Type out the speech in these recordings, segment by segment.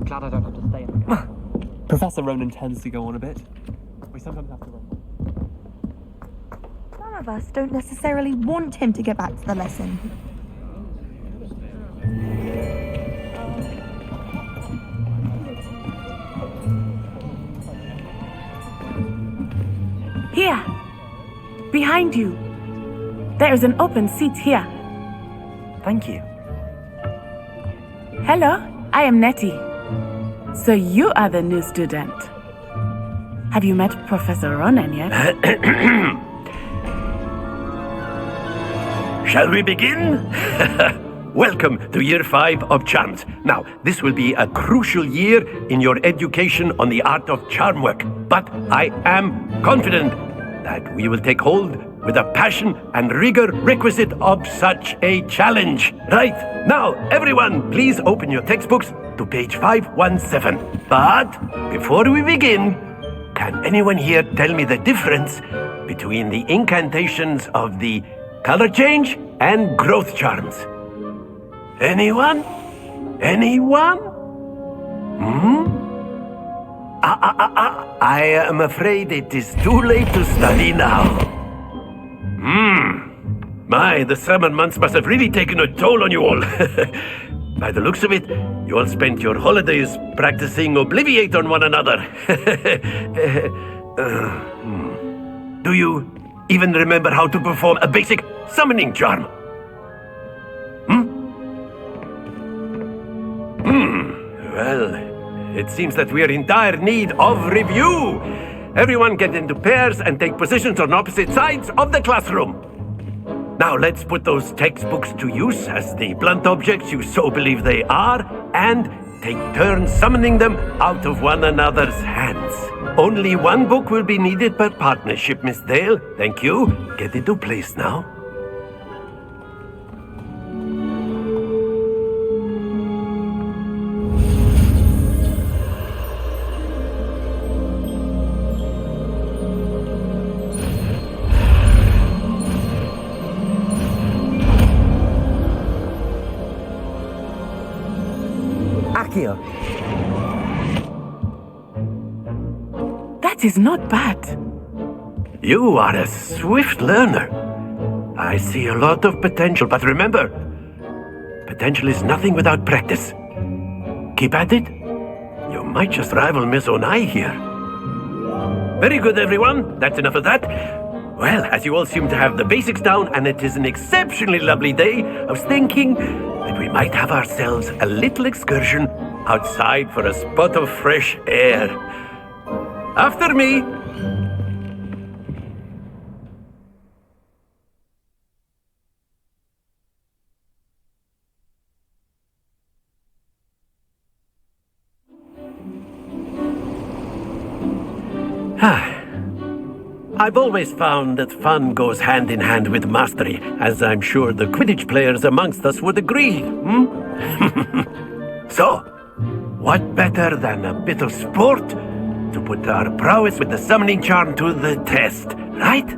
glad I don't have to stay in the car. Professor Ronan tends to go on a bit. We sometimes have to run. Some of us don't necessarily want him to get back to the lesson. Here, behind you. There is an open seat here. Thank you. Hello, I am Nettie. So you are the new student. Have you met Professor Ronan yet? Shall we begin? Welcome to Year 5 of Charms. Now, this will be a crucial year in your education on the art of charm work. But I am confident that we will take hold with the passion and rigor requisite of such a challenge. Right, now, everyone, please open your textbooks to page 517. But before we begin, can anyone here tell me the difference between the incantations of the color change and growth charms? Anyone? Anyone? I am afraid it is too late to study now. My, the summer months must have really taken a toll on you all. By the looks of it, you all spent your holidays practicing Obliviate on one another. Do you even remember how to perform a basic summoning charm? Well, it seems that we are in dire need of review. Everyone get into pairs and take positions on opposite sides of the classroom. Now let's put those textbooks to use as the blunt objects you so believe they are, and take turns summoning them out of one another's hands. Only one book will be needed per partnership, Miss Dale. Thank you. Get into place now. Akio. That is not bad. You are a swift learner. I see a lot of potential, but remember, potential is nothing without practice. Keep at it. You might just rival Miss Onai here. Very good, everyone. That's enough of that. Well, as you all seem to have the basics down, and it is an exceptionally lovely day, I was thinking that we might have ourselves a little excursion outside for a spot of fresh air. After me. I've always found that fun goes hand in hand with mastery, as I'm sure the Quidditch players amongst us would agree. So, what better than a bit of sport to put our prowess with the summoning charm to the test, right?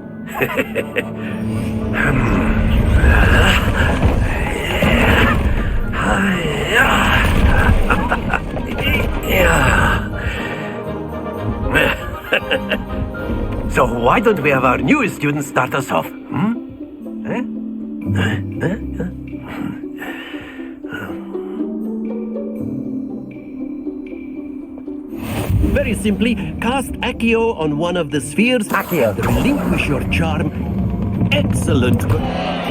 So why don't we have our newest student start us off? Very simply, cast Accio on one of the spheres. Accio. Relinquish your charm. Excellent.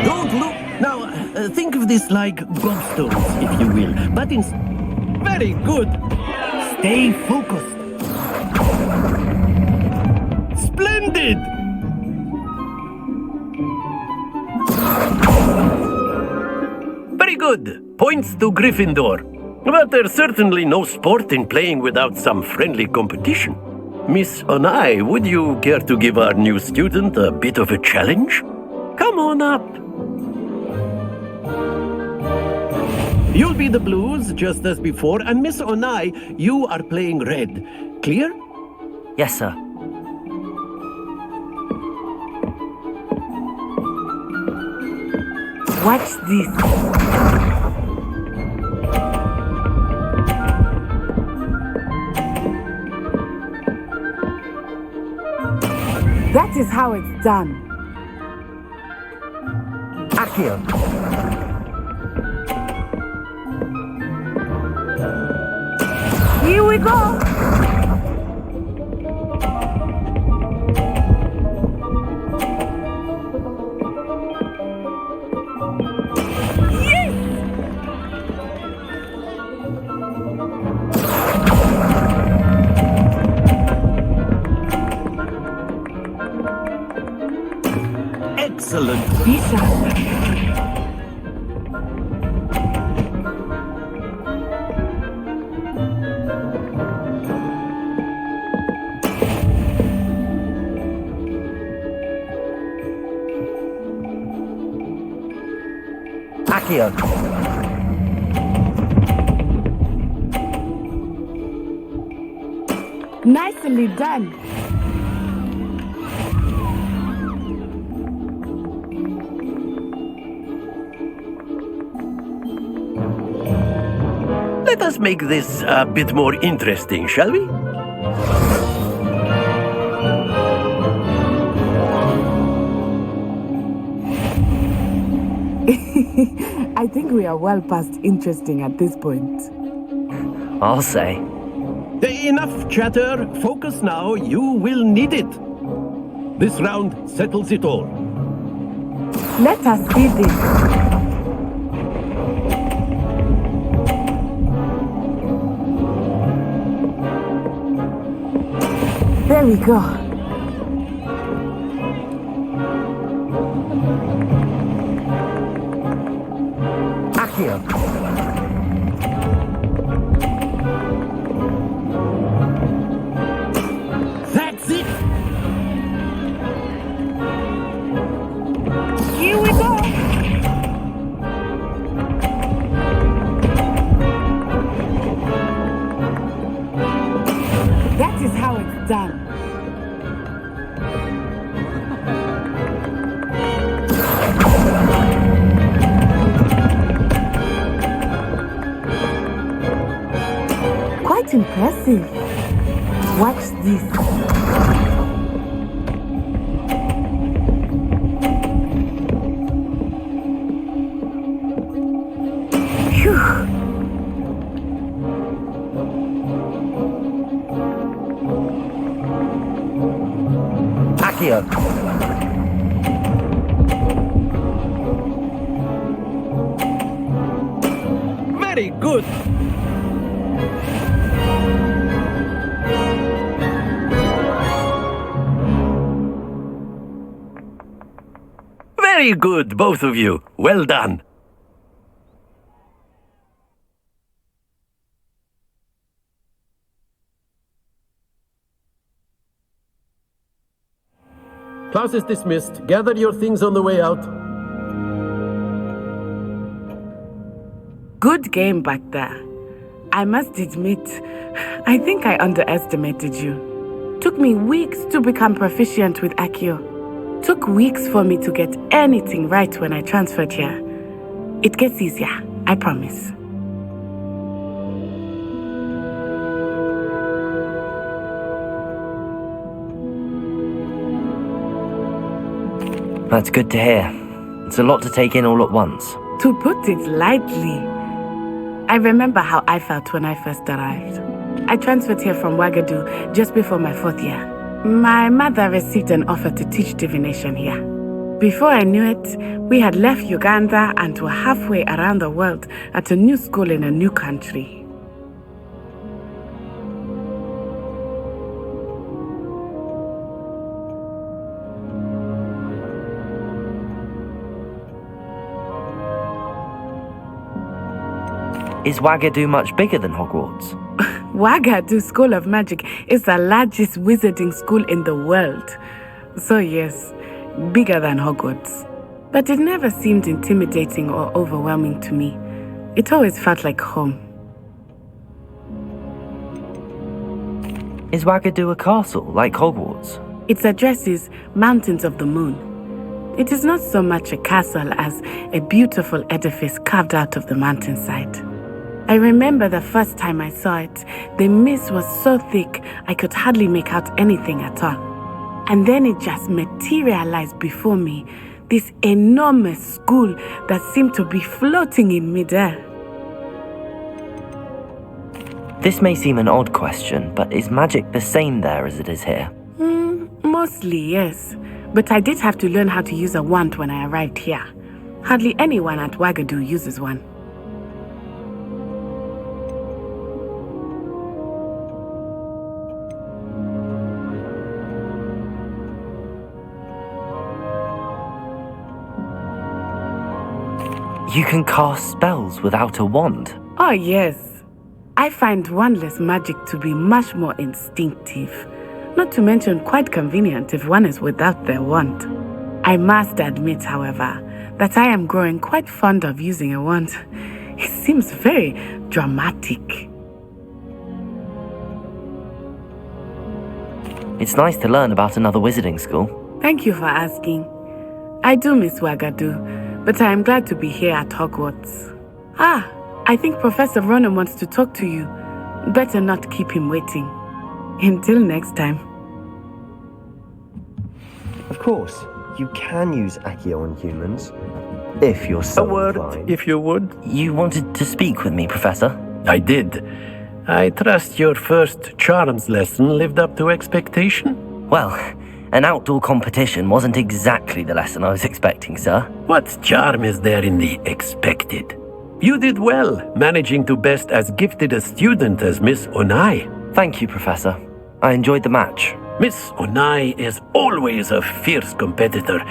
Don't look. Now, think of this like gobstones, if you will. But very good. Stay focused. Splendid! Very good. Points to Gryffindor. But there's certainly no sport in playing without some friendly competition. Miss Onai, would you care to give our new student a bit of a challenge? Come on up. You'll be the blues, just as before, and Miss Onai, you are playing red. Clear? Yes, sir. Watch this. That is how it's done. Accio. Here we go. Excellent. Visa. Accio. Nicely done. Let us make this a bit more interesting, shall we? I think we are well past interesting at this point. I'll say. Enough chatter. Focus now. You will need it. This round settles it all. Let us see this. There we go. Accio. That's it. Here we go. That is how it's done. Quite impressive. Watch this. Phew. Accio. Very good. Very good, both of you. Well done. Class is dismissed. Gather your things on the way out. Good game back there. I must admit, I think I underestimated you. Took me weeks to become proficient with Accio. Took weeks for me to get anything right when I transferred here. It gets easier, I promise. That's good to hear. It's a lot to take in all at once. To put it lightly, I remember how I felt when I first arrived. I transferred here from Ouagadougou just before my 4th year. My mother received an offer to teach divination here. Before I knew it, we had left Uganda and were halfway around the world at a new school in a new country. Is Ouagadougou much bigger than Hogwarts? Ouagadougou School of Magic is the largest wizarding school in the world. So yes, bigger than Hogwarts. But it never seemed intimidating or overwhelming to me. It always felt like home. Is Ouagadougou a castle, like Hogwarts? Its address is Mountains of the Moon. It is not so much a castle as a beautiful edifice carved out of the mountainside. I remember the first time I saw it, the mist was so thick I could hardly make out anything at all. And then it just materialized before me, this enormous school that seemed to be floating in midair. This may seem an odd question, but is magic the same there as it is here? Mostly, yes. But I did have to learn how to use a wand when I arrived here. Hardly anyone at Wagadu uses one. You can cast spells without a wand. Oh, yes. I find wandless magic to be much more instinctive. Not to mention quite convenient if one is without their wand. I must admit, however, that I am growing quite fond of using a wand. It seems very dramatic. It's nice to learn about another wizarding school. Thank you for asking. I do miss Wagadu, but I am glad to be here at Hogwarts. I think Professor Ronan wants to talk to you. Better not keep him waiting. Until next time. Of course, you can use Accio on humans, if you're so A word, inclined. if you would. You wanted to speak with me, Professor? I did. I trust your first charms lesson lived up to expectation? Well, an outdoor competition wasn't exactly the lesson I was expecting, sir. What charm is there in the expected? You did well, managing to best as gifted a student as Miss Onai. Thank you, Professor. I enjoyed the match. Miss Onai is always a fierce competitor,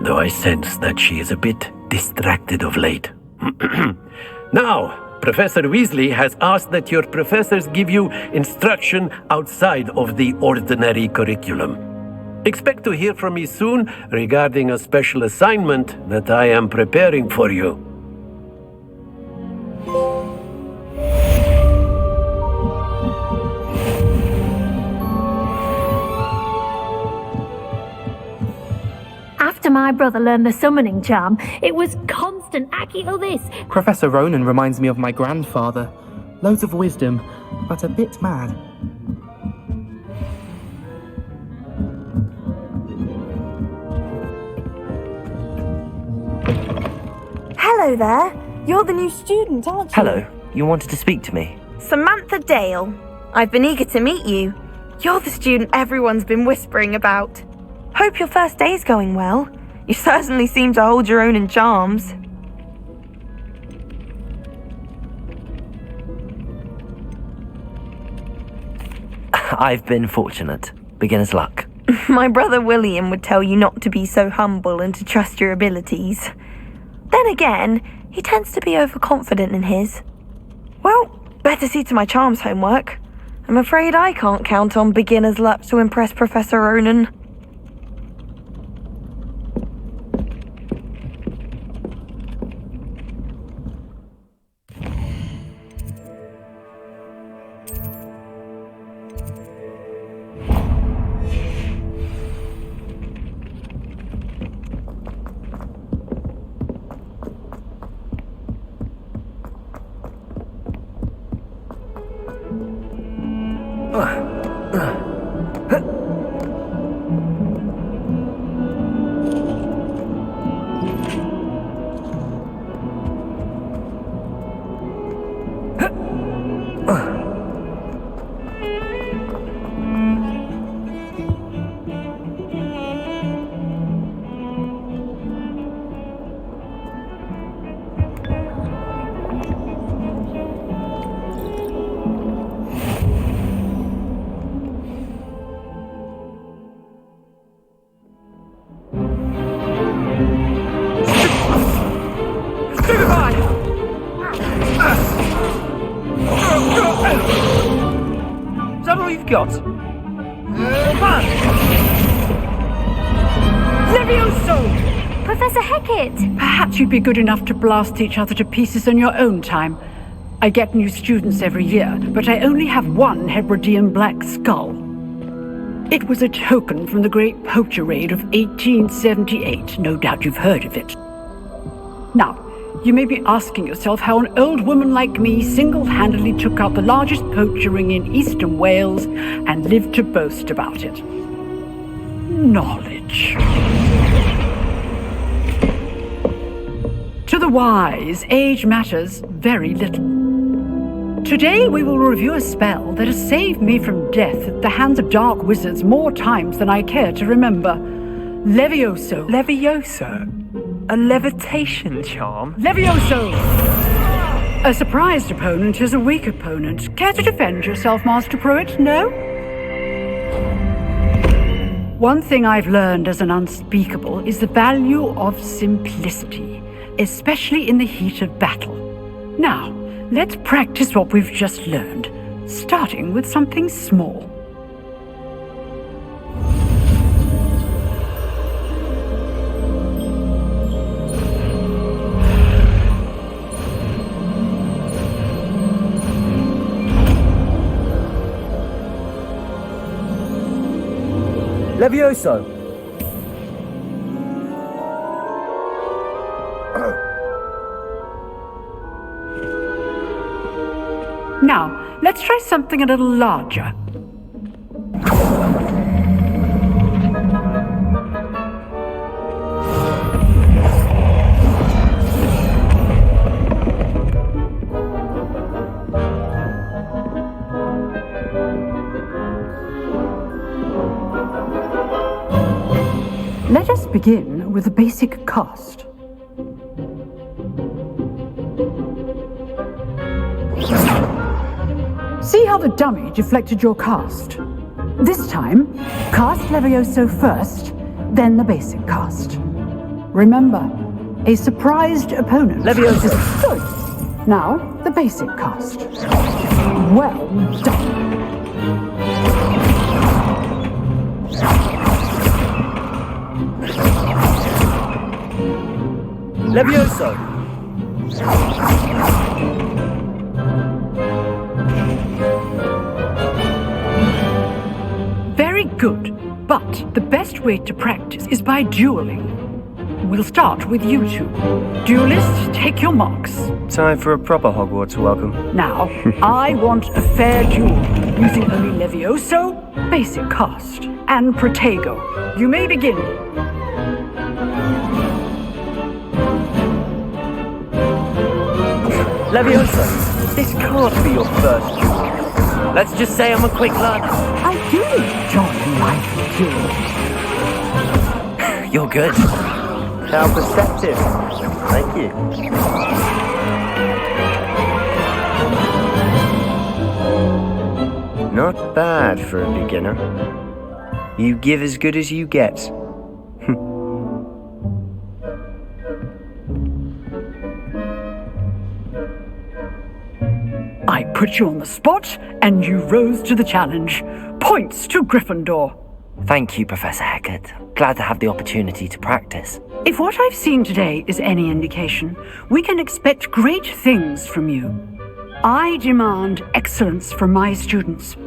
though I sense that she is a bit distracted of late. Now, Professor Weasley has asked that your professors give you instruction outside of the ordinary curriculum. Expect to hear from me soon regarding a special assignment that I am preparing for you. After my brother learned the summoning charm, it was constant Accio this. Professor Ronan reminds me of my grandfather. Loads of wisdom, but a bit mad. Hello there. You're the new student, aren't you? Hello, you wanted to speak to me? Samantha Dale. I've been eager to meet you. You're the student everyone's been whispering about. Hope your first day's going well. You certainly seem to hold your own in charms. I've been fortunate. Beginner's luck. My brother William would tell you not to be so humble and to trust your abilities. Then again, he tends to be overconfident in his. Well, better see to my charms homework. I'm afraid I can't count on beginner's luck to impress Professor Ronan. Is that all you've got? Levioso! Professor Hecat! Perhaps you'd be good enough to blast each other to pieces on your own time. I get new students every year, but I only have one Hebridean black skull. It was a token from the Great Poacher Raid of 1878. No doubt you've heard of it. Now, you may be asking yourself how an old woman like me single-handedly took out the largest poacher ring in eastern Wales and lived to boast about it. knowledge. To the wise, age matters very little. Today we will review a spell that has saved me from death at the hands of dark wizards more times than I care to remember. Levioso. Levioso? A levitation charm? Levioso! A surprised opponent is a weak opponent. Care to defend yourself, Master Pruitt? No? One thing I've learned as an unspeakable is the value of simplicity, especially in the heat of battle. Now, let's practice what we've just learned, starting with something small. Levioso! Now, let's try something a little larger. Let us begin with the basic cast. See how the dummy deflected your cast? This time, cast Levioso first, then the basic cast. Remember, a surprised opponent. Levioso! Good. Now, the basic cast. Well done. Levioso! Very good, but the best way to practice is by dueling. We'll start with you two. Duelists, take your marks. Time for a proper Hogwarts welcome. Now, I want a fair duel, using only Levioso, basic cast, and Protego. You may begin. Levioso, this can't be your first duel. Let's just say I'm a quick learner. I do enjoy my duels. You're good. How perceptive. Thank you. Not bad for a beginner. You give as good as you get. I put you on the spot, and you rose to the challenge. Points to Gryffindor. Thank you, Professor Hecat. Glad to have the opportunity to practice. If what I've seen today is any indication, we can expect great things from you. I demand excellence from my students.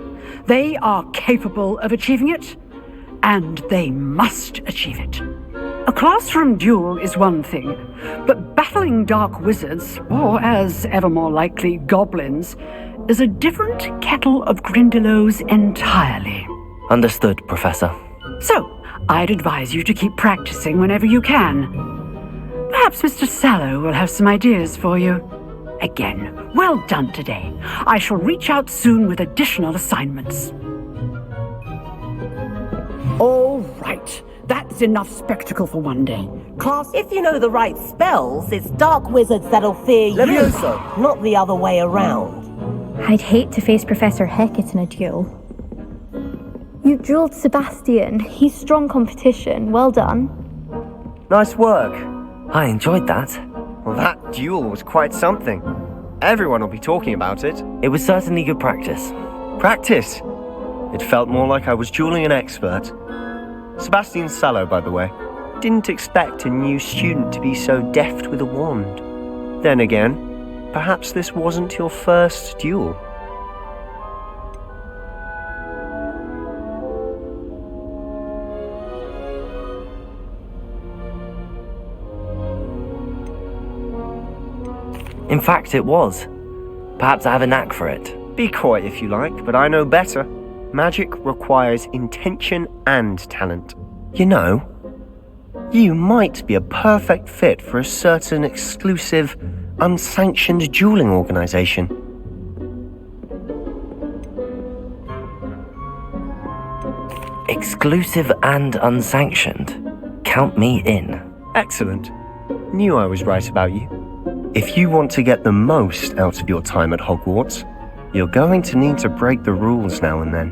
They are capable of achieving it, and they must achieve it. A classroom duel is one thing, but battling dark wizards, or as ever more likely, goblins, is a different kettle of Grindylows entirely. Understood, Professor. So, I'd advise you to keep practicing whenever you can. Perhaps Mr. Sallow will have some ideas for you. Again, well done today. I shall reach out soon with additional assignments. All right. That's enough spectacle for one day. Class, If you know the right spells, it's dark wizards that'll fear you, Levioso! not the other way around. I'd hate to face Professor Hecat in a duel. You dueled Sebastian. He's strong competition. Well done. Nice work. I enjoyed that. Well, that duel was quite something. Everyone will be talking about it. It was certainly good practice. Practice? It felt more like I was dueling an expert. Sebastian Sallow, by the way. Didn't expect a new student to be so deft with a wand. Then again, perhaps this wasn't your first duel. In fact, it was. Perhaps I have a knack for it. Be coy if you like, but I know better. Magic requires intention and talent. You know, you might be a perfect fit for a certain exclusive, unsanctioned dueling organization. Exclusive and unsanctioned. Count me in. Excellent. Knew I was right about you. If you want to get the most out of your time at Hogwarts, you're going to need to break the rules now and then.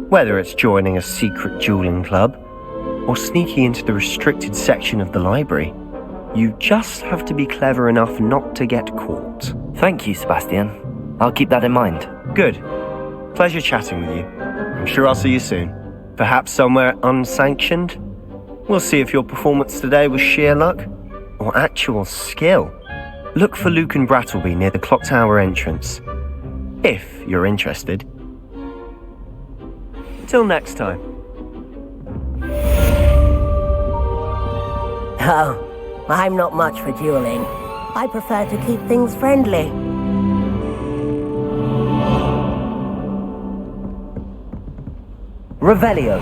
Whether it's joining a secret dueling club, or sneaking into the restricted section of the library, you just have to be clever enough not to get caught. Thank you, Sebastian. I'll keep that in mind. Good. Pleasure chatting with you. I'm sure I'll see you soon. Perhaps somewhere unsanctioned? We'll see if your performance today was sheer luck or actual skill. Look for Luke and Brattleby near the clock tower entrance, if you're interested. Till next time. Oh, I'm not much for dueling. I prefer to keep things friendly. Revelio.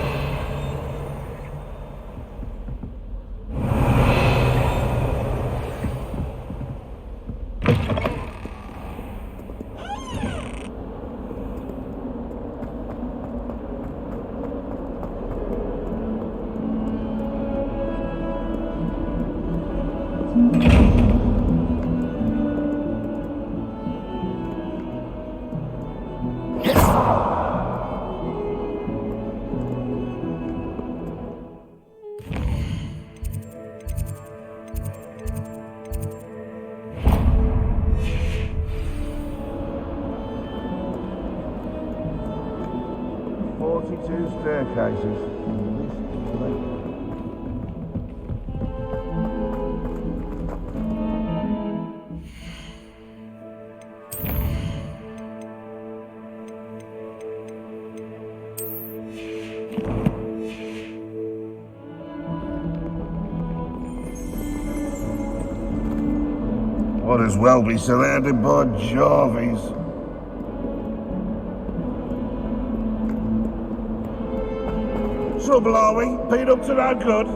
Staircases. Might as well be surrounded by Jarvies. Trouble, are we? Been up to no good?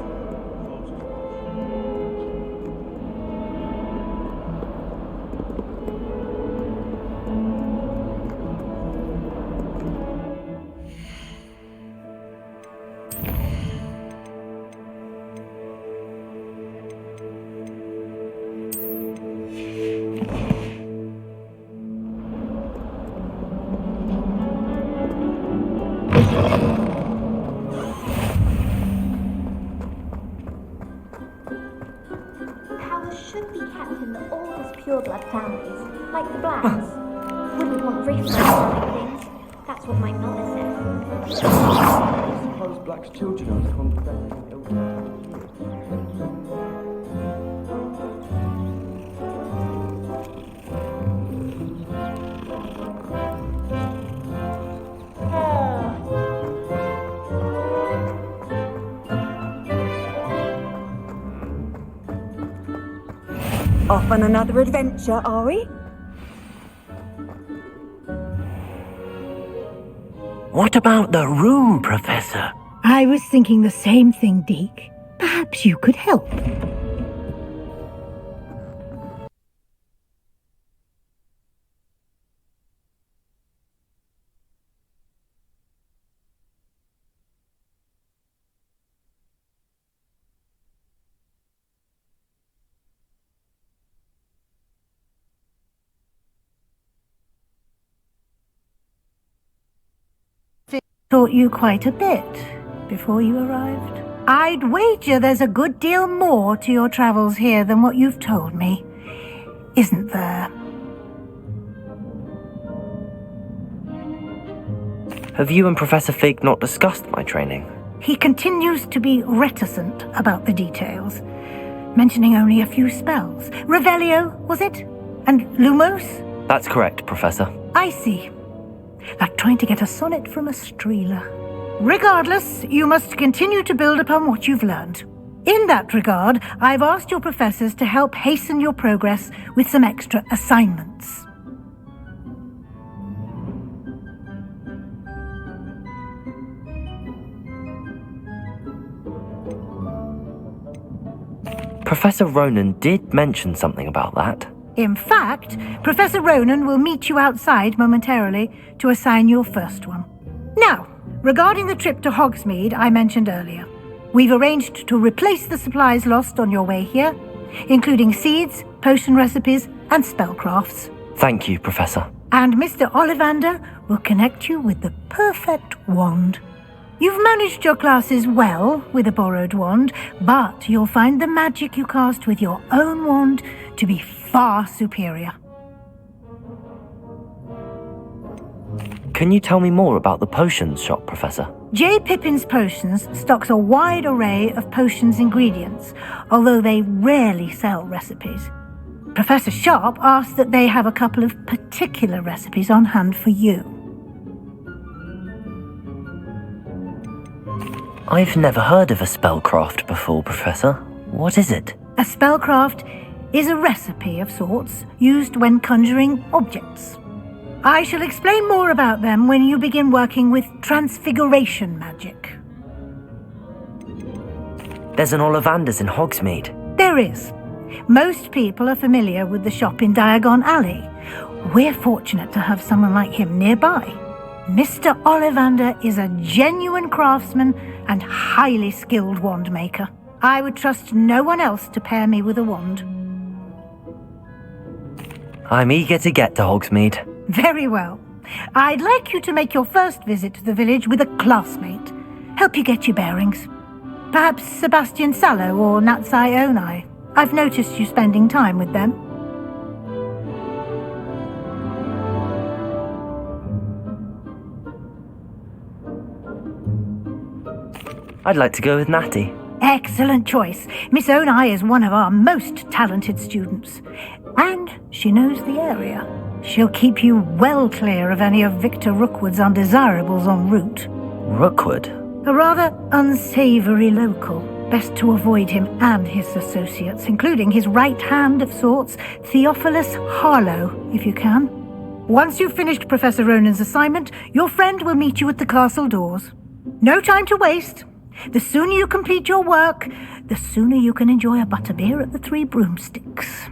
Should be kept in the oldest pureblood families, like the Blacks. Wouldn't want rifts like things. That's what my mother said. I suppose Black's children are contemplating elder. Off on another adventure, are we? What about the room, Professor? I was thinking the same thing, Deke. Perhaps you could help. Taught you quite a bit before you arrived. I'd wager there's a good deal more to your travels here than what you've told me, isn't there? Have you and Professor Fig not discussed my training? He continues to be reticent about the details, mentioning only a few spells. Revelio, was it? And Lumos? That's correct, Professor. I see. Like trying to get a sonnet from a streeler. Regardless, you must continue to build upon what you've learned. In that regard, I've asked your professors to help hasten your progress with some extra assignments. Professor Ronan did mention something about that. In fact, Professor Ronan will meet you outside momentarily to assign your first one. Now, regarding the trip to Hogsmeade I mentioned earlier, we've arranged to replace the supplies lost on your way here, including seeds, potion recipes, and spellcrafts. Thank you, Professor. And Mr. Ollivander will connect you with the perfect wand. You've managed your classes well with a borrowed wand, but you'll find the magic you cast with your own wand to be far superior. Can you tell me more about the potions shop, Professor? J. Pippin's Potions stocks a wide array of potions ingredients, although they rarely sell recipes. Professor Sharp asked that they have a couple of particular recipes on hand for you. I've never heard of a spellcraft before, Professor. What is it? A spellcraft is a recipe of sorts used when conjuring objects. I shall explain more about them when you begin working with transfiguration magic. There's an Ollivander's in Hogsmeade. There is. Most people are familiar with the shop in Diagon Alley. We're fortunate to have someone like him nearby. Mr. Ollivander is a genuine craftsman and highly skilled wand maker. I would trust no one else to pair me with a wand. I'm eager to get to Hogsmeade. Very well. I'd like you to make your first visit to the village with a classmate. Help you get your bearings. Perhaps Sebastian Sallow or Natsai Onai. I've noticed you spending time with them. I'd like to go with Natty. Excellent choice. Miss Onai is one of our most talented students. And she knows the area. She'll keep you well clear of any of Victor Rookwood's undesirables en route. Rookwood? A rather unsavory local. Best to avoid him and his associates, including his right hand of sorts, Theophilus Harlow, if you can. Once you've finished Professor Ronan's assignment, your friend will meet you at the castle doors. No time to waste. The sooner you complete your work, the sooner you can enjoy a butterbeer at the Three Broomsticks.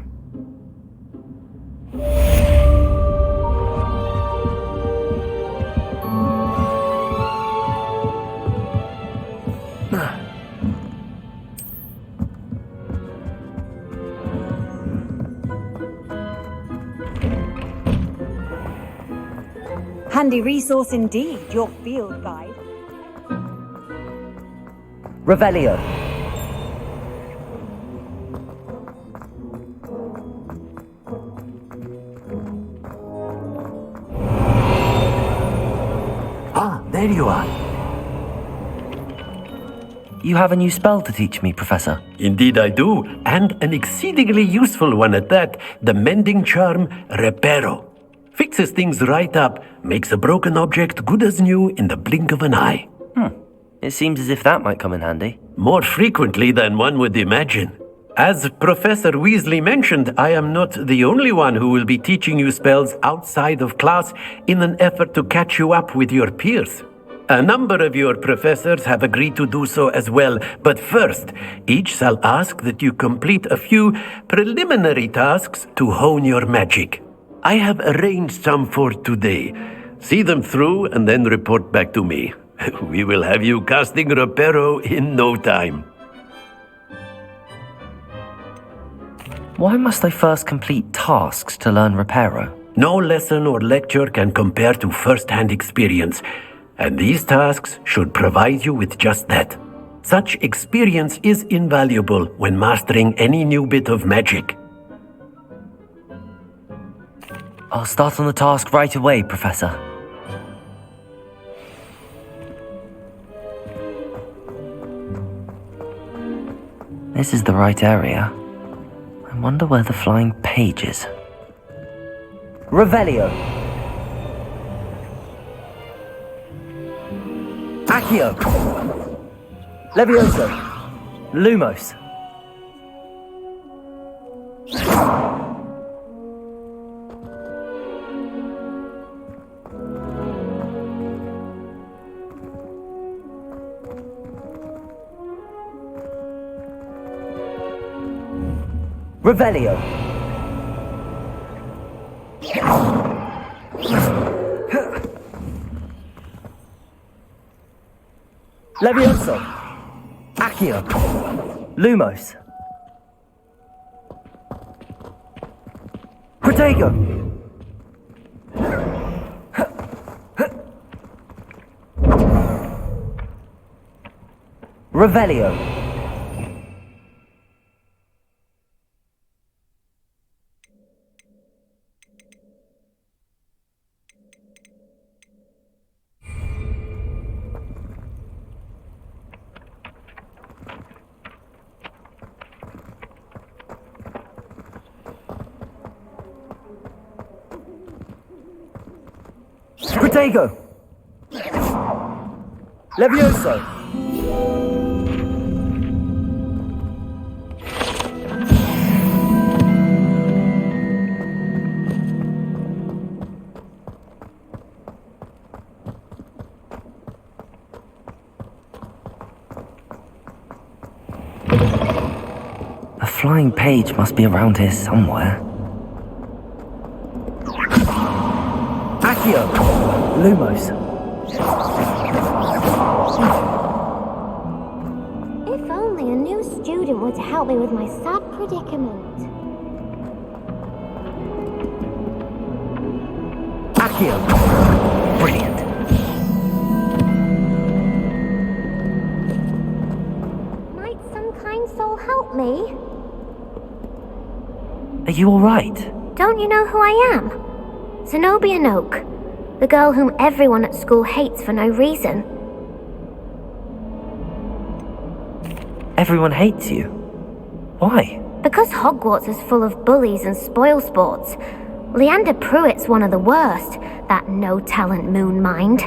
Handy resource indeed, your field guide. Revelio. Ah, there you are. You have a new spell to teach me, Professor. Indeed I do, and an exceedingly useful one at that, the mending charm Reparo. Fixes things right up, makes a broken object good as new in the blink of an eye. It seems as if that might come in handy. More frequently than one would imagine. As Professor Weasley mentioned, I am not the only one who will be teaching you spells outside of class in an effort to catch you up with your peers. A number of your professors have agreed to do so as well, but first, each shall ask that you complete a few preliminary tasks to hone your magic. I have arranged some for today. See them through and then report back to me. We will have you casting Reparo in no time. Why must I first complete tasks to learn Reparo? No lesson or lecture can compare to first-hand experience, and these tasks should provide you with just that. Such experience is invaluable when mastering any new bit of magic. I'll start on the task right away, Professor. This is the right area. I wonder where the flying page is. Revelio. Accio. Levioso. Lumos. Revelio. Levioso. Accio. Lumos. Protego. Revelio. Protego. Levioso. The flying page must be around here somewhere. Accio! Lumos. If only a new student were to help me with my sad predicament. Accio! Brilliant. Might some kind soul help me? Are you alright? Don't you know who I am? Zenobia Noak, the girl whom everyone at school hates for no reason. Everyone hates you. Why? Because Hogwarts is full of bullies and spoilsports. Leander Pruitt's one of the worst, that no-talent moon mind.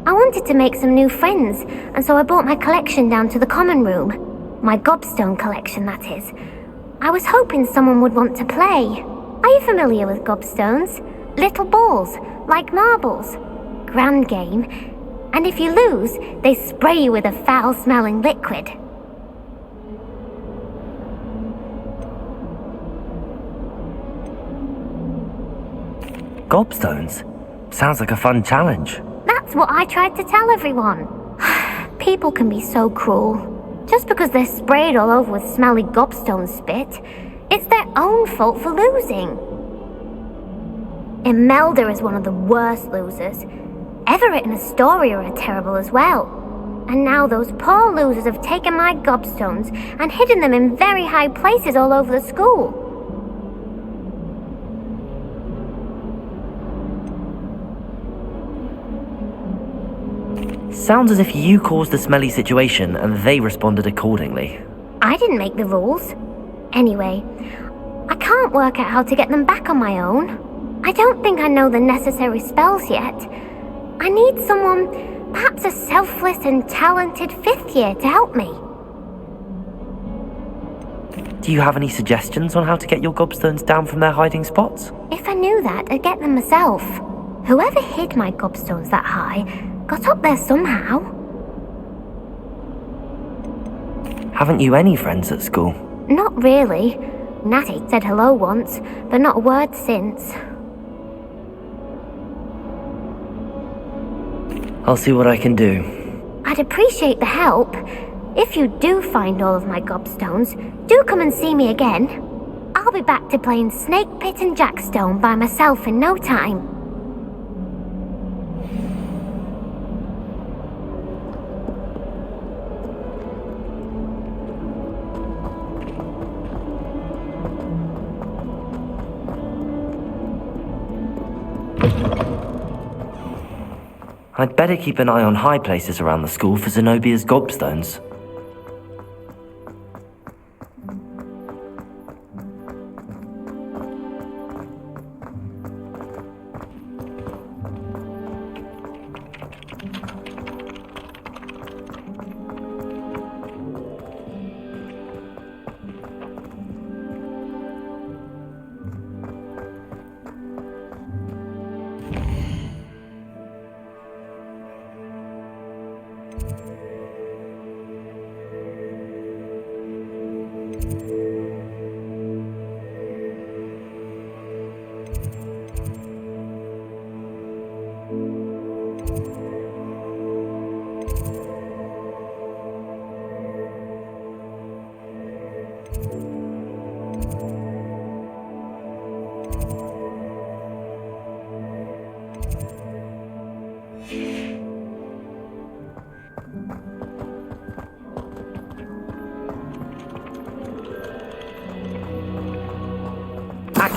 I wanted to make some new friends, and so I brought my collection down to the common room. My gobstone collection, that is. I was hoping someone would want to play. Are you familiar with gobstones? Little balls, like marbles. Grand game. And if you lose, they spray you with a foul-smelling liquid. Gobstones? Sounds like a fun challenge. That's what I tried to tell everyone. People can be so cruel. Just because they're sprayed all over with smelly gobstone spit, it's their own fault for losing. Imelda is one of the worst losers. Everett and Astoria are terrible as well. And now those poor losers have taken my gobstones and hidden them in very high places all over the school. Sounds as if you caused the smelly situation and they responded accordingly. I didn't make the rules. Anyway, I can't work out how to get them back on my own. I don't think I know the necessary spells yet. I need someone, perhaps a selfless and talented 5th year to help me. Do you have any suggestions on how to get your gobstones down from their hiding spots? If I knew that, I'd get them myself. Whoever hid my gobstones that high got up there somehow. Haven't you any friends at school? Not really. Natty said hello once, but not a word since. I'll see what I can do. I'd appreciate the help. If you do find all of my gobstones, do come and see me again. I'll be back to playing Snake Pit and Jackstone by myself in no time. I'd better keep an eye on high places around the school for Zenobia's gobstones.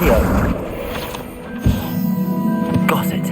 Accio! Got it.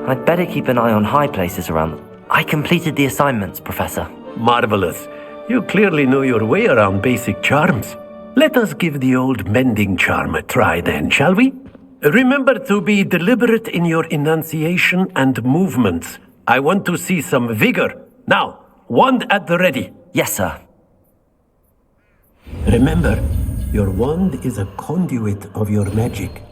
I'd better keep an eye on high places around them. I completed the assignments, Professor. Marvelous. You clearly know your way around basic charms. Let us give the old mending charm a try then, shall we? Remember to be deliberate in your enunciation and movements. I want to see some vigor. Now, wand at the ready. Yes, sir. Remember, your wand is a conduit of your magic.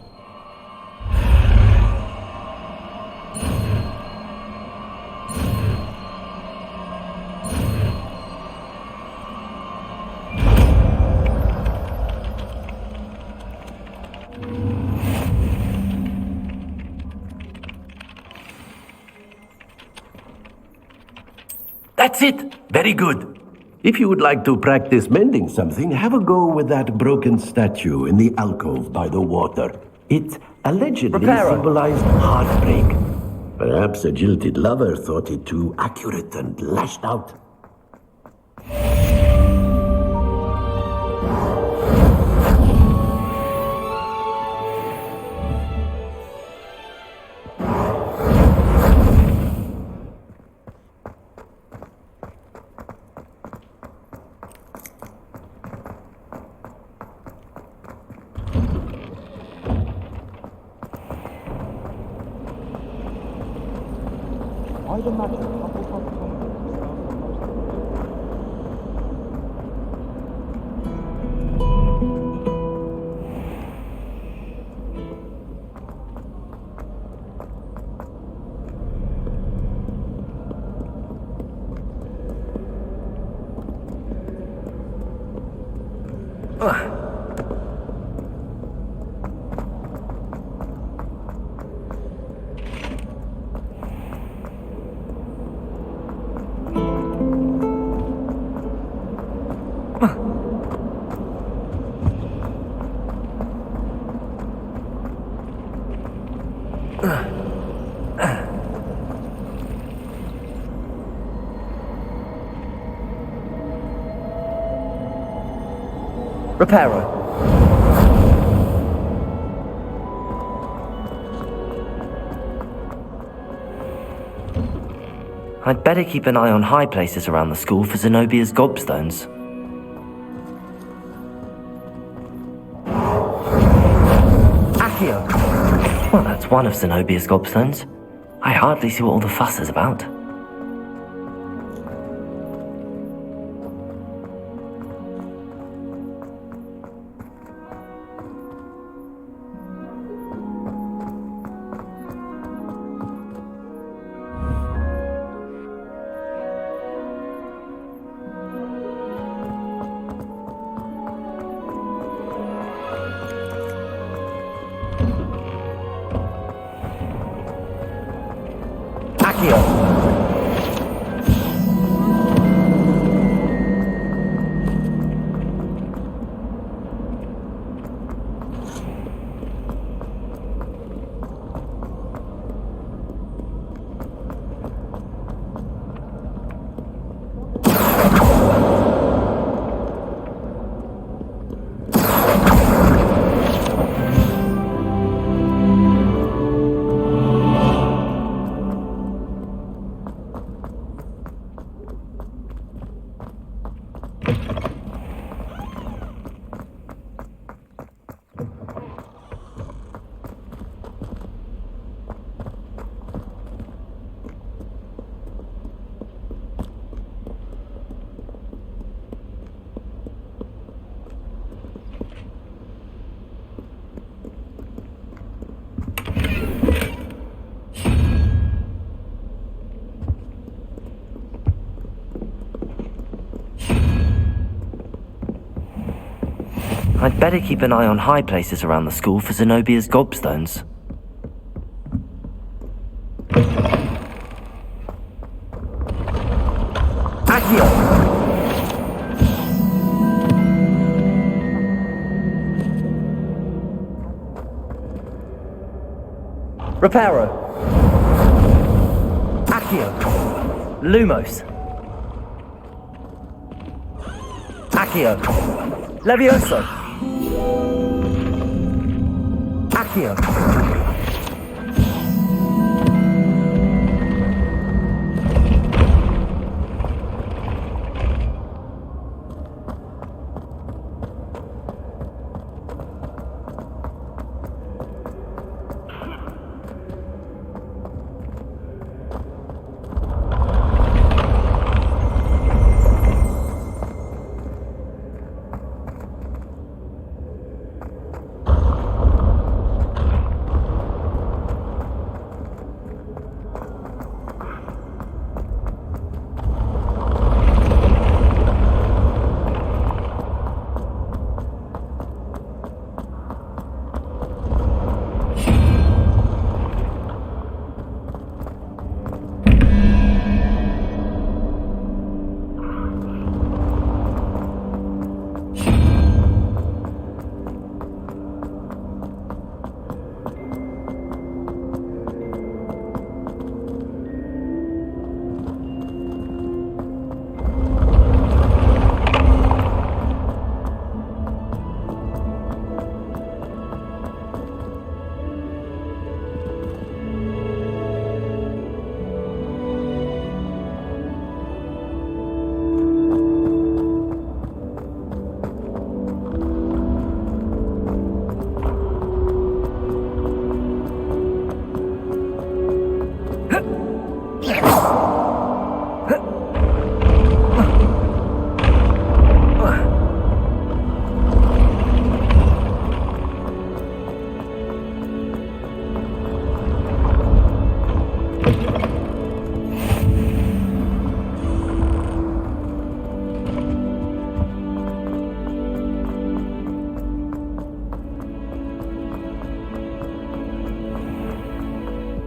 That's it! Very good. If you would like to practice mending something, have a go with that broken statue in the alcove by the water. It allegedly symbolized heartbreak. Perhaps a jilted lover thought it too accurate and lashed out. I'd imagine Hufflepuff Reparo. I'd better keep an eye on high places around the school for Zenobia's gobstones. Accio! Well, that's one of Zenobia's gobstones. I hardly see what all the fuss is about. Accio! I'd better keep an eye on high places around the school for Zenobia's gobstones. Accio! Reparo! Accio! Lumos! Accio! Levioso! Accio!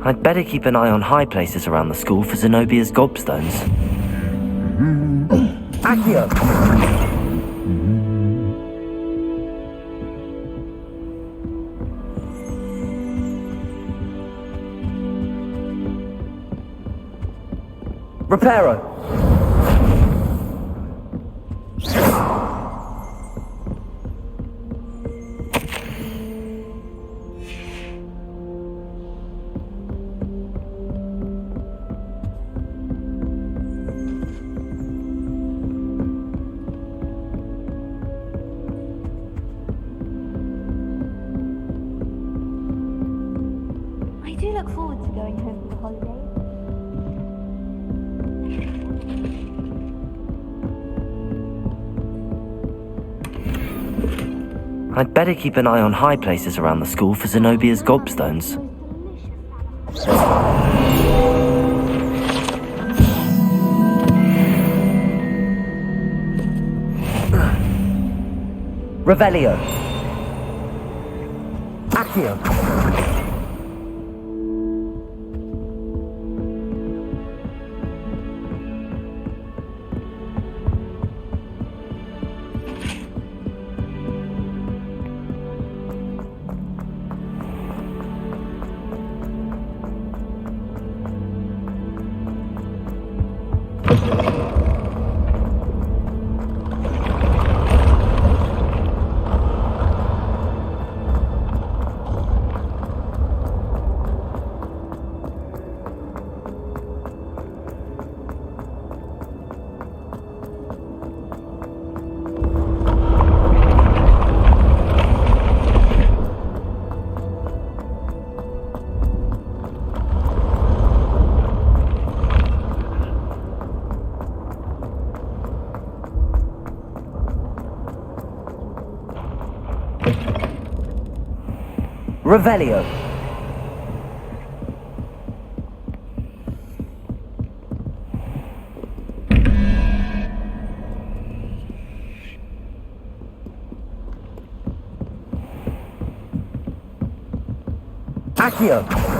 I'd better keep an eye on high places around the school for Zenobia's gobstones. Accio! Reparo! I do look forward to going home for the holidays. I'd better keep an eye on high places around the school for Zenobia's gobstones. Revelio! Accio! Revelio! Accio!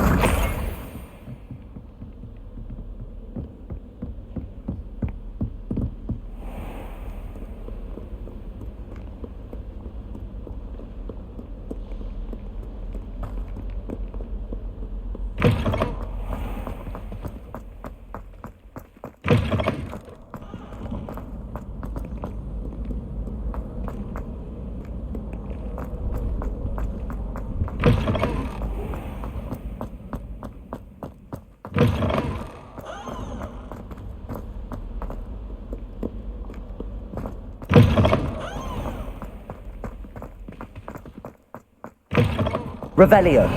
Revelio.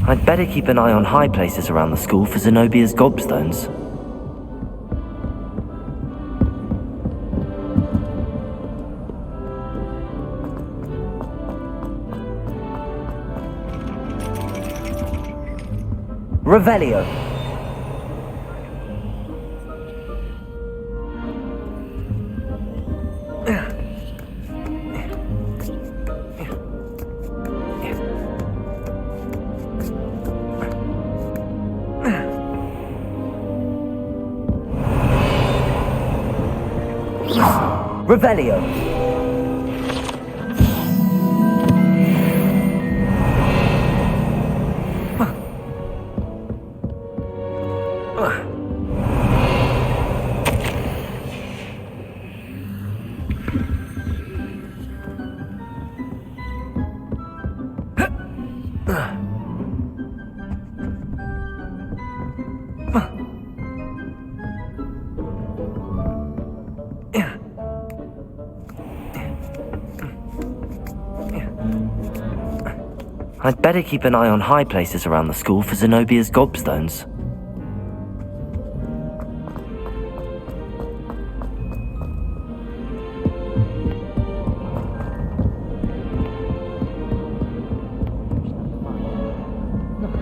I'd better keep an eye on high places around the school for Zenobia's gobstones. Revelio. Revelio. I'd better keep an eye on high places around the school for Zenobia's gobstones.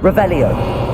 Revelio.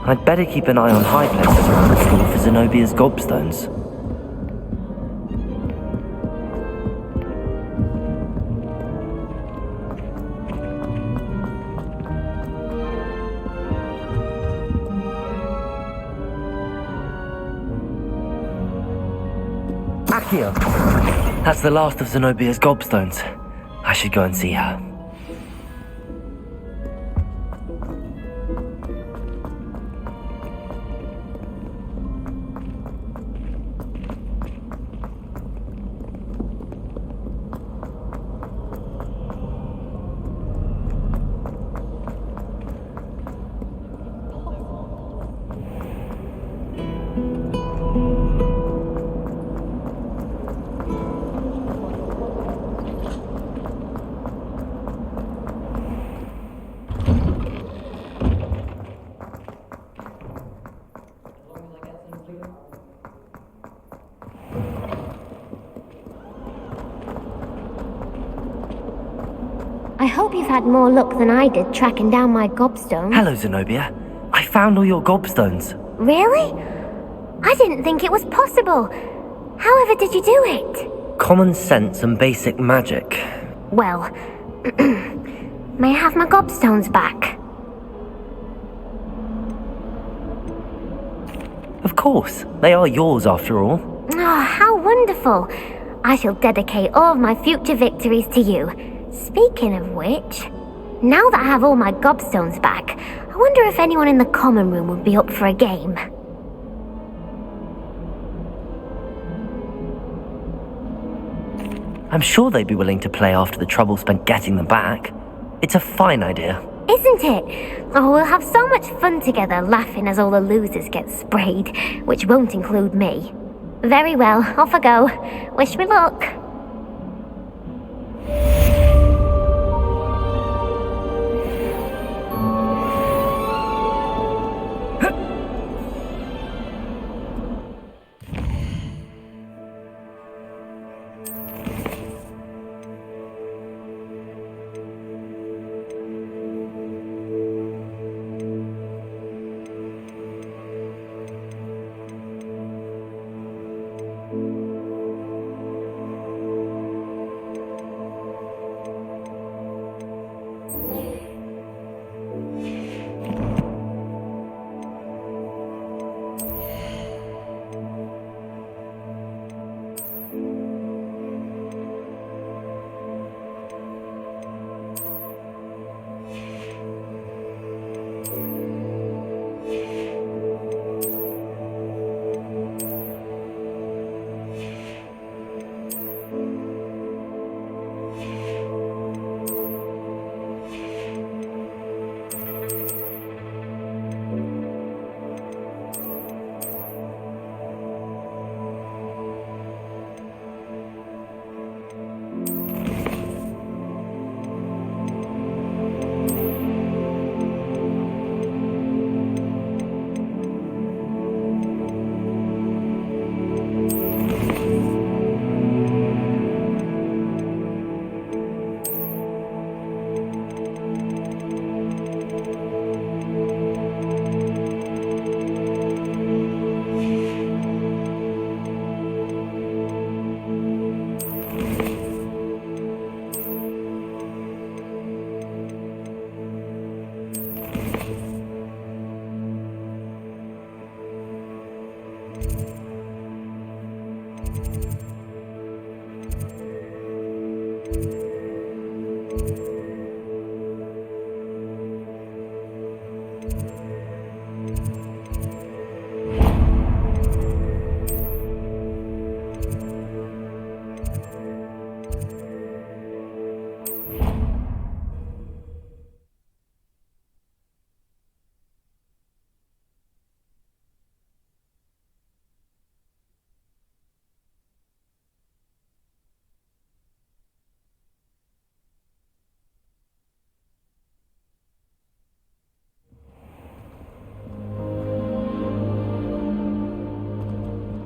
I'd better keep an eye on high places around the school for Zenobia's gobstones. Accio! That's the last of Zenobia's gobstones. I should go and see her. hope you've had more luck than I did tracking down my gobstones. Hello, Zenobia. I found all your gobstones. Really? I didn't think it was possible. However did you do it? Common sense and basic magic. Well, may I have my gobstones back? Of course. They are yours after all. Oh, how wonderful. I shall dedicate all of my future victories to you. Speaking of which, now that I have all my gobstones back, I wonder if anyone in the common room would be up for a game. I'm sure they'd be willing to play after the trouble spent getting them back. It's a fine idea. Isn't it? Oh, we'll have so much fun together laughing as all the losers get sprayed, which won't include me. Very well, off I go. Wish me luck.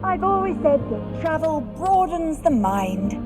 I've always said that travel broadens the mind.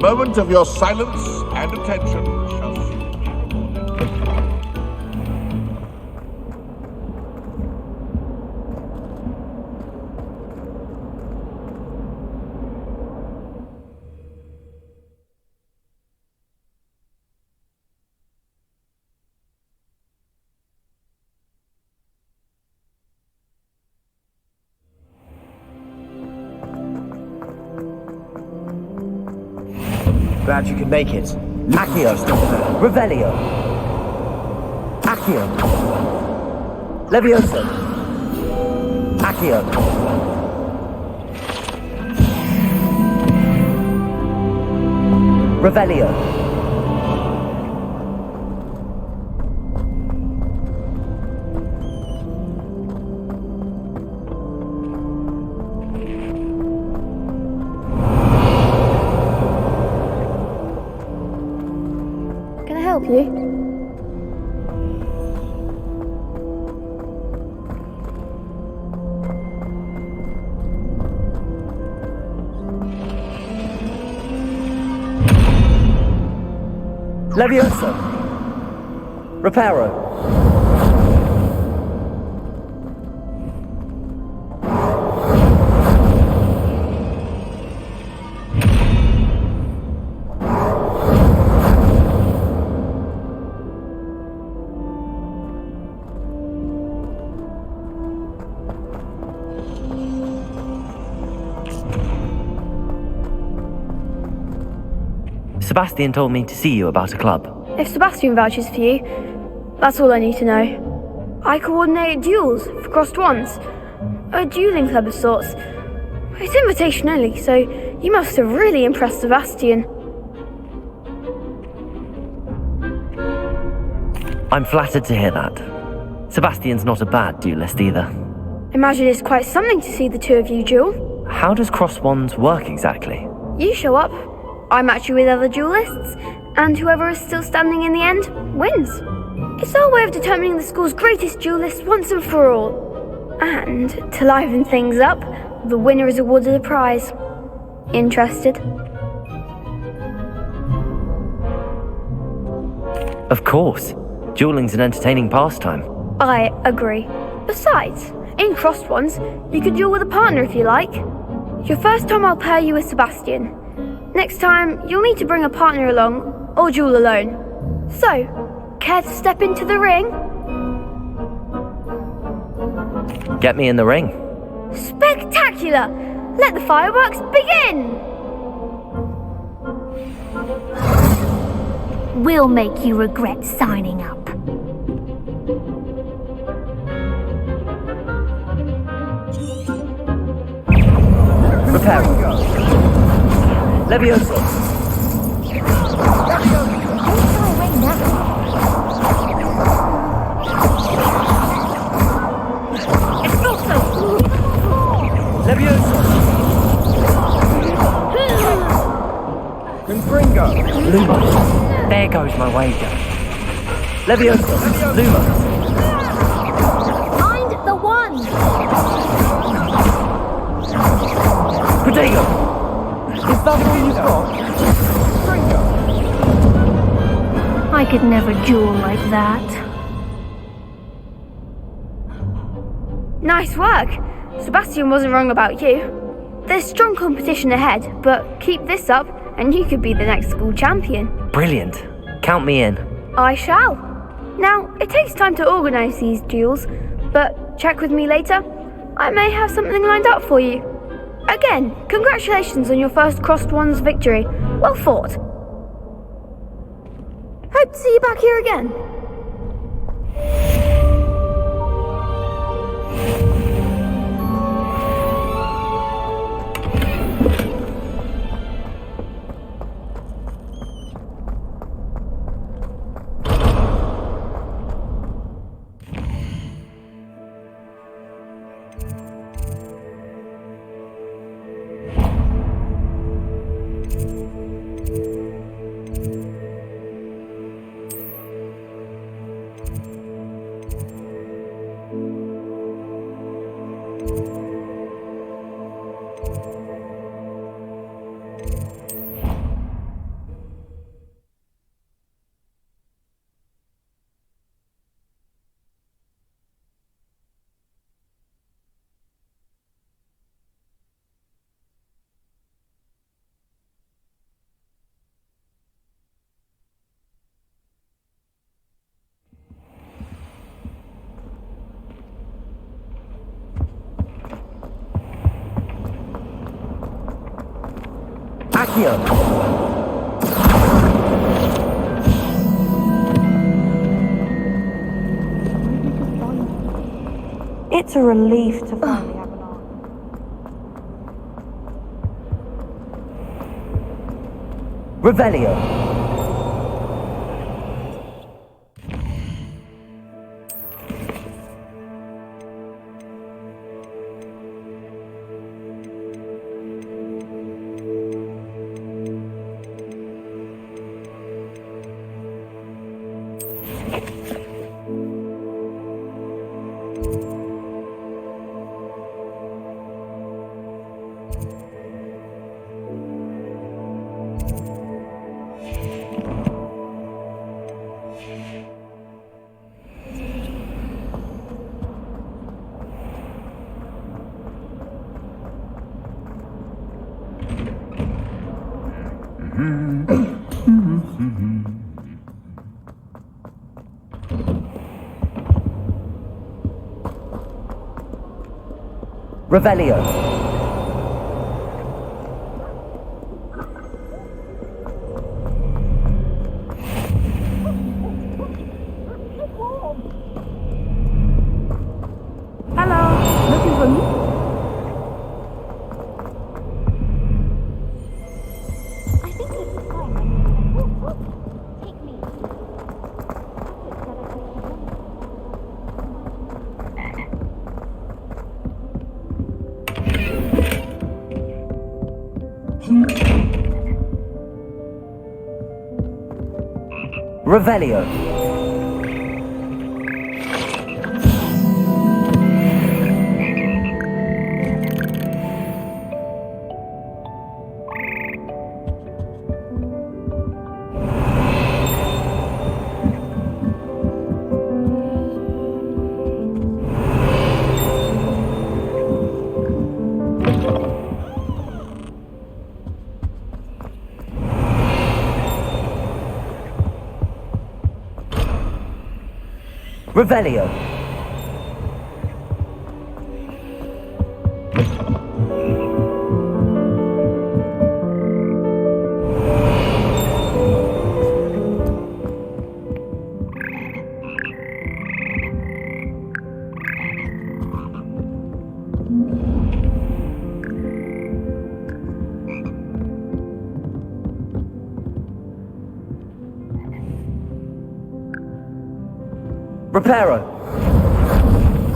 moment of your silence and attention shall soon. Glad you could make it. Accio. Revelio. Accio. Levioso. Accio. Revelio. Can I help you? Levioso. Reparo. Sebastian told me to see you about a club. If Sebastian vouches for you, that's all I need to know. I coordinate duels for crossed ones. A dueling club of sorts. It's invitation only, so you must have really impressed Sebastian. I'm flattered to hear that. Sebastian's not a bad duelist either. Imagine it's quite something to see the two of you duel. How does cross wands work exactly? You show up, I match you with other duelists, and whoever is still standing in the end wins. It's our way of determining the school's greatest duelist once and for all. And to liven things up, the winner is awarded a prize. Interested? Of course. Dueling's an entertaining pastime. I agree. Besides, in crossed ones, you could duel with a partner if you like. Your first time I'll pair you with Sebastian. Next time, you'll need to bring a partner along, or duel alone. So, care to step into the ring? Get me in the ring. Spectacular! Let the fireworks begin! We'll make you regret signing up. Prepare. Levioso. Levioso. Confringo. Lumos. There goes my wager. Levioso. Lumos. Find the one. Protego. Is that all you've got? I could never duel like that. Nice work! Sebastian wasn't wrong about you. There's strong competition ahead, but keep this up and you could be the next school champion. Brilliant. Count me in. I shall. Now, it takes time to organise these duels, but check with me later. I may have something lined up for you. Again, congratulations on your first Crossed Ones victory. Well fought. Hope to see you back here again. Accio. It's a relief to finally have an answer. Revelio. Revelio. Hello, looking for me? I think it's time. Take me. Revelio. Revelio. Reparo.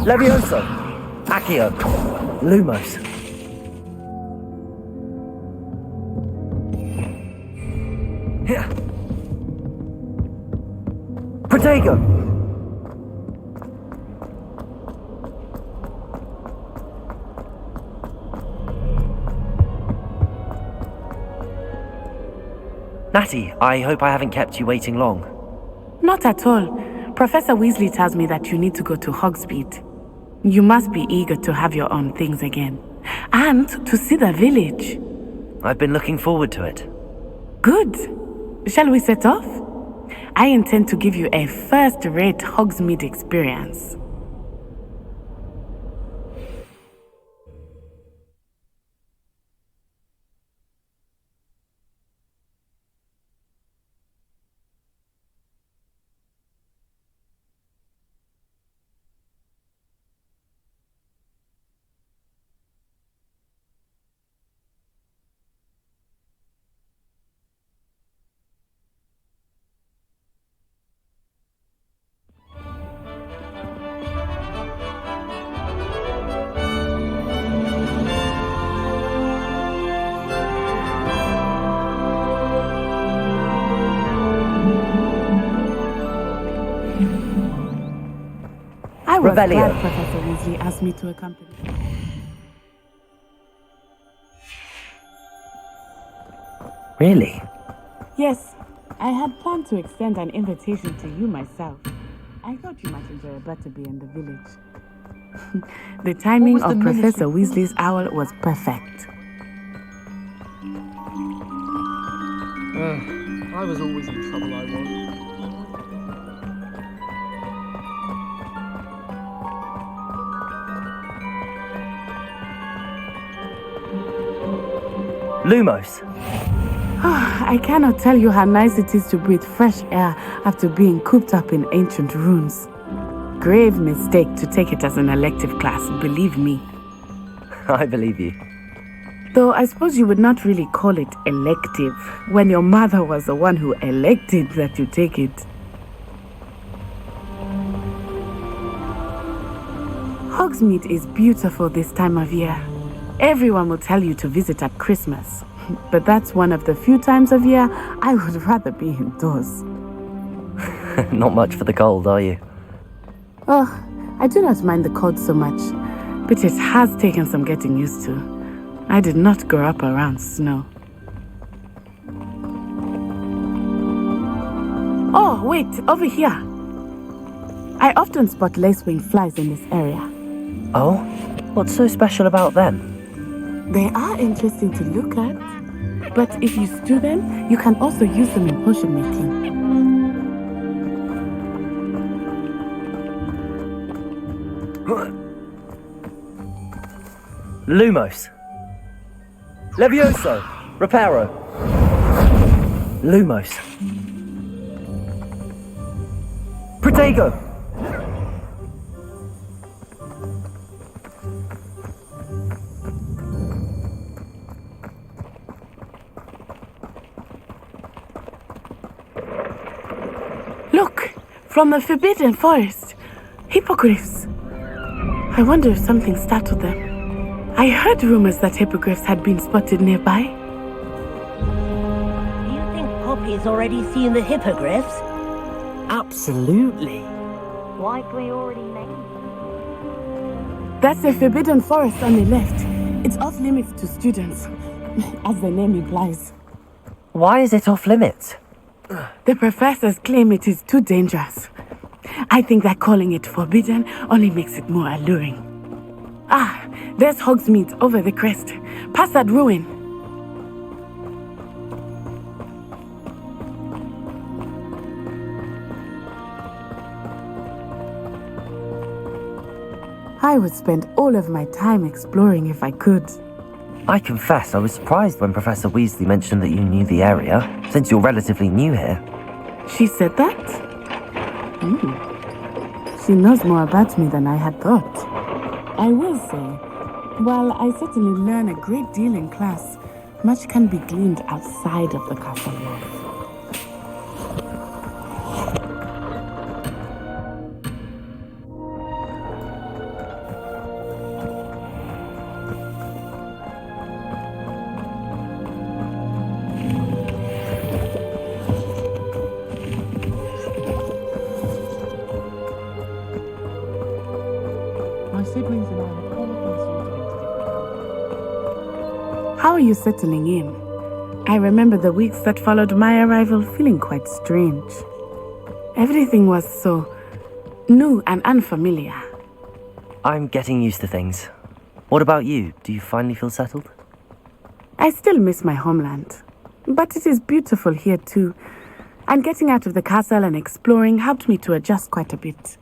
Levioso. Accio. Lumos. Here. Protego. Natty, I hope I haven't kept you waiting long. Not at all. Professor Weasley tells me that you need to go to Hogsmeade. You must be eager to have your own things again. And to see the village. I've been looking forward to it. Good. Shall we set off? I intend to give you a first-rate Hogsmeade experience. I was Revelio. glad Professor Weasley asked me to accompany. Really? Yes, I had planned to extend an invitation to you myself. I thought you might enjoy a Butterby in the village. The timing of Professor Weasley's owl was perfect. I was always in trouble, I was. Lumos. I cannot tell you how nice it is to breathe fresh air after being cooped up in ancient ruins. Grave mistake to take it as an elective class, believe me. I believe you. Though I suppose you would not really call it elective when your mother was the one who elected that you take it. Hogsmeade is beautiful this time of year. Everyone will tell you to visit at Christmas. But that's one of the few times of year I would rather be indoors. Not much for the cold, are you? Oh, I do not mind the cold so much, but it has taken some getting used to. I did not grow up around snow. Oh, wait, over here. I often spot lacewing flies in this area. Oh? What's so special about them? They are interesting to look at, but if you stew them, you can also use them in potion making. Lumos. Levioso. Reparo. Lumos. Protego. Look! From the Forbidden Forest. Hippogriffs. I wonder if something startled them. I heard rumors that hippogriffs had been spotted nearby. Do you think Poppy's already seen the hippogriffs? Absolutely. Likely already named. That's the Forbidden Forest on the left. It's off limits to students, as the name implies. Why is it off limits? The professors claim it is too dangerous. I think that calling it forbidden only makes it more alluring. Ah, there's Hogsmeade over the crest. Past that ruin. I would spend all of my time exploring if I could. I confess I was surprised when Professor Weasley mentioned that you knew the area, since you're relatively new here. She said that? She knows more about me than I had thought. I will say, while I certainly learn a great deal in class, much can be gleaned outside of the castle walls. My siblings and I have all been How are you settling in? I remember the weeks that followed my arrival feeling quite strange. Everything was so new and unfamiliar. I'm getting used to things. What about you? Do you finally feel settled? I still miss my homeland, but it is beautiful here too. And getting out of the castle and exploring helped me to adjust quite a bit.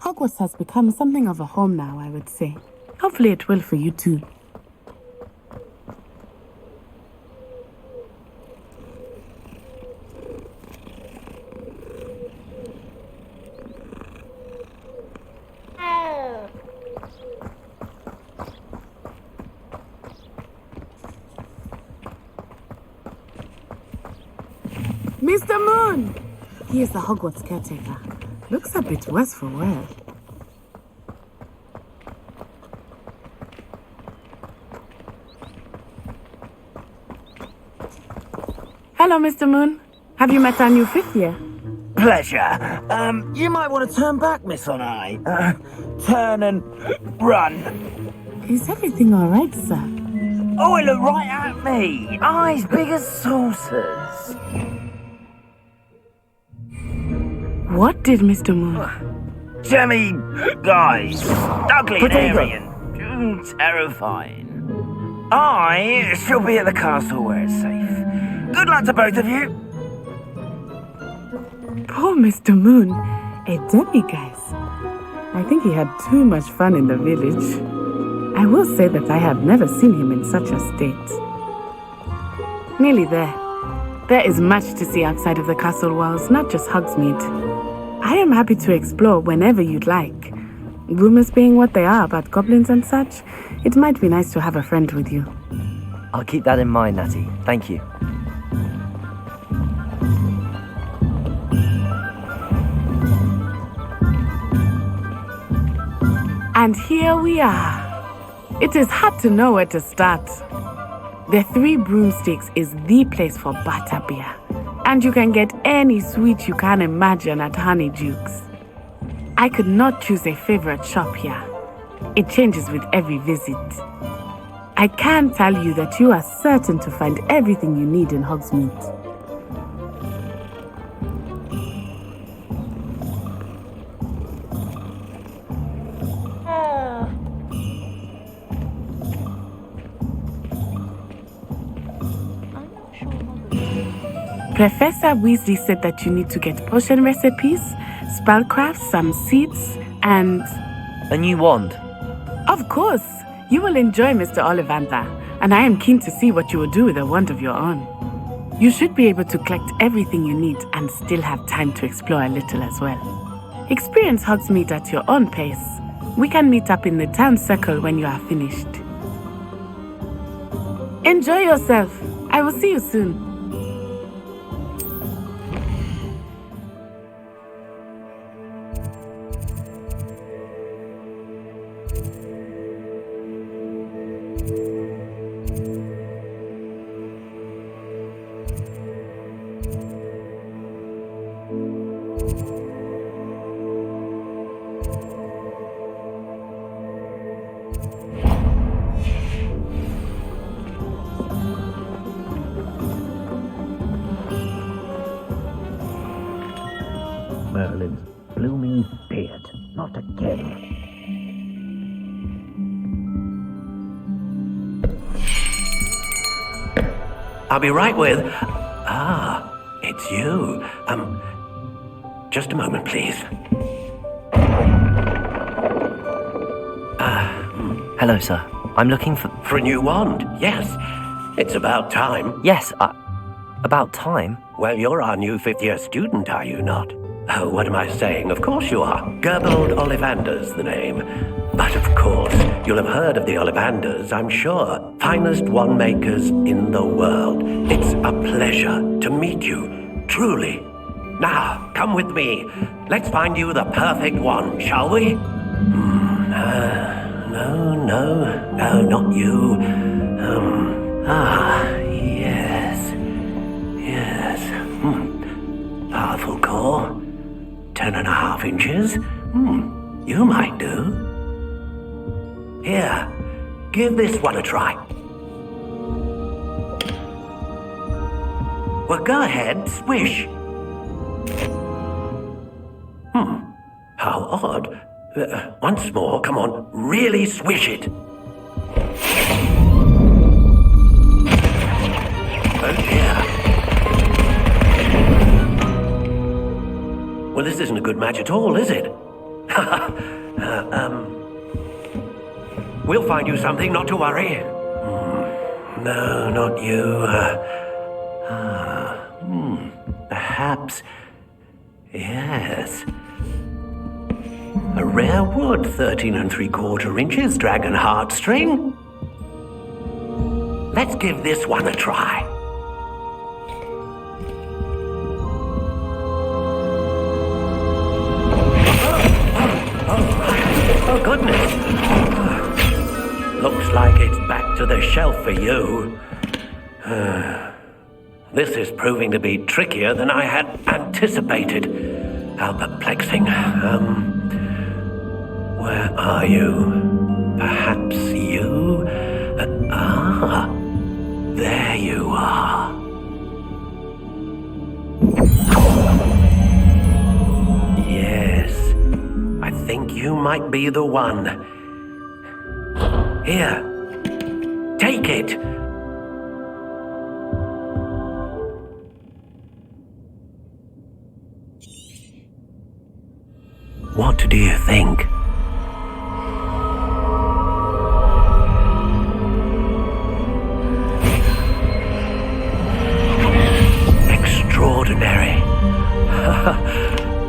Hogwarts has become something of a home now, I would say. Hopefully it will for you too. Mr. Moon! He is the Hogwarts caretaker. Looks a bit worse for wear. Hello, Mr. Moon. Have you met our new fifth year? Pleasure. You might want to turn back, Miss Onai. Turn and run. Is everything all right, sir? Oh, it looked right at me. Eyes big as saucers. What did Mr. Moon? Jemmy, guys, ugly and hairy and terrifying. I shall be at the castle where it's safe. Good luck to both of you. Poor Mr. Moon, a demiguise. I think he had too much fun in the village. I will say that I have never seen him in such a state. Nearly there. There is much to see outside of the castle walls, not just Hogsmeade. I am happy to explore whenever you'd like. Rumors being what they are about goblins and such, it might be nice to have a friend with you. I'll keep that in mind, Natty. Thank you. And here we are. It is hard to know where to start. The Three Broomsticks is the place for butterbeer, and you can get any sweet you can imagine at Honeydukes. I could not choose a favorite shop here. It changes with every visit. I can tell you that you are certain to find everything you need in Hogsmeade. Professor Weasley said that you need to get potion recipes, spellcrafts, some seeds, and... A new wand? Of course! You will enjoy Mr. Ollivander, and I am keen to see what you will do with a wand of your own. You should be able to collect everything you need and still have time to explore a little as well. Experience Hogsmeade at your own pace. We can meet up in the town circle when you are finished. Enjoy yourself. I will see you soon. Merlin's blooming beard, not again. I'll be right with... Ah, it's you. Just a moment, please. Hello, sir. I'm looking for... For a new wand, yes. It's about time. Yes, about time? Well, you're our new fifth-year student, are you not? Oh, what am I saying? Of course you are. Gerbold Ollivander's the name. But of course, you'll have heard of the Ollivanders, I'm sure. Finest wand makers in the world. It's a pleasure to meet you, truly. Now, come with me. Let's find you the perfect wand, shall we? No, not you. Yes. Powerful core. 10.5 inches. You might do. Here, give this one a try. Well, go ahead, swish. How odd. Once more, come on, really swish it. Oh dear. Well, this isn't a good match at all, is it? We'll find you something, not to worry. No, not you. Perhaps... Yes. A rare wood, 13 3/4 inches, dragon heartstring. Let's give this one a try. Oh, goodness. Looks like it's back to the shelf for you. This is proving to be trickier than I had anticipated. How perplexing. Where are you? Perhaps you? There you are. Yes, I think you might be the one. Here, take it. What do you think?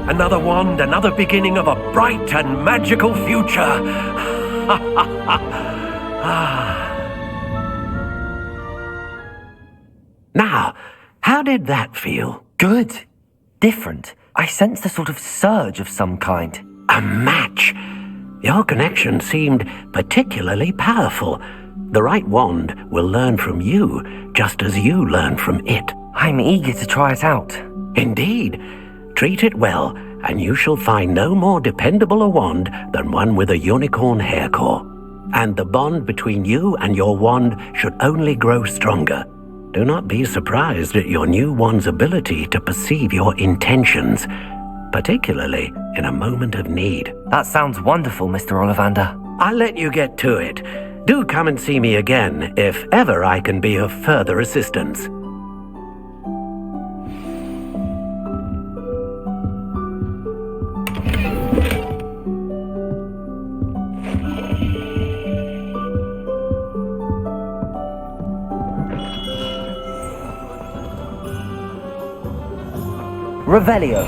Another wand, another beginning of a bright and magical future. Now, how did that feel? Good. Different. I sensed a sort of surge of some kind. A match. Your connection seemed particularly powerful. The right wand will learn from you, just as you learn from it. I'm eager to try it out. Indeed. Treat it well, and you shall find no more dependable a wand than one with a unicorn hair core. And the bond between you and your wand should only grow stronger. Do not be surprised at your new wand's ability to perceive your intentions, particularly in a moment of need. That sounds wonderful, Mr. Ollivander. I'll let you get to it. Do come and see me again if ever I can be of further assistance. Revelio.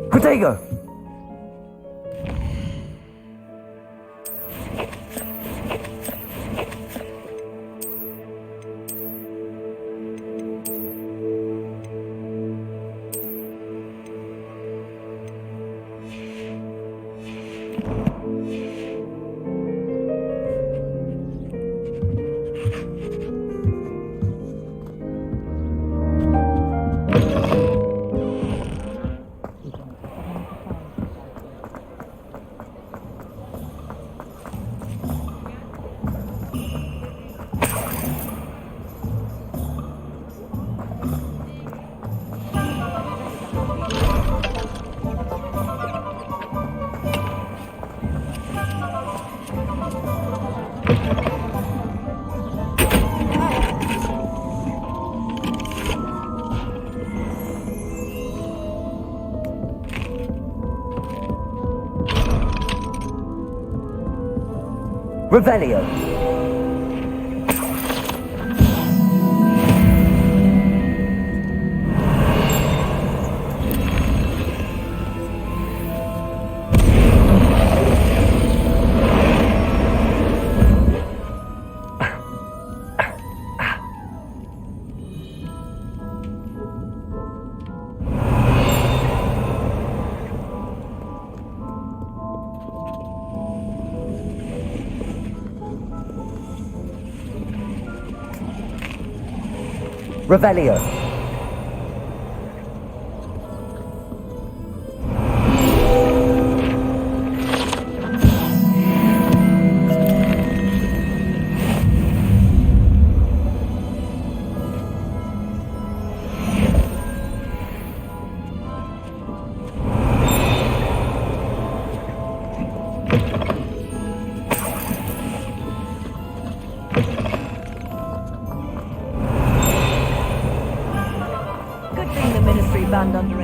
Protego! Revelio. Revelio.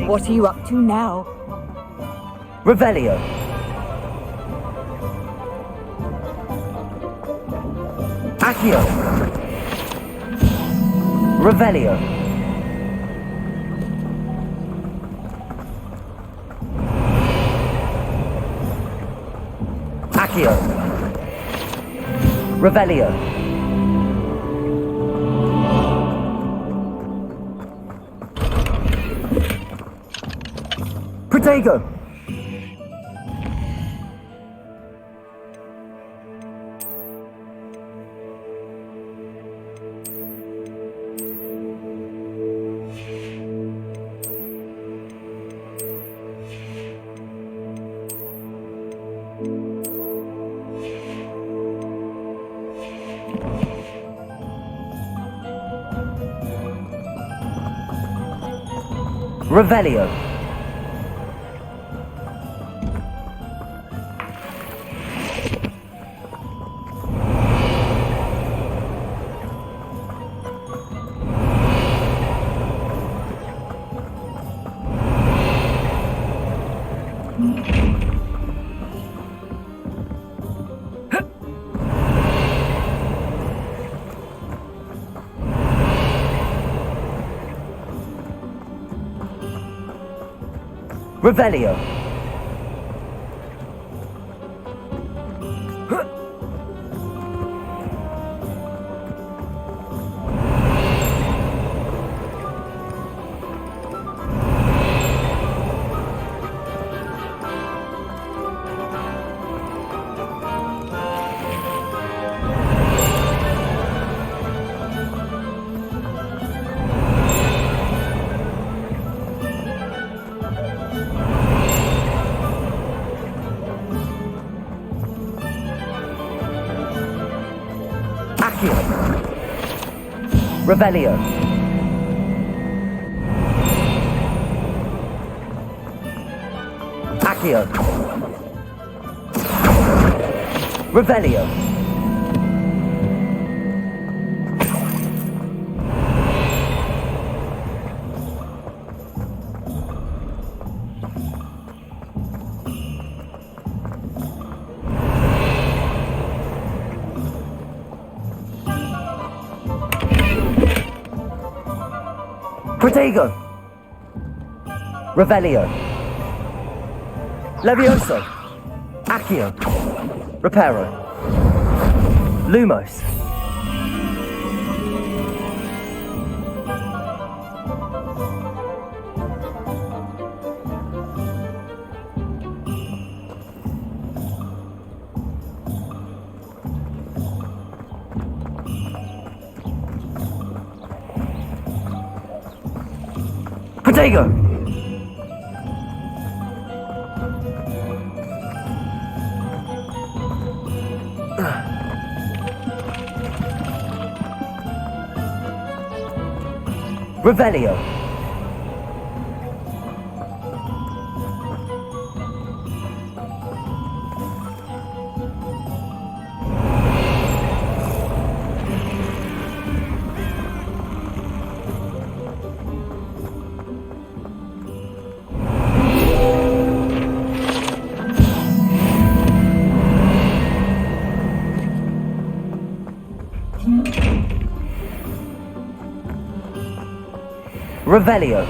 What are you up to now? Revelio. Accio. Revelio. Accio. Revelio. Protego! Revelio. Revelio. Revelio. Accio. Revelio. Protego. Revelio. Levioso. Accio. Reparo. Lumos. Protego. Revelio. Revelio.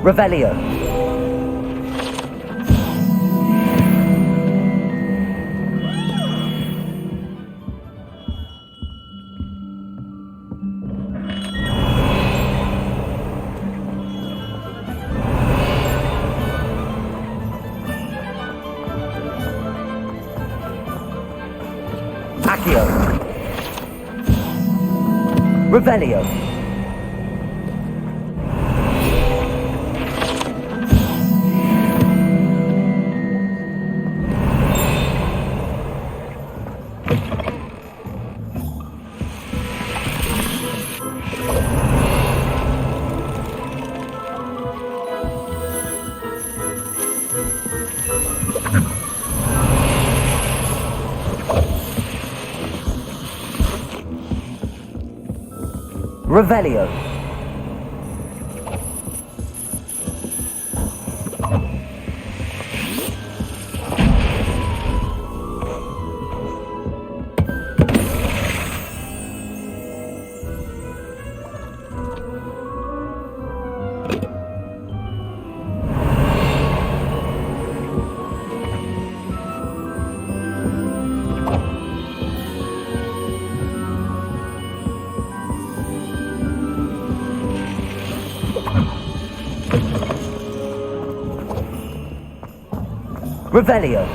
Revelio. Accio. Revelio. Revelio. Revelio.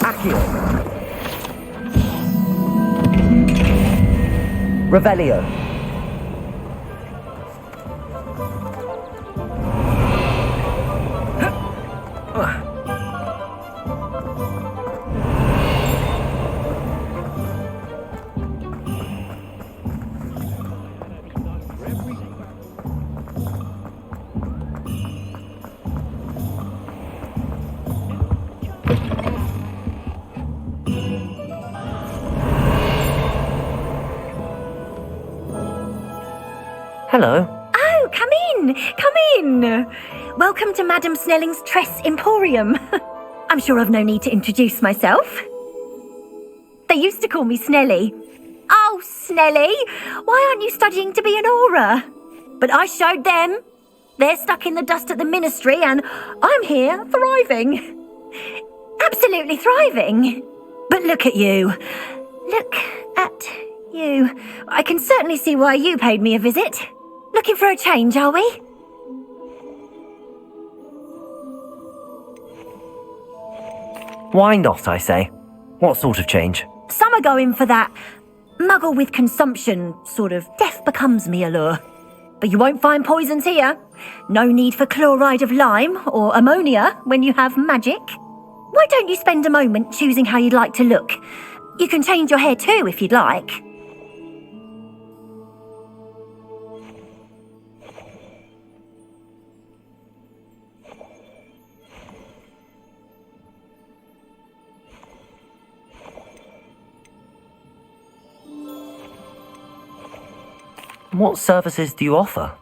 Accio. Revelio. Hello. Oh, come in! Come in! Welcome to Madame Snelling's Tress Emporium. I'm sure I've no need to introduce myself. They used to call me Snelly. Oh, Snelly! Why aren't you studying to be an aura? But I showed them. They're stuck in the dust at the ministry and I'm here thriving. Absolutely thriving. But look at you. Look at you. I can certainly see why you paid me a visit. Looking for a change, are we? Why not, I say? What sort of change? Some are going for that muggle with consumption, sort of death becomes me allure. But you won't find poisons here. No need for chloride of lime or ammonia when you have magic. Why don't you spend a moment choosing how you'd like to look? You can change your hair too if you'd like. What services do you offer?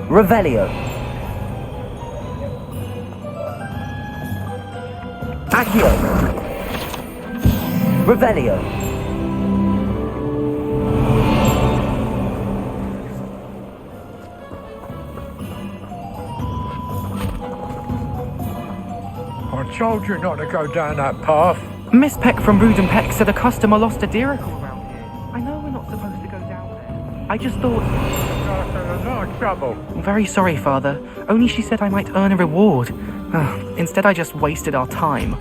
Revelio. Accio. Revelio. I told you not to go down that path. Miss Peck from Rude and Peck said a customer lost a diricle around here. I know we're not supposed to go down there. I just thought... No trouble. I'm very sorry, Father. Only she said I might earn a reward. Instead, I just wasted our time.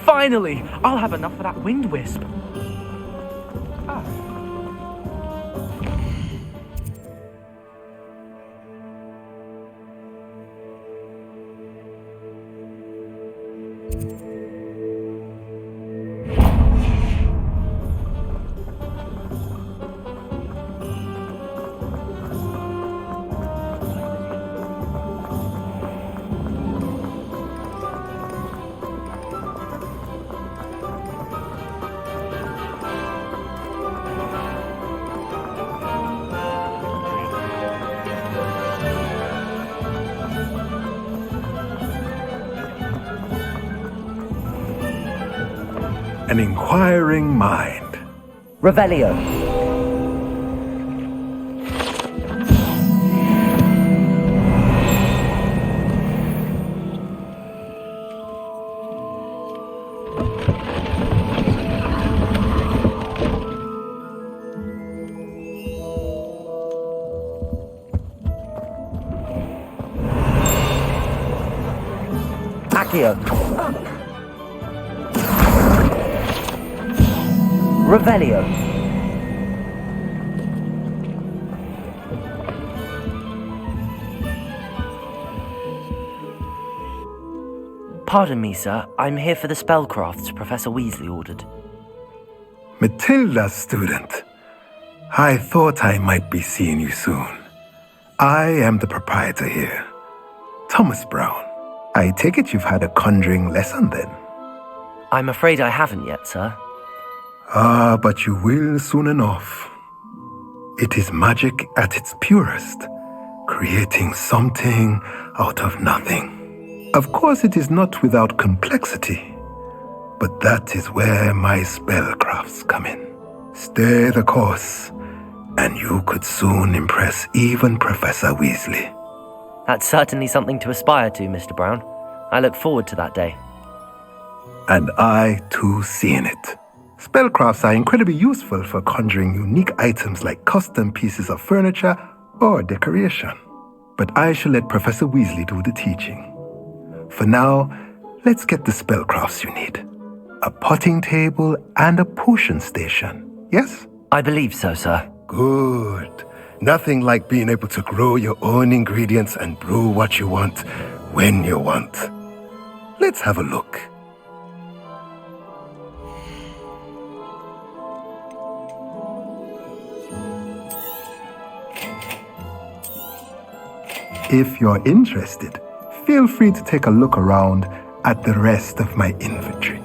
Finally! I'll have enough for that wind wisp. An inquiring mind. Revelio. Accio. Revelio. Pardon me, sir. I'm here for the spellcrafts Professor Weasley ordered. Matilda's student. I thought I might be seeing you soon. I am the proprietor here, Thomas Brown. I take it you've had a conjuring lesson then? I'm afraid I haven't yet, sir. Ah, but you will soon enough. It is magic at its purest, creating something out of nothing. Of course, it is not without complexity, but that is where my spellcrafts come in. Stay the course, and you could soon impress even Professor Weasley. That's certainly something to aspire to, Mr. Brown. I look forward to that day. And I, too, see in it. Spellcrafts are incredibly useful for conjuring unique items like custom pieces of furniture or decoration. But I shall let Professor Weasley do the teaching. For now, let's get the spellcrafts you need. A potting table and a potion station, yes? I believe so, sir. Good. Nothing like being able to grow your own ingredients and brew what you want when you want. Let's have a look. If you're interested, feel free to take a look around at the rest of my inventory.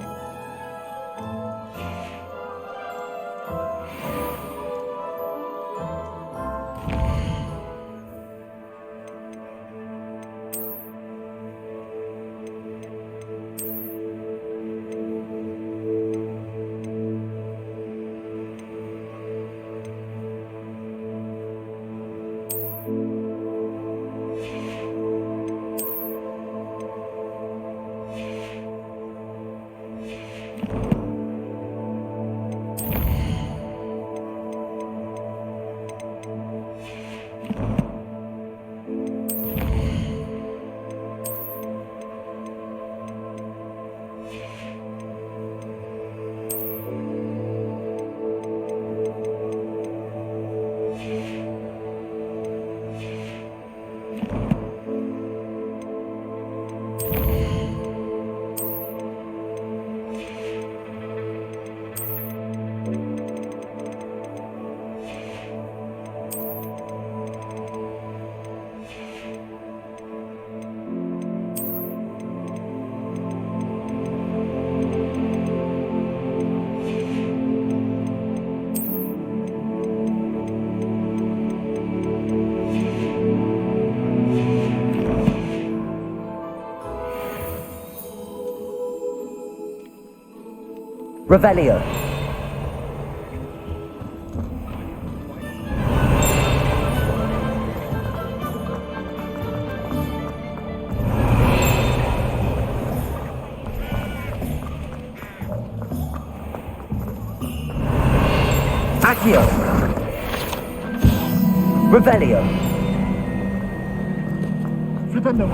Revelio. Accio. Revelio. Flippando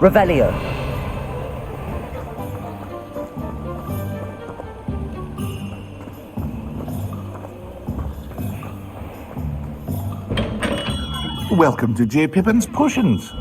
Revelio. Welcome to J. Pippin's Potions.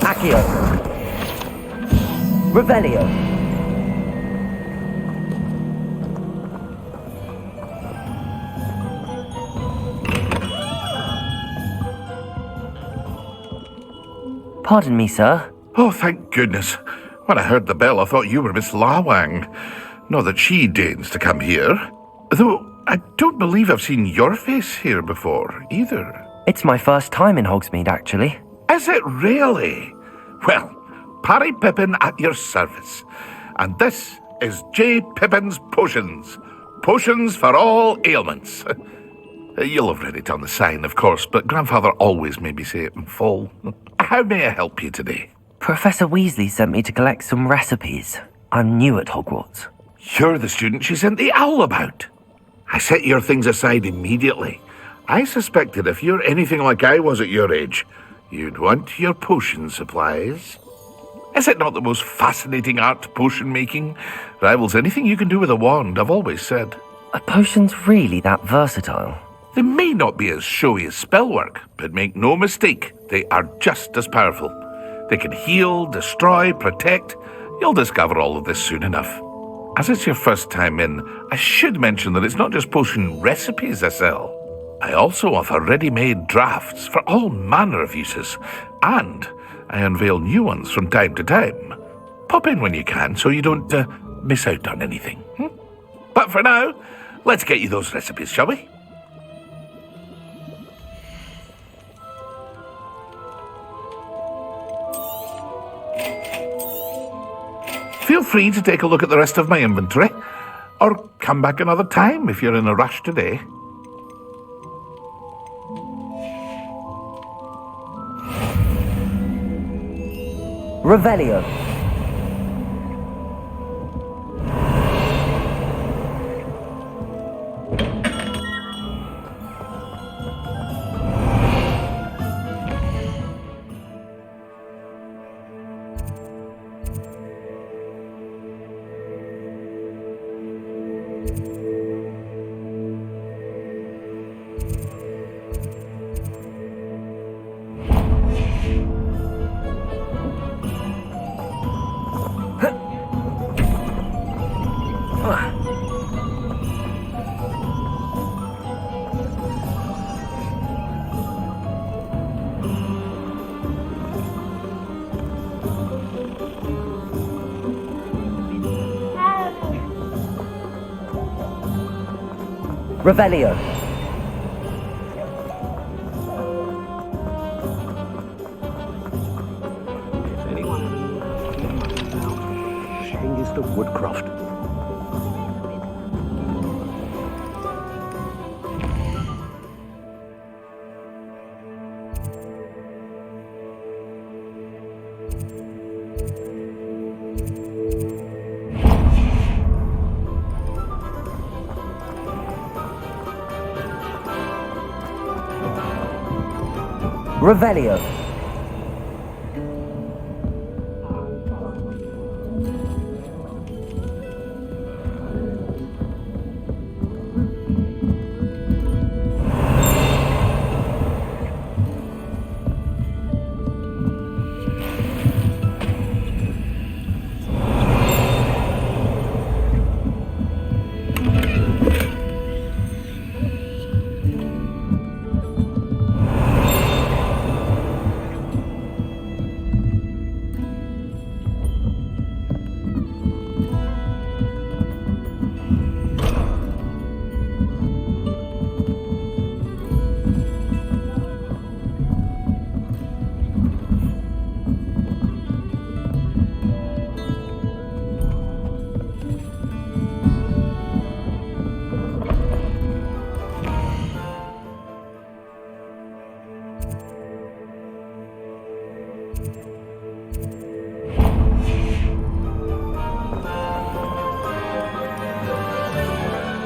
Accio. Revelio. Pardon me, sir. Oh, thank goodness. When I heard the bell, I thought you were Miss Lawang. Not that she deigns to come here. Though I don't believe I've seen your face here before, either. It's my first time in Hogsmeade, actually. Is it really? Well, Parry Pippin at your service. And this is J. Pippin's Potions. Potions for all ailments. You'll have read it on the sign, of course, but Grandfather always made me say it in full. How may I help you today? Professor Weasley sent me to collect some recipes. I'm new at Hogwarts. You're the student she sent the owl about. I set your things aside immediately. I suspected if you're anything like I was at your age, you'd want your potion supplies. Is it not the most fascinating art, potion making? Rivals anything you can do with a wand, I've always said. Are potions really that versatile? They may not be as showy as spellwork, but make no mistake, they are just as powerful. They can heal, destroy, protect. You'll discover all of this soon enough. As it's your first time in, I should mention that it's not just potion recipes I sell. I also offer ready-made drafts for all manner of uses, and I unveil new ones from time to time. Pop in when you can so you don't miss out on anything. But for now, let's get you those recipes, shall we? Feel free to take a look at the rest of my inventory, or come back another time if you're in a rush today. Revelio. Revelio. Youngest of Woodcroft. Revelio.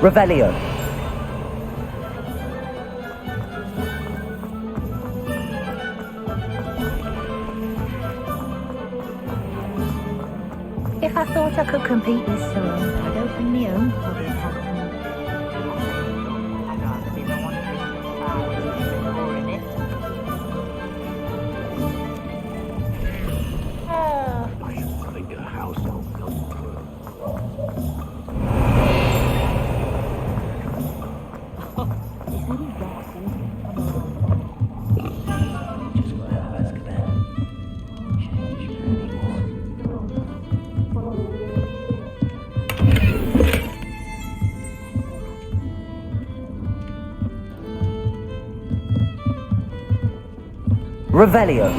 Revelio. If I thought I could compete with someone, I'd open my own hobby company. Revelio.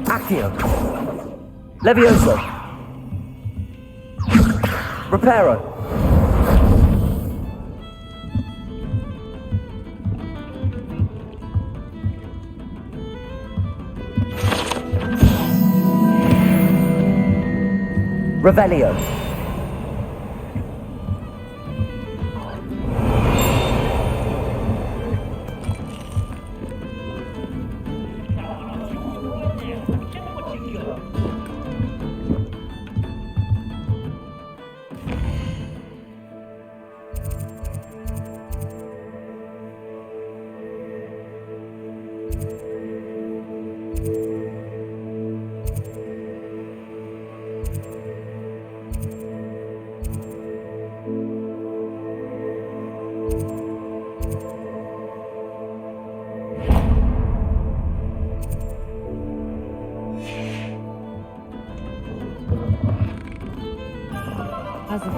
Accio. Levioso. Reparo. Revelio.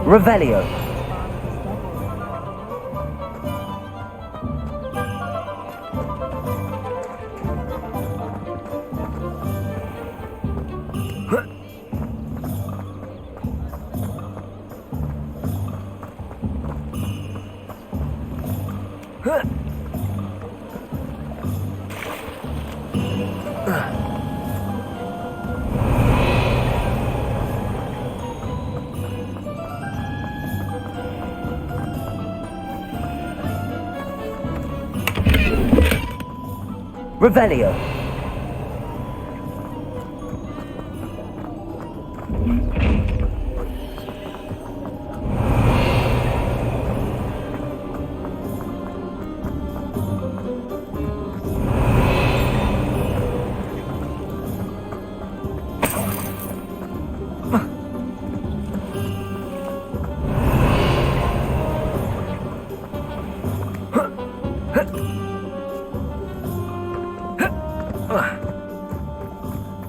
Revelio. Revelio.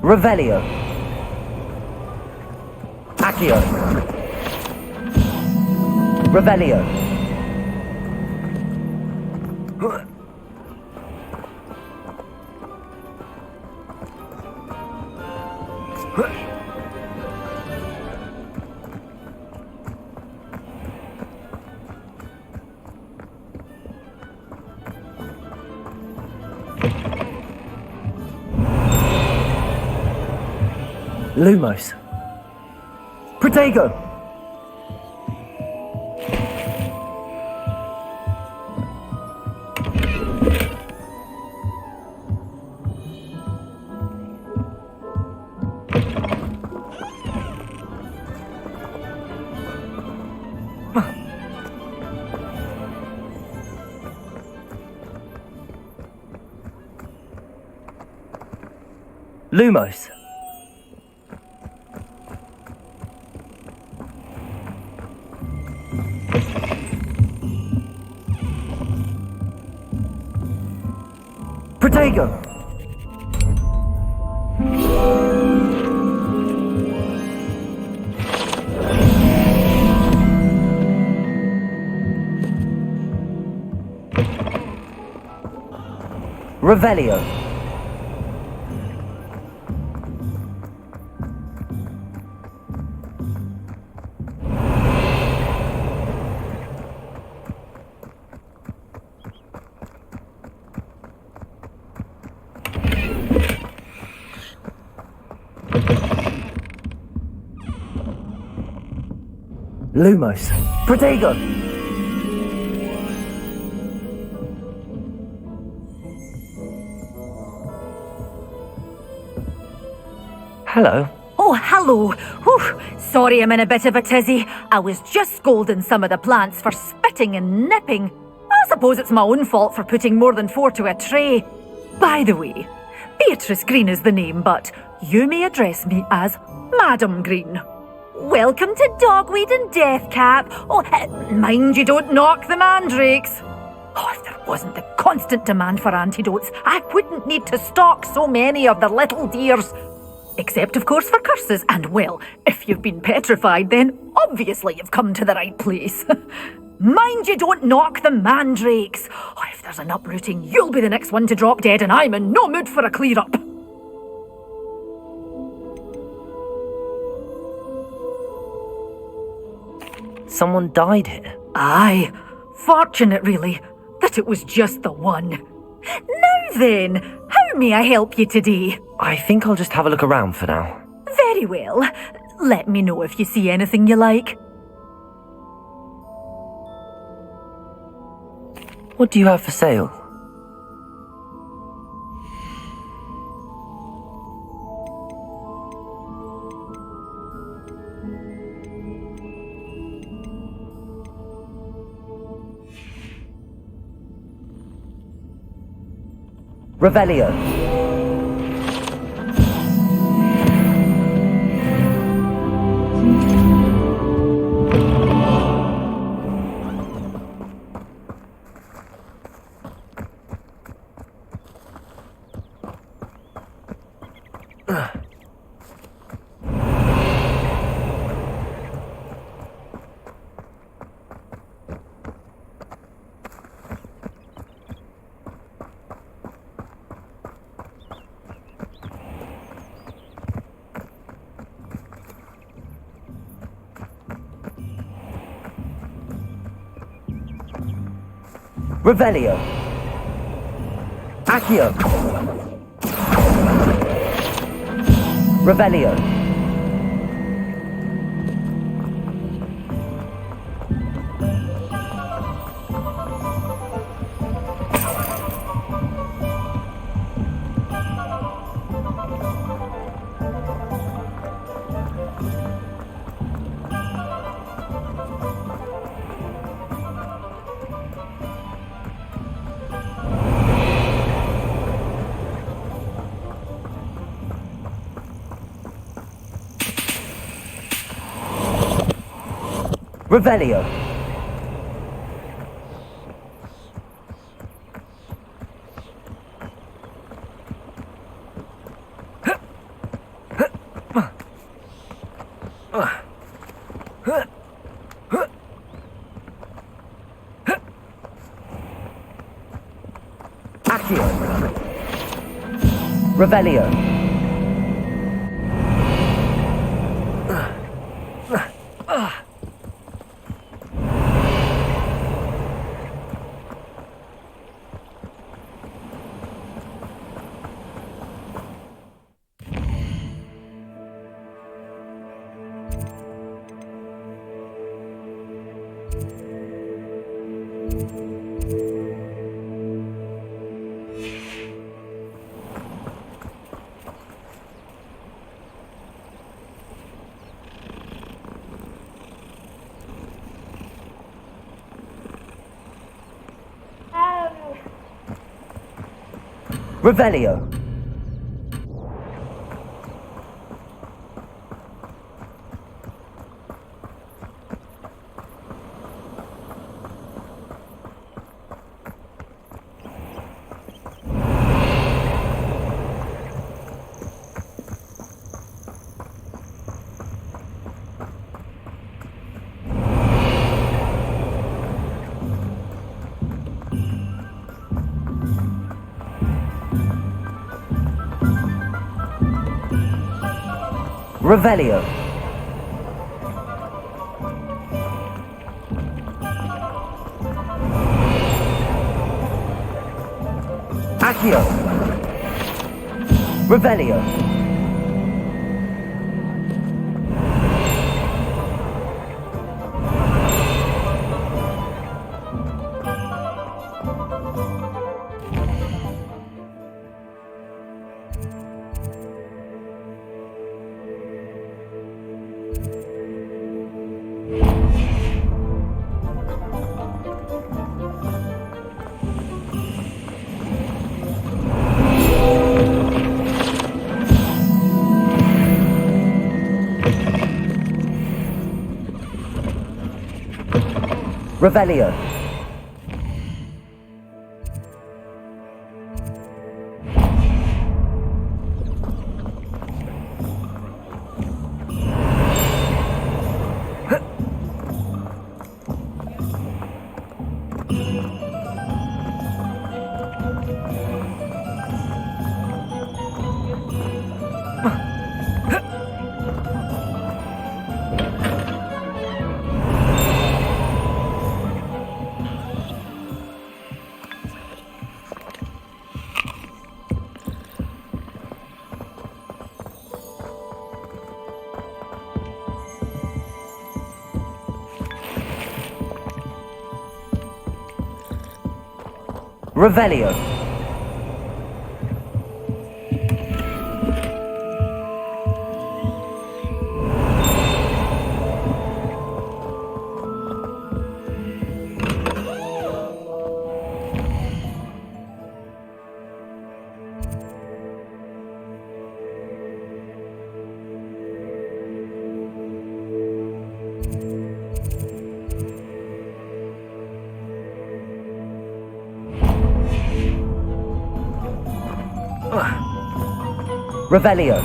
Revelio. Accio. Revelio. Lumos. Protego. Lumos. Protego. Revelio. Lumos. Protego. Hello. Oh, hello. Whew. Sorry I'm in a bit of a tizzy. I was just scolding some of the plants for spitting and nipping. I suppose it's my own fault for putting more than 4 to a tray. By the way, Beatrice Green is the name, but you may address me as Madam Green. Welcome to Dogweed and Deathcap. Oh, mind you don't knock the mandrakes. Oh, if there wasn't the constant demand for antidotes, I wouldn't need to stock so many of the little dears. Except, of course, for curses. And, well, if you've been petrified, then obviously you've come to the right place. Mind you don't knock the mandrakes. Oh, if there's an uprooting, you'll be the next one to drop dead, and I'm in no mood for a clear-up. Someone died here? Aye. Fortunate, really, that it was just the one. Now then, how may I help you today? I think I'll just have a look around for now. Very Very well. Let me know if you see anything you like. What do you have for sale? Revelio. Revelio. Accio. Revelio. Revelio. Accio. Revelio. Revelio. Revelio. Accio. Revelio. Revelio. Revelio. Revelio.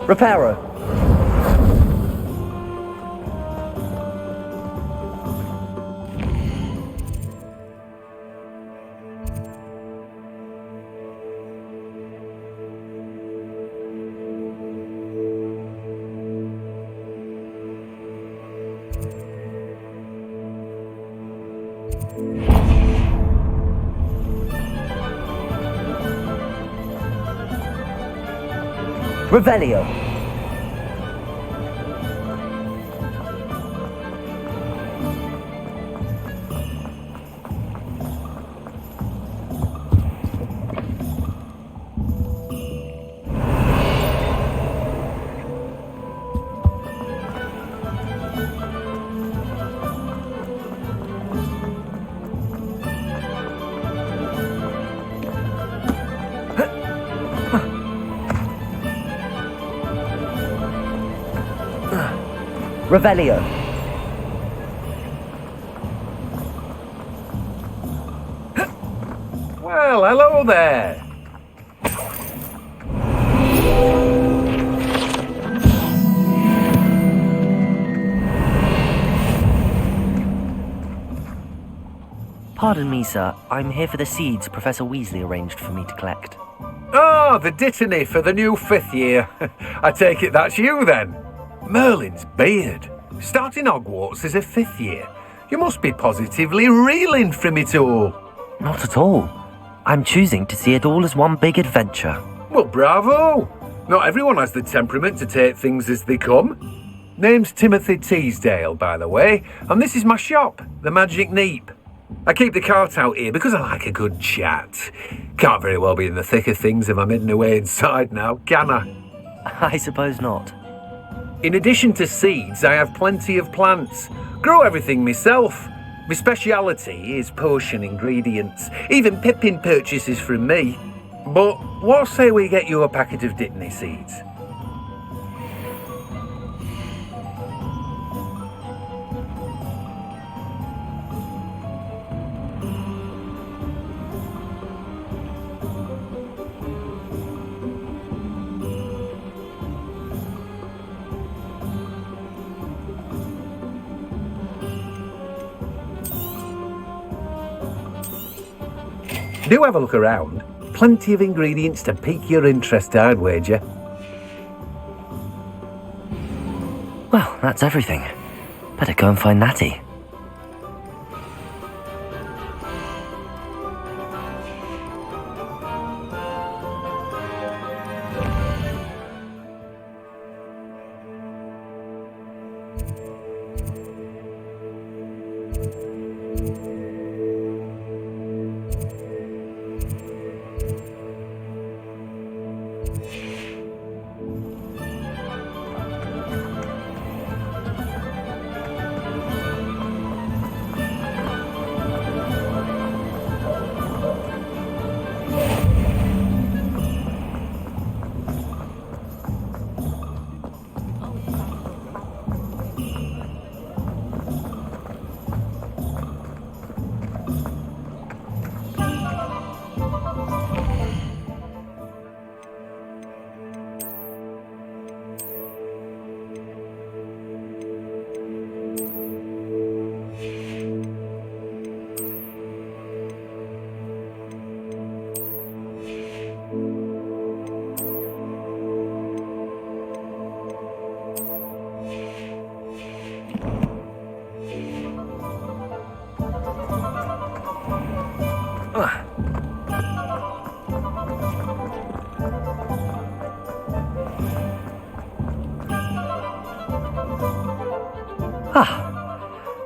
Reparo. Revelio. Revelio. Well, hello there. Pardon me, sir. I'm here for the seeds Professor Weasley arranged for me to collect. Oh, the dittany for the new 5th year. I take it that's you then. Merlin's beard. Starting Hogwarts as a 5th year. You must be positively reeling from it all. Not at all. I'm choosing to see it all as one big adventure. Well, bravo. Not everyone has the temperament to take things as they come. Name's Timothy Teasdale, by the way, and this is my shop, the Magic Neep. I keep the cart out here because I like a good chat. Can't very well be in the thick of things if I'm hidden away inside now, can I? I suppose not. In addition to seeds, I have plenty of plants. Grow everything myself. My speciality is potion ingredients. Even Pippin purchases from me. But what say we get you a packet of Dittany seeds? Do have a look around. Plenty of ingredients to pique your interest, I'd wager. Well, that's everything. Better go and find Natty.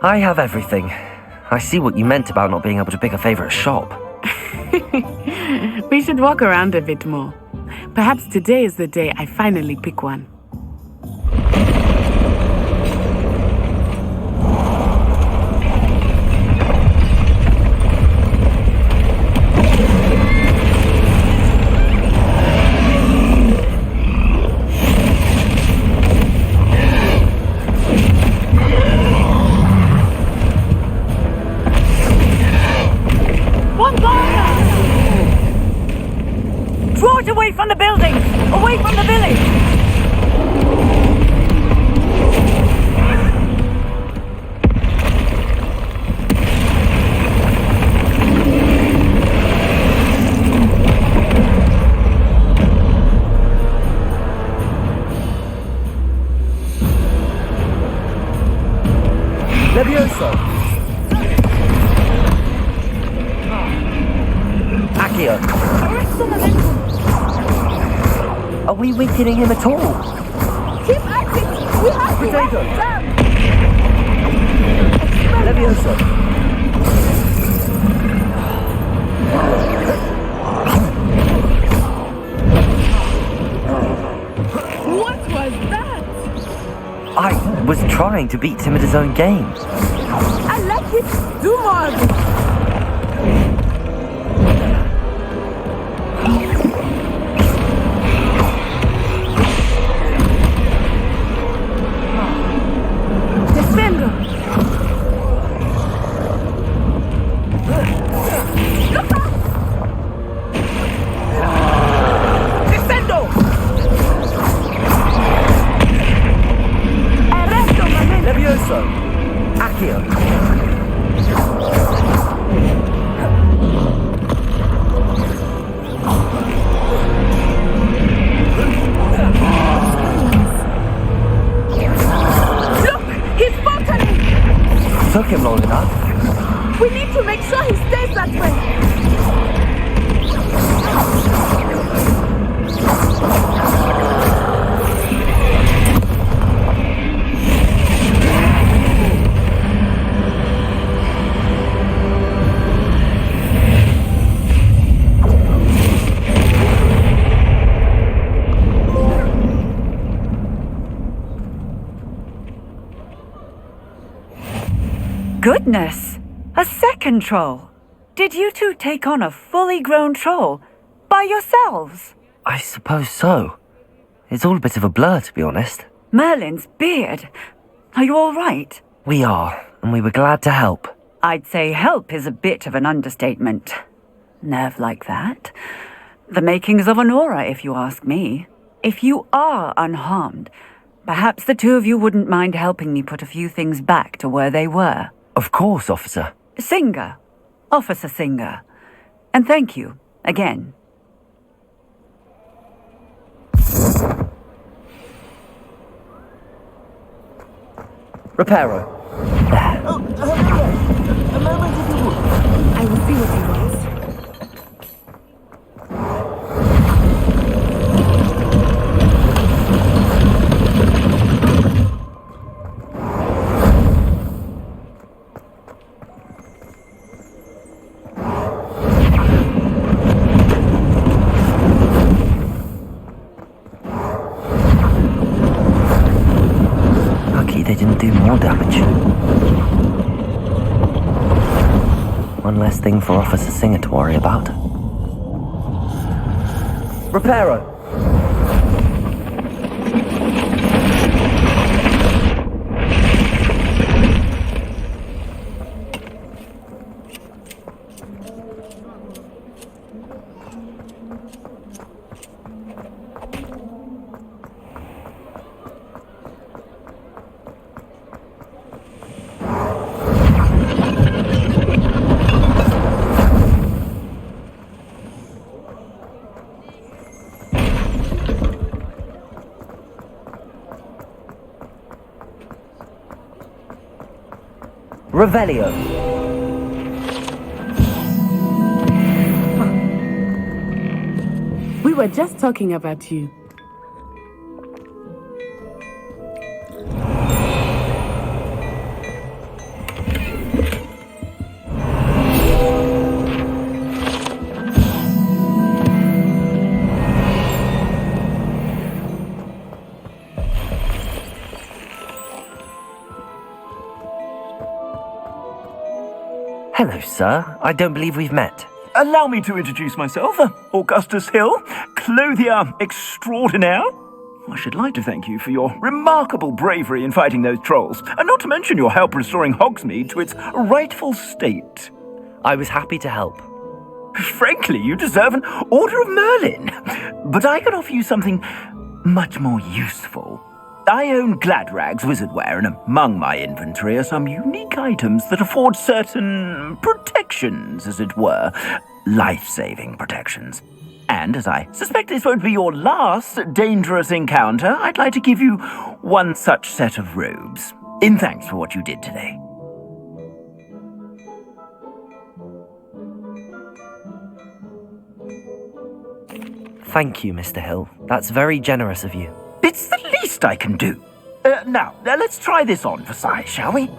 I have everything. I see what you meant about not being able to pick a favorite shop. We should walk around a bit more. Perhaps today is the day I finally pick one. Draw it away from the buildings! Away from the village! Levioso! Accio! Are we weakening him at all? Keep acting! We have to Potato! them! Levioso! What was that? I was trying to beat him at his own game. I like it! Do more of it! Levioso! Accio! Look! He's faltering! Took him long enough. We need to make sure he stays that way! Goodness! A second troll! Did you two take on a fully grown troll? By yourselves? I suppose so. It's all a bit of a blur, to be honest. Merlin's beard. Are you all right? We are, and we were glad to help. I'd say help is a bit of an understatement. Nerve like that. The makings of an aura, if you ask me. If you are unharmed, perhaps the two of you wouldn't mind helping me put a few things back to where they were. Of course, officer. Singer. Officer Singer. And thank you, again. Reparo. A moment if you would. I will see what he wants. Lucky they didn't do more damage. One less thing for Officer Singer to worry about. Reparo! Revelio. We were just talking about you. Hello, sir. I don't believe we've met. Allow me to introduce myself. Augustus Hill, clothier extraordinaire. I should like to thank you for your remarkable bravery in fighting those trolls, and not to mention your help restoring Hogsmeade to its rightful state. I was happy to help. Frankly, you deserve an Order of Merlin. But I can offer you something much more useful. I own Gladrag's wizardware, and among my inventory are some unique items that afford certain protections, as it were. Life-saving protections. And as I suspect this won't be your last dangerous encounter, I'd like to give you one such set of robes, in thanks for what you did today. Thank you, Mr. Hill. That's very generous of you. It's the least I can do. Now, let's try this on for size, shall we?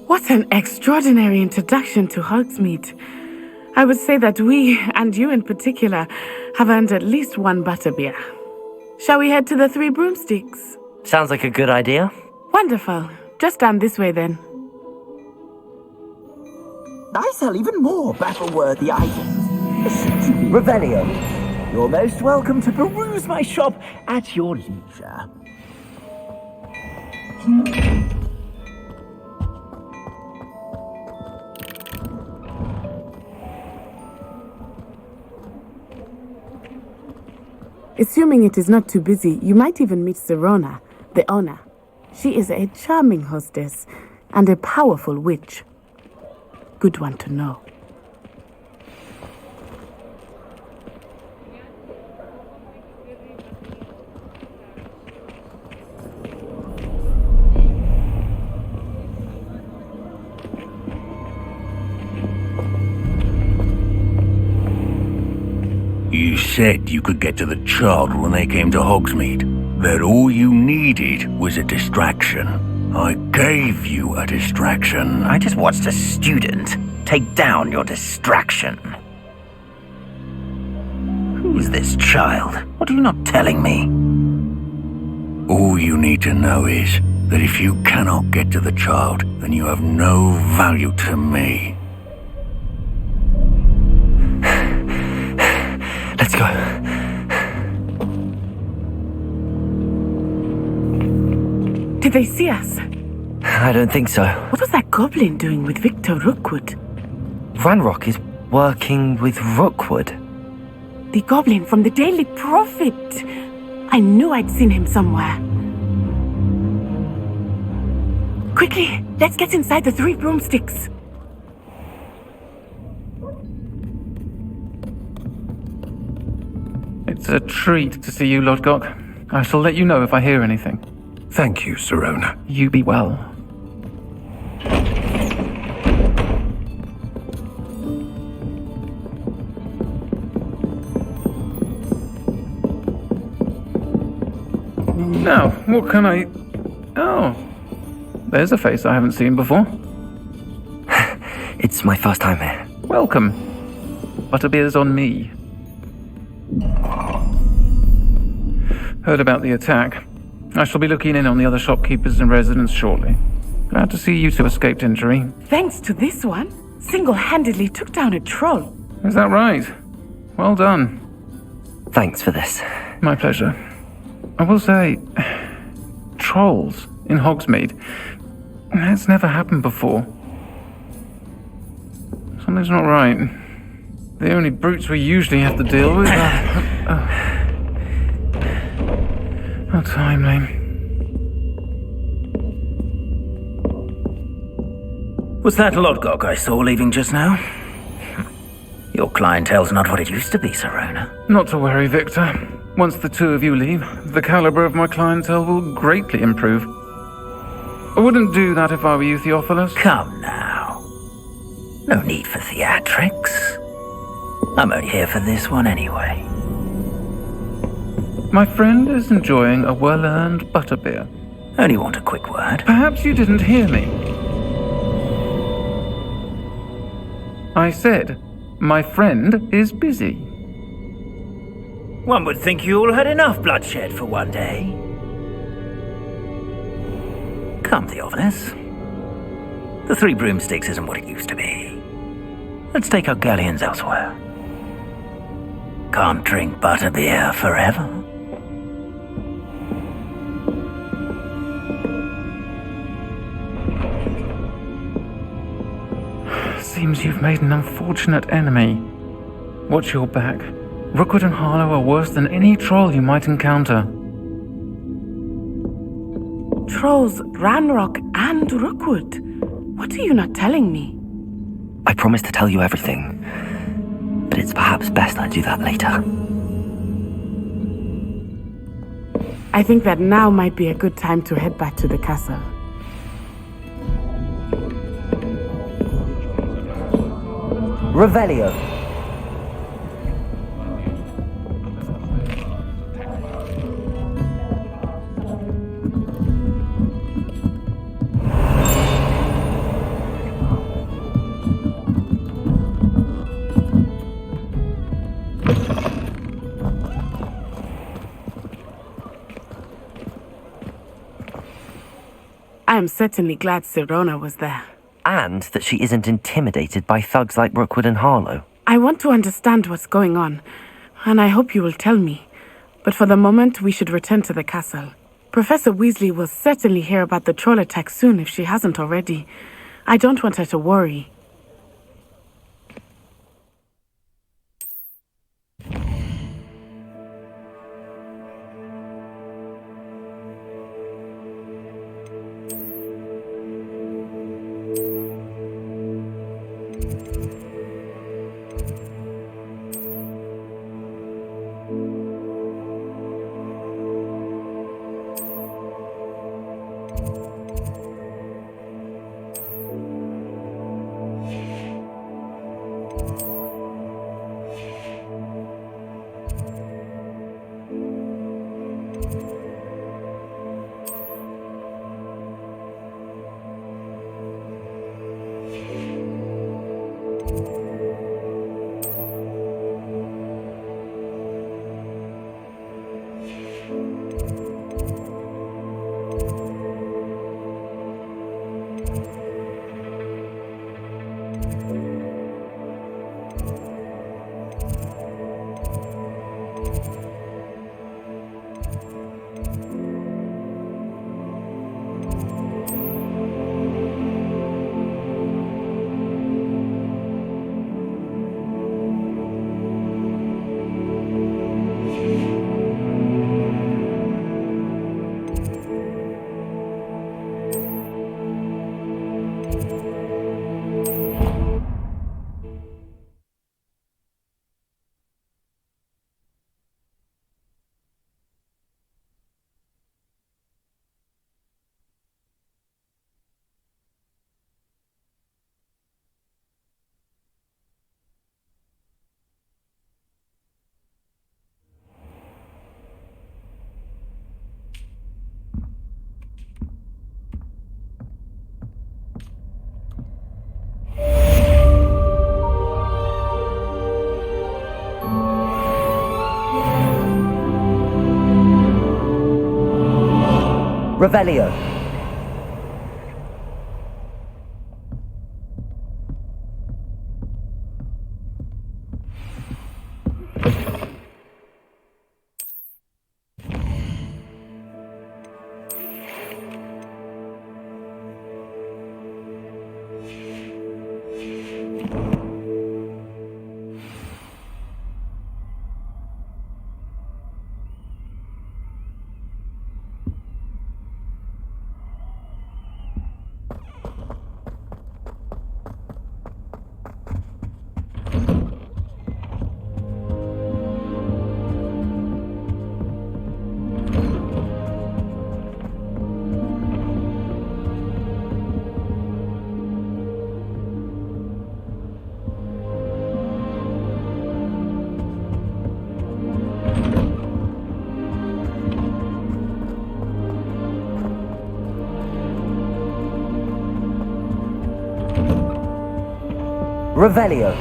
What an extraordinary introduction to Hogsmeade. I would say that we, and you in particular, have earned at least one butterbeer. Shall we head to the Three Broomsticks? Sounds like a good idea. Wonderful. Just down this way then. I sell even more battle-worthy items. Revelio. You're most welcome to peruse my shop at your leisure. Assuming it is not too busy, you might even meet Serona, the owner. She is a charming hostess and a powerful witch. Good one to know. You said you could get to the child when they came to Hogsmeade. That all you needed was a distraction. I gave you a distraction. I just watched a student take down your distraction. Who is this child? What are you not telling me? All you need to know is that if you cannot get to the child, then you have no value to me. Let's go. Did they see us? I don't think so. What was that goblin doing with Victor Rookwood? Ranrock is working with Rookwood. The goblin from the Daily Prophet. I knew I'd seen him somewhere. Quickly, let's get inside the Three Broomsticks. It's a treat to see you, Lodgok. I shall let you know if I hear anything. Thank you, Serona. You be well. Now, what can I... Oh, there's a face I haven't seen before. It's my first time here. Welcome. Butterbeer's on me. Heard about the attack. I shall be looking in on the other shopkeepers and residents shortly. Glad to see you two escaped injury. Thanks to this one. single-handedly took down a troll. Is that right? Well done. Thanks for this. My pleasure. I will say, trolls in Hogsmeade. That's never happened before. Something's not right. The only brutes we usually have to deal with are... How timely. Was that Lodgok I saw leaving just now? Your clientele's not what it used to be, Serona. Not to worry, Victor. Once the two of you leave, the caliber of my clientele will greatly improve. I wouldn't do that if I were you, Theophilus. Come now. No need for theatrics. I'm only here for this one anyway. My friend is enjoying a well-earned butterbeer. Only want a quick word. Perhaps you didn't hear me. I said, my friend is busy. One would think you all had enough bloodshed for one day. Come, Theophilus. The Three Broomsticks isn't what it used to be. Let's take our galleons elsewhere. Can't drink butterbeer forever. Seems you've made an unfortunate enemy. Watch your back. Rookwood and Harlow are worse than any troll you might encounter. Trolls, Ranrock, and Rookwood. What are you not telling me? I promised to tell you everything, but it's perhaps best I do that later. I think that now might be a good time to head back to the castle. Revelio. I am certainly glad Serona was there. And that she isn't intimidated by thugs like Rookwood and Harlow. I want to understand what's going on, and I hope you will tell me. But for the moment, we should return to the castle. Professor Weasley will certainly hear about the troll attack soon if she hasn't already. I don't want her to worry. Revelio. Revelio.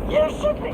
You should be.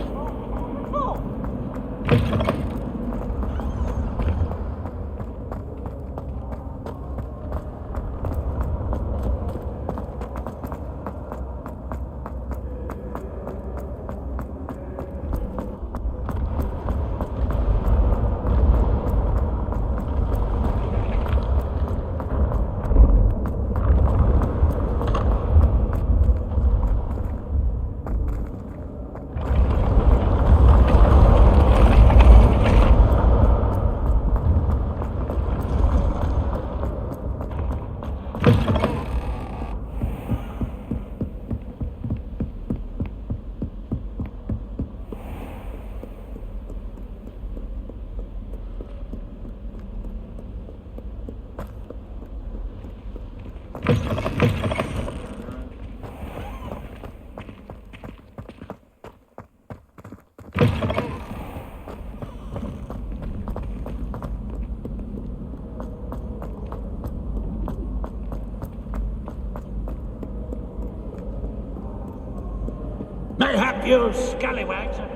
Mayhap you scallywags are...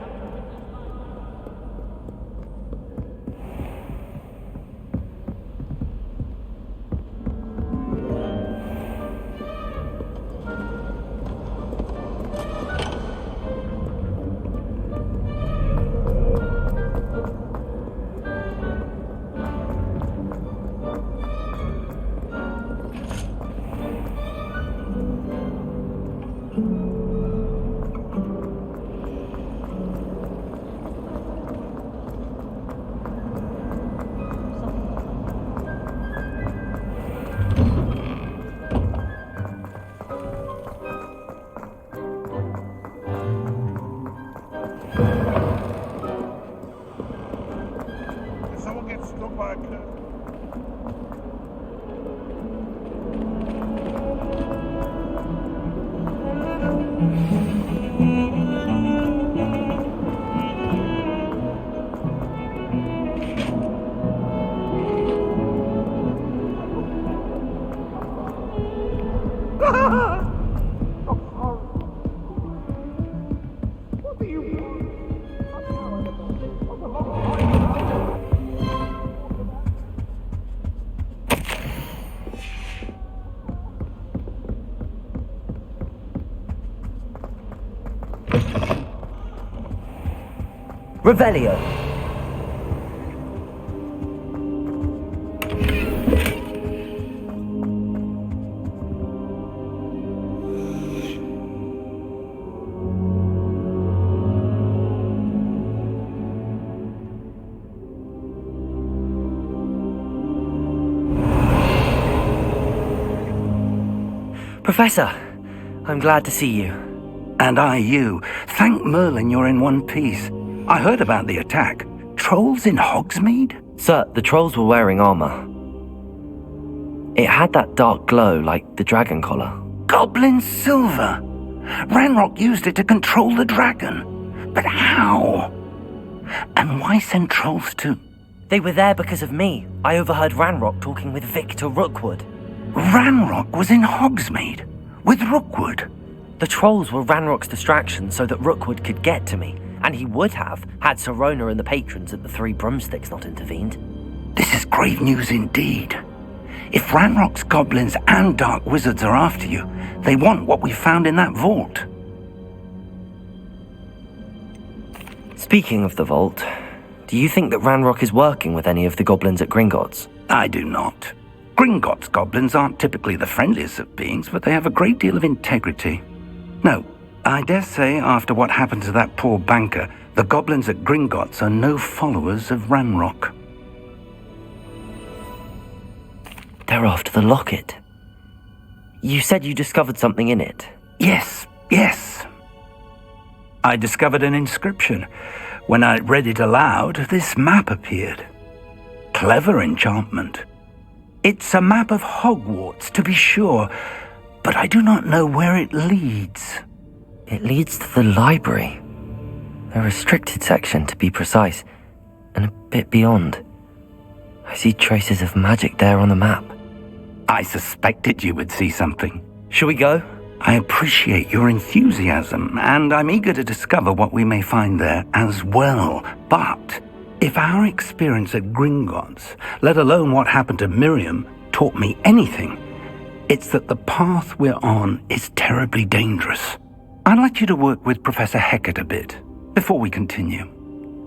Someone gets struck by a curve. What do you want? Revelio. Professor, I'm glad to see you. And I you. Thank Merlin you're in one piece. I heard about the attack. Trolls in Hogsmeade? Sir, the trolls were wearing armor. It had that dark glow like the dragon collar. Goblin silver! Ranrock used it to control the dragon. But how? And why send trolls too? They were there because of me. I overheard Ranrock talking with Victor Rookwood. Ranrock was in Hogsmeade? With Rookwood? The trolls were Ranrock's distraction so that Rookwood could get to me. And he would have, had Sirona and the patrons at the Three Broomsticks not intervened. This is grave news indeed. If Ranrock's goblins and dark wizards are after you, they want what we found in that vault. Speaking of the vault, do you think that Ranrock is working with any of the goblins at Gringotts? I do not. Gringotts goblins aren't typically the friendliest of beings, but they have a great deal of integrity. No, I dare say after what happened to that poor banker, the goblins at Gringotts are no followers of Ranrock. They're after the locket. You said you discovered something in it. Yes. I discovered an inscription. When I read it aloud, this map appeared. Clever enchantment. It's a map of Hogwarts, to be sure, but I do not know where it leads. It leads to the library. A restricted section, to be precise, and a bit beyond. I see traces of magic there on the map. I suspected you would see something. Shall we go? I appreciate your enthusiasm, and I'm eager to discover what we may find there as well. But if our experience at Gringotts, let alone what happened to Miriam, taught me anything, it's that the path we're on is terribly dangerous. I'd like you to work with Professor Hecat a bit before we continue.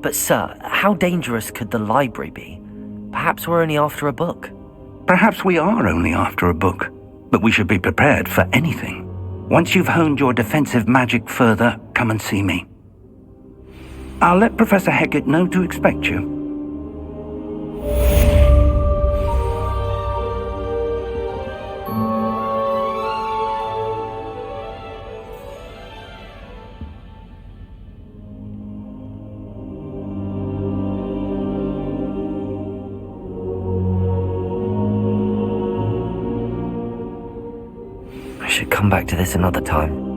But sir, how dangerous could the library be? Perhaps we're only after a book. Perhaps we are only after a book, but we should be prepared for anything. Once you've honed your defensive magic further, come and see me. I'll let Professor Hecat know to expect you. I should come back to this another time.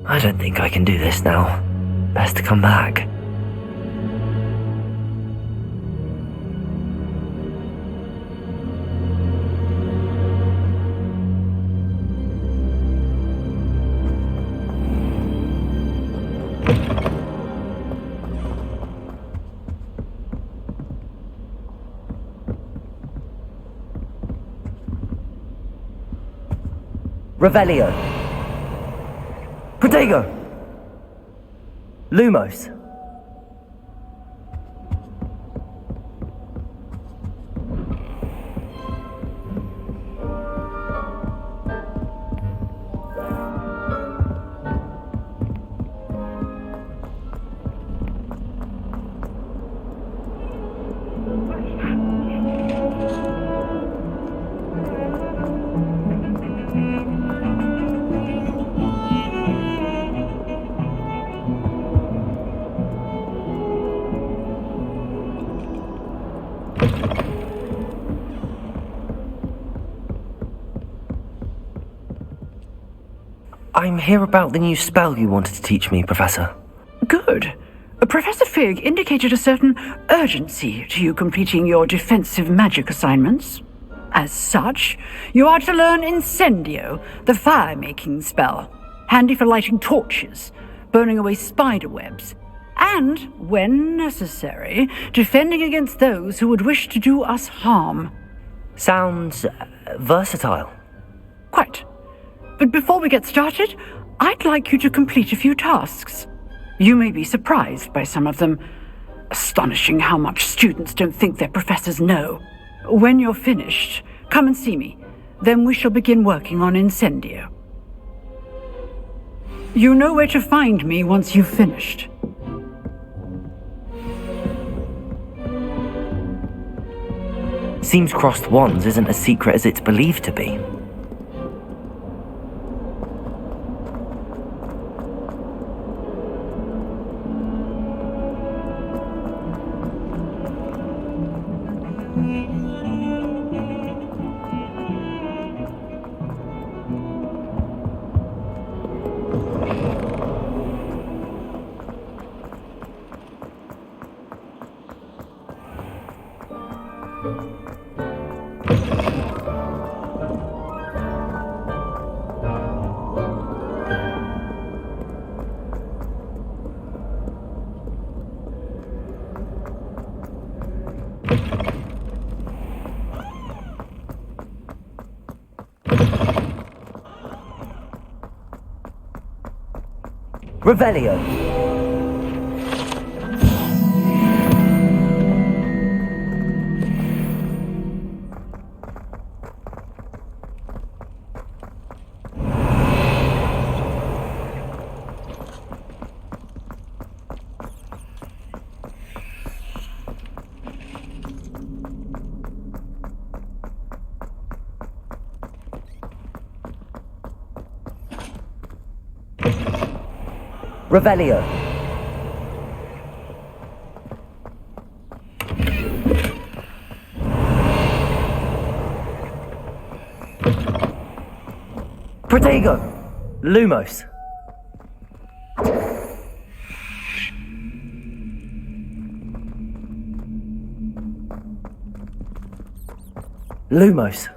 I don't think I can do this now. Best to come back. Revelio. Protego. Lumos. I'm here about the new spell you wanted to teach me, Professor. Good. Professor Fig indicated a certain urgency to you completing your defensive magic assignments. As such, you are to learn Incendio, the fire-making spell, handy for lighting torches, burning away spider webs, and, when necessary, defending against those who would wish to do us harm. Sounds versatile. Quite. But before we get started, I'd like you to complete a few tasks. You may be surprised by some of them. Astonishing how much students don't think their professors know. When you're finished, come and see me. Then we shall begin working on Incendio. You know where to find me once you've finished. Seems crossed wands isn't as secret as it's believed to be. Revelio. Revelio. Protego. Lumos. Lumos.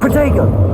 Protego.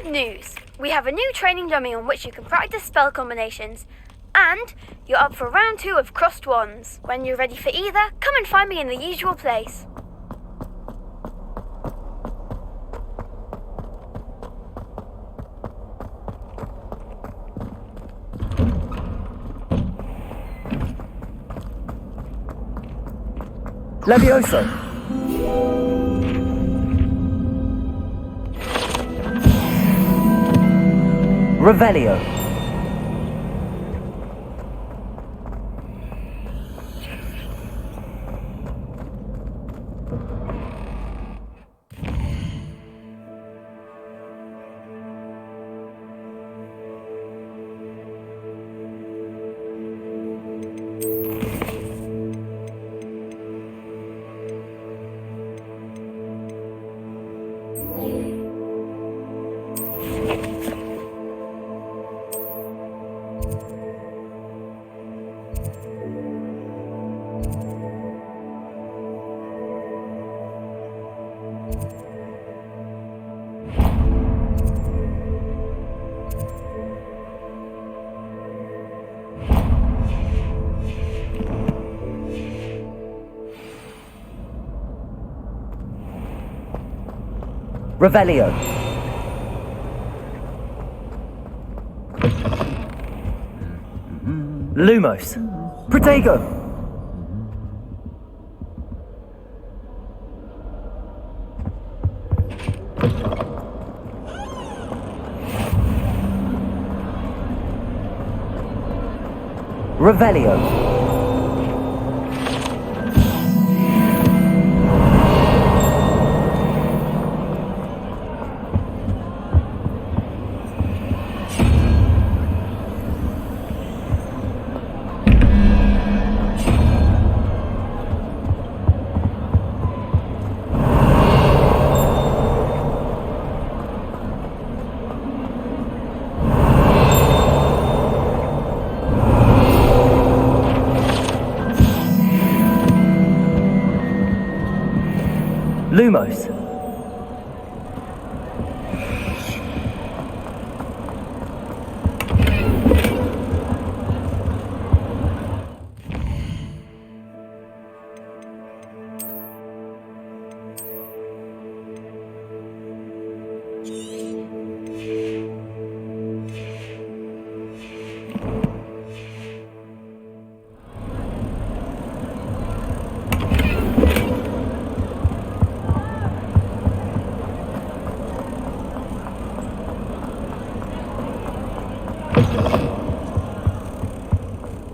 Good news! We have a new training dummy on which you can practice spell combinations. And you're up for round 2 of Crossed Wands. When you're ready for either, come and find me in the usual place. Levioso! Revelio! Revelio. Lumos. Protego. Revelio. Lumos.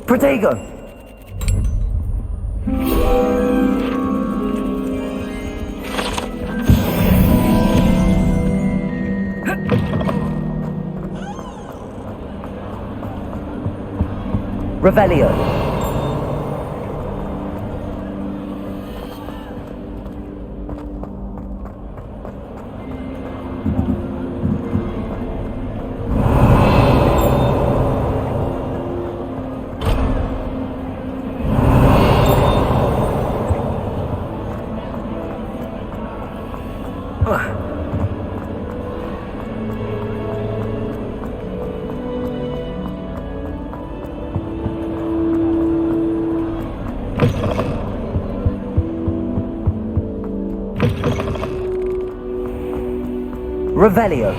Protego. Revelio. Revelio.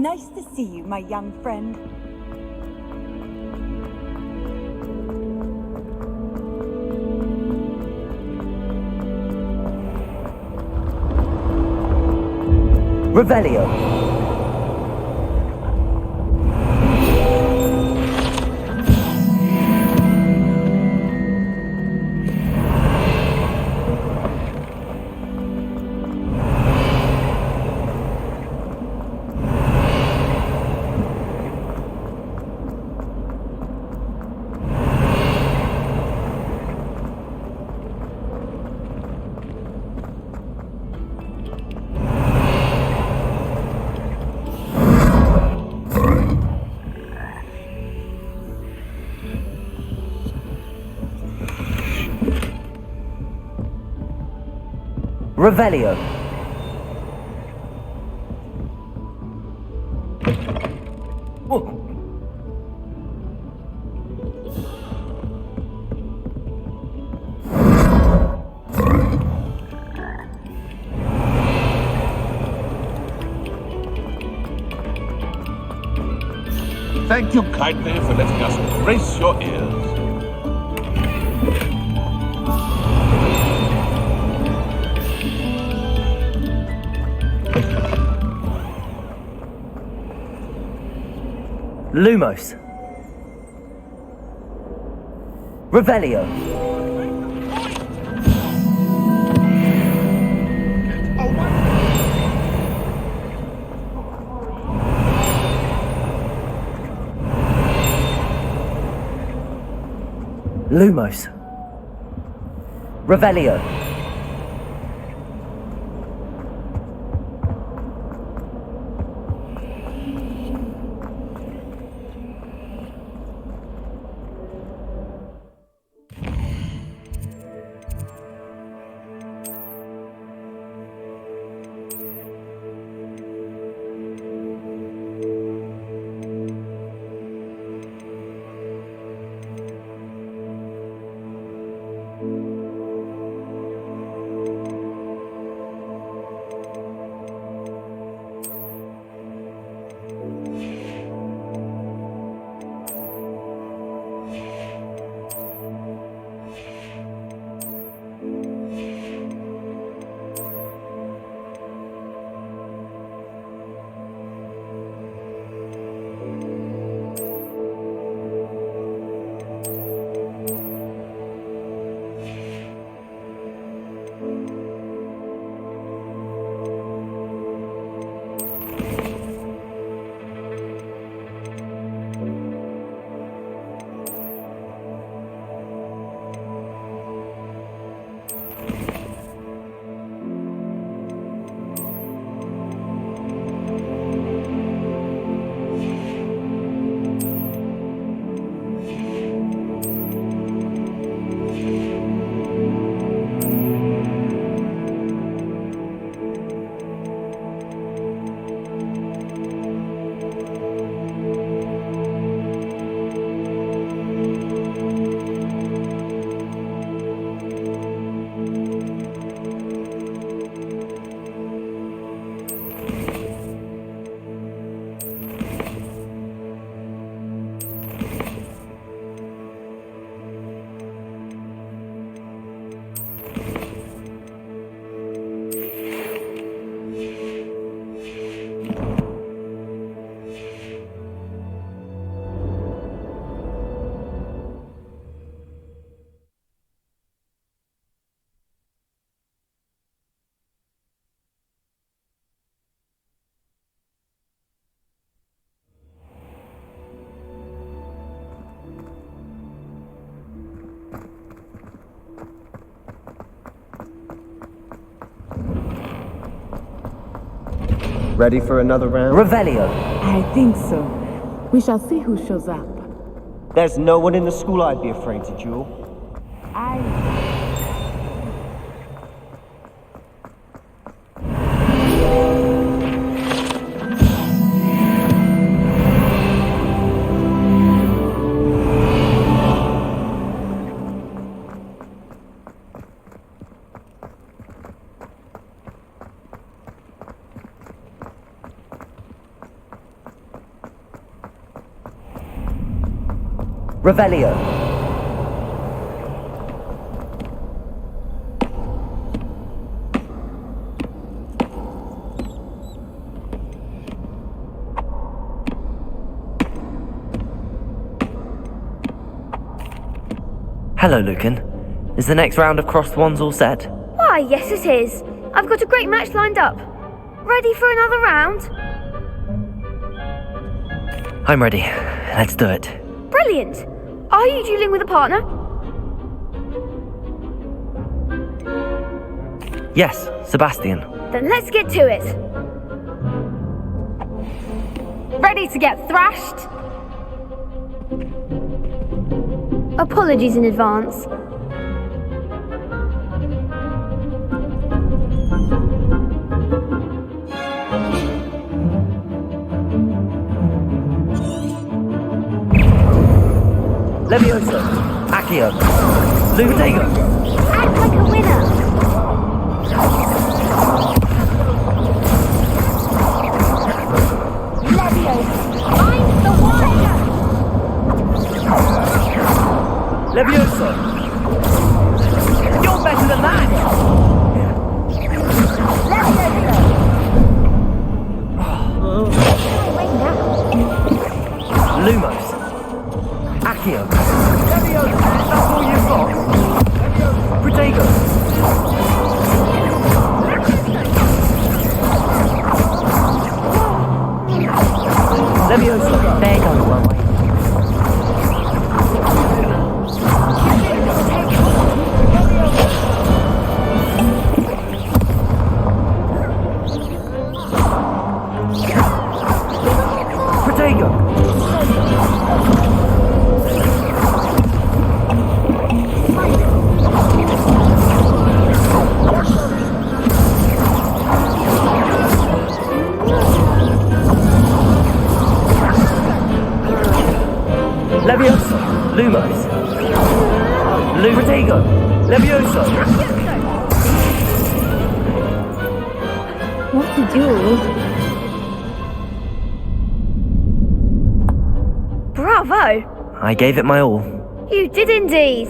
Nice to see you, my young friend. Revelio. Revelio. Whoa. Thank you kindly for letting us grace your ears. Lumos. Revelio. Lumos. Revelio. Ready for another round? Revelio. I think so. We shall see who shows up. There's no one in the school I'd be afraid to duel. Revelio. Hello, Lucan. Is the next round of crossed wands all set? Why, yes it is. I've got a great match lined up. Ready for another round? I'm ready. Let's do it. Brilliant. Are you dueling with a partner? Yes, Sebastian. Then let's get to it. Ready to get thrashed? Apologies in advance. Levioso. Accio. Luvatago. Act like a winner. I'm the one! Levioso. You're better than that. Lumos. Accio. Levioso. That's all you've got. Protego. Levioso. There you go, one way. Protego. Levioso. Lumos. Protego. Levioso. What a duel. Bravo! I gave it my all. You did indeed.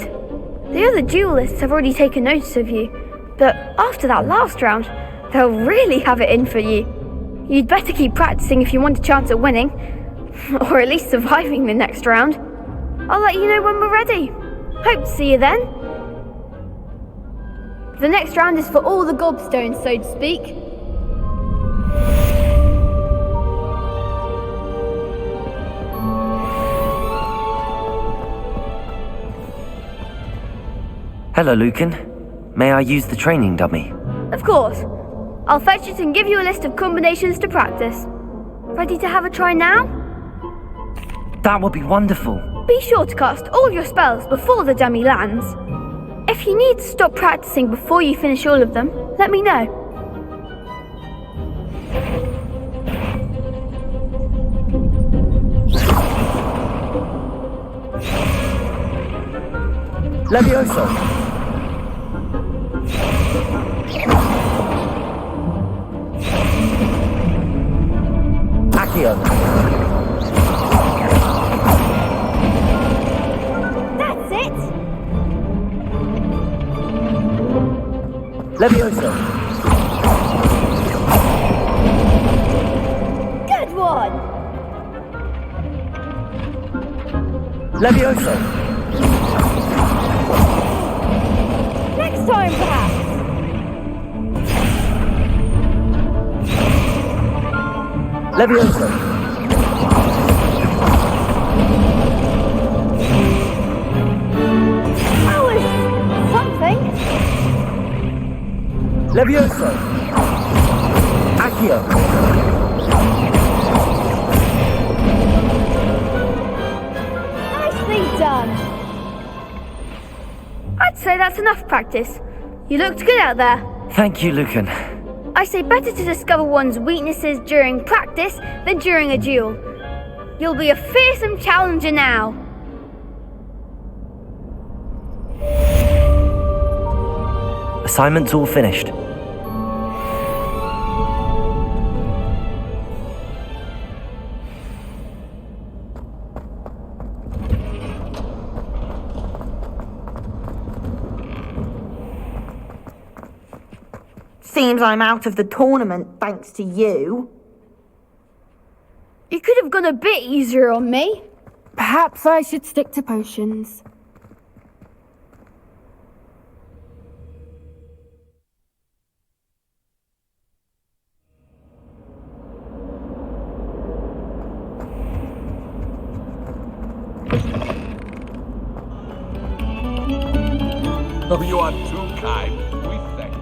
The other duelists have already taken notice of you, but after that last round, they'll really have it in for you. You'd better keep practicing if you want a chance at winning, or at least surviving the next round. I'll let you know when we're ready. Hope to see you then. The next round is for all the gobstones, so to speak. Hello, Lucan. May I use the training dummy? Of course. I'll fetch it and give you a list of combinations to practice. Ready to have a try now? That would be wonderful. Be sure to cast all your spells before the dummy lands. If you need to stop practicing before you finish all of them, let me know. Levioso. Accio. That's it! Levioso. Good one! Levioso. Next time, perhaps! Levioso. That was something. Levioso. Accio. Nicely done. I'd say that's enough practice. You looked good out there. Thank you, Lucan. I say better to discover one's weaknesses during practice than during a duel. You'll be a fearsome challenger now. Assignment's all finished. Seems I'm out of the tournament thanks to you. You could have gone a bit easier on me. Perhaps I should stick to potions. Oh, you are too kind. We thank you.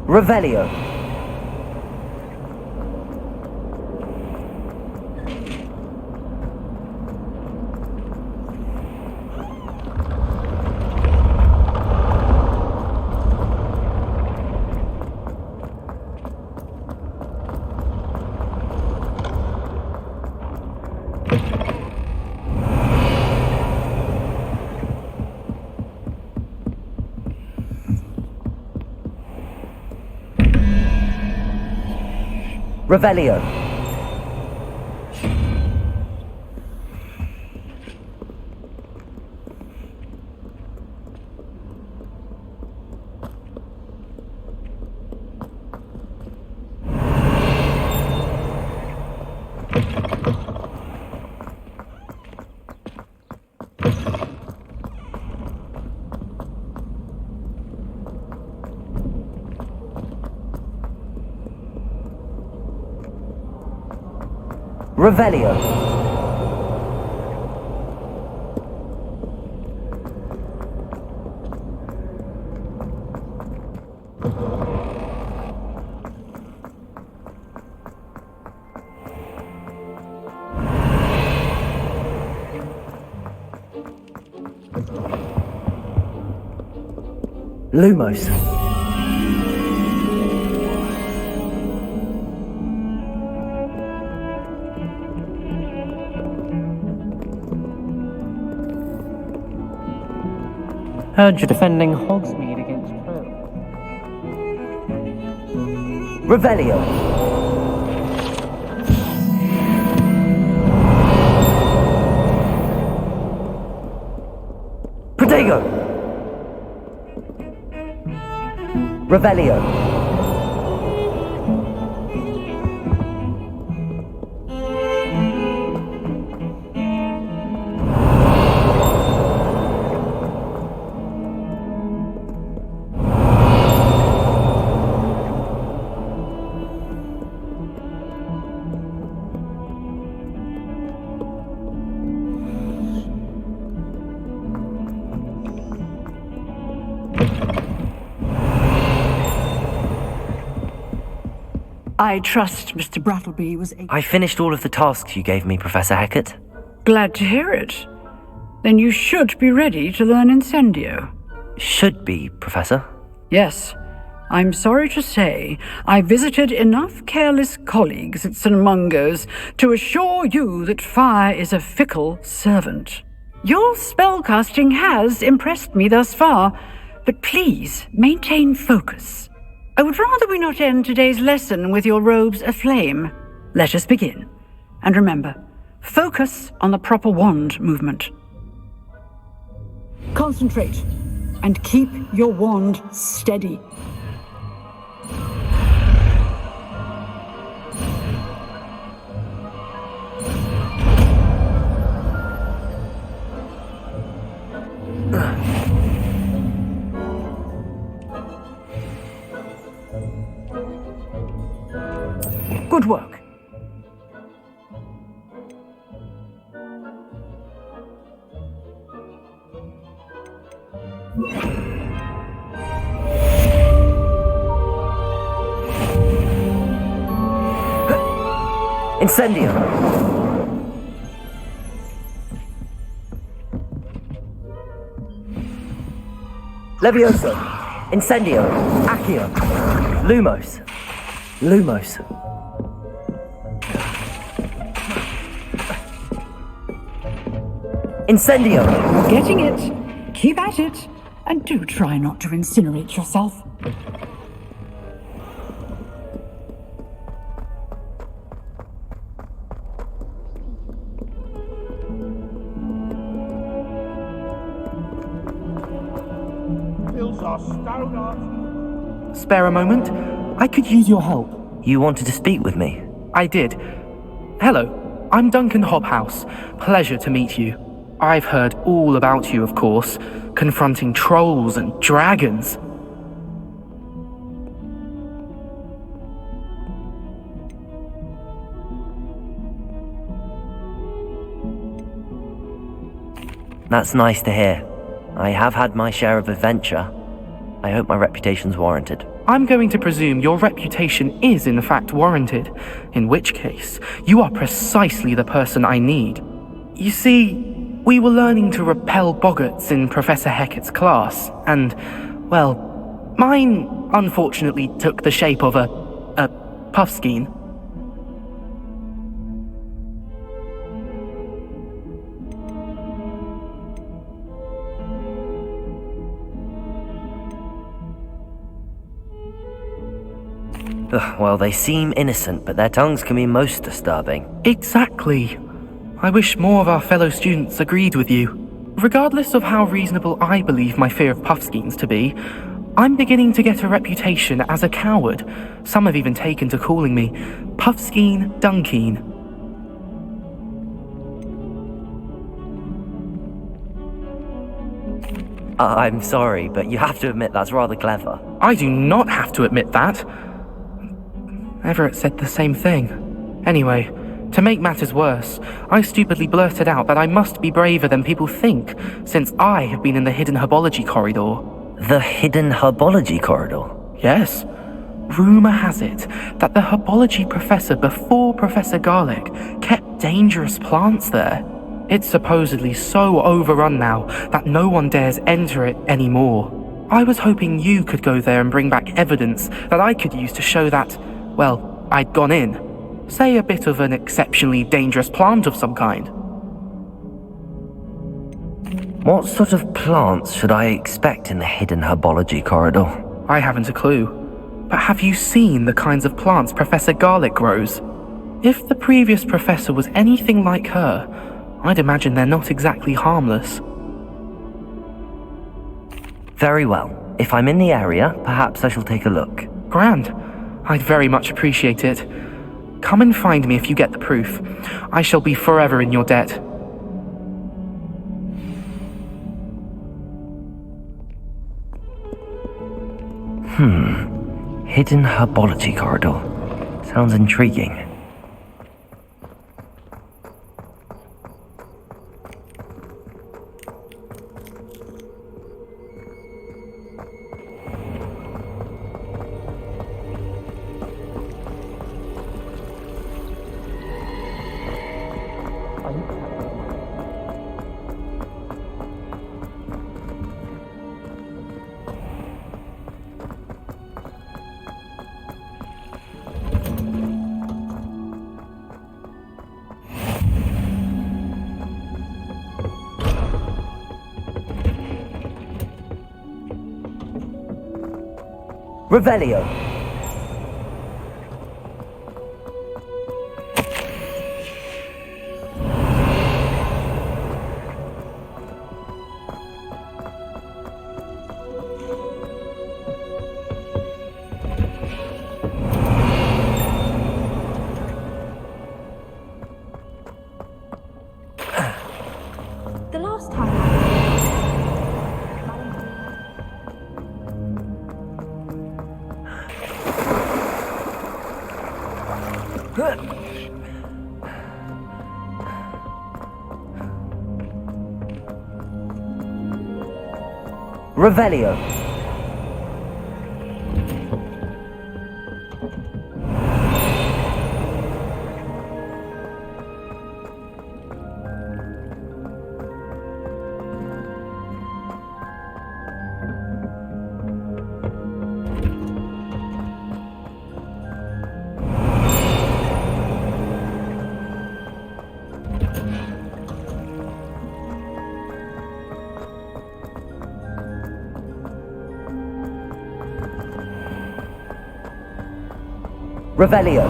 Revelio. Revelio. Revelio. Lumos. Heard you're defending Hogsmeade against Pro. Revelio. Protego. Revelio. I trust Mr. Brattleby was able... I finished all of the tasks you gave me, Professor Hecat. Glad to hear it. Then you should be ready to learn Incendio. Should be, Professor. Yes. I'm sorry to say, I visited enough careless colleagues at St. Mungo's to assure you that fire is a fickle servant. Your spellcasting has impressed me thus far, but please maintain focus. I would rather we not end today's lesson with your robes aflame. Let us begin. And remember, focus on the proper wand movement. Concentrate, and keep your wand steady. Good work. Incendio. Levioso. Incendio. Accio. Lumos. Lumos. Incendio. You're getting it. Keep at it. And do try not to incinerate yourself. Spare a moment? I could use your help. You wanted to speak with me? I did. Hello, I'm Duncan Hobhouse. Pleasure to meet you. I've heard all about you, of course, confronting trolls and dragons. That's nice to hear. I have had my share of adventure. I hope my reputation's warranted. I'm going to presume your reputation is in fact warranted, in which case, you are precisely the person I need. You see, we were learning to repel boggarts in Professor Hecat's class, and, well, mine unfortunately took the shape of a puffskein. Well, they seem innocent, but their tongues can be most disturbing. Exactly. I wish more of our fellow students agreed with you. Regardless of how reasonable I believe my fear of Puffskeins to be, I'm beginning to get a reputation as a coward. Some have even taken to calling me Puffskeen Dunkeen. I'm sorry, but you have to admit that's rather clever. I do not have to admit that. Everett said the same thing. Anyway, to make matters worse, I stupidly blurted out that I must be braver than people think, since I have been in the hidden herbology corridor. The hidden herbology corridor? Yes. Rumour has it that the herbology professor before Professor Garlic kept dangerous plants there. It's supposedly so overrun now that no one dares enter it anymore. I was hoping you could go there and bring back evidence that I could use to show that, well, I'd gone in. Say a bit of an exceptionally dangerous plant of some kind. What sort of plants should I expect in the hidden herbology corridor? I haven't a clue. But have you seen the kinds of plants Professor Garlic grows? If the previous professor was anything like her, I'd imagine they're not exactly harmless. Very well. If I'm in the area, perhaps I shall take a look. Grand. I'd very much appreciate it. Come and find me if you get the proof. I shall be forever in your debt. Hidden herbology corridor. Sounds intriguing. Revelio. The last time Revelio. Revelio.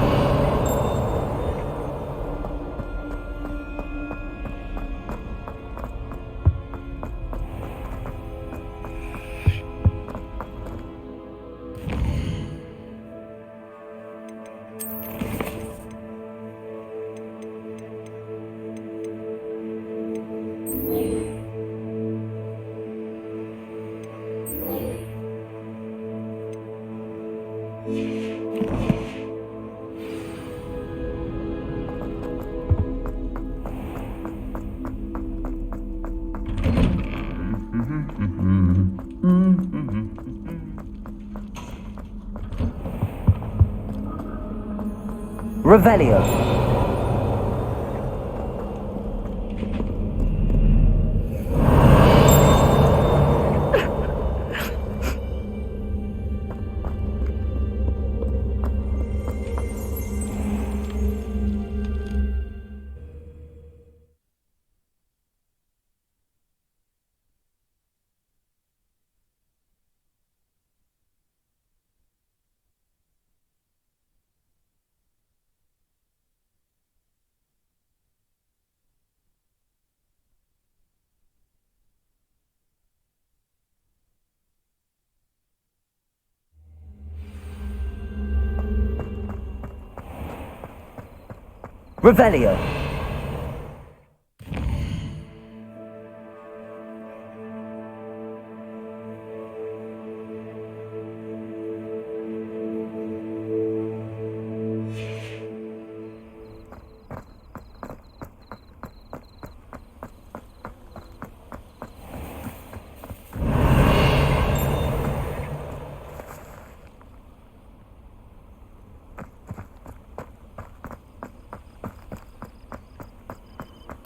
Revelio. Revelio.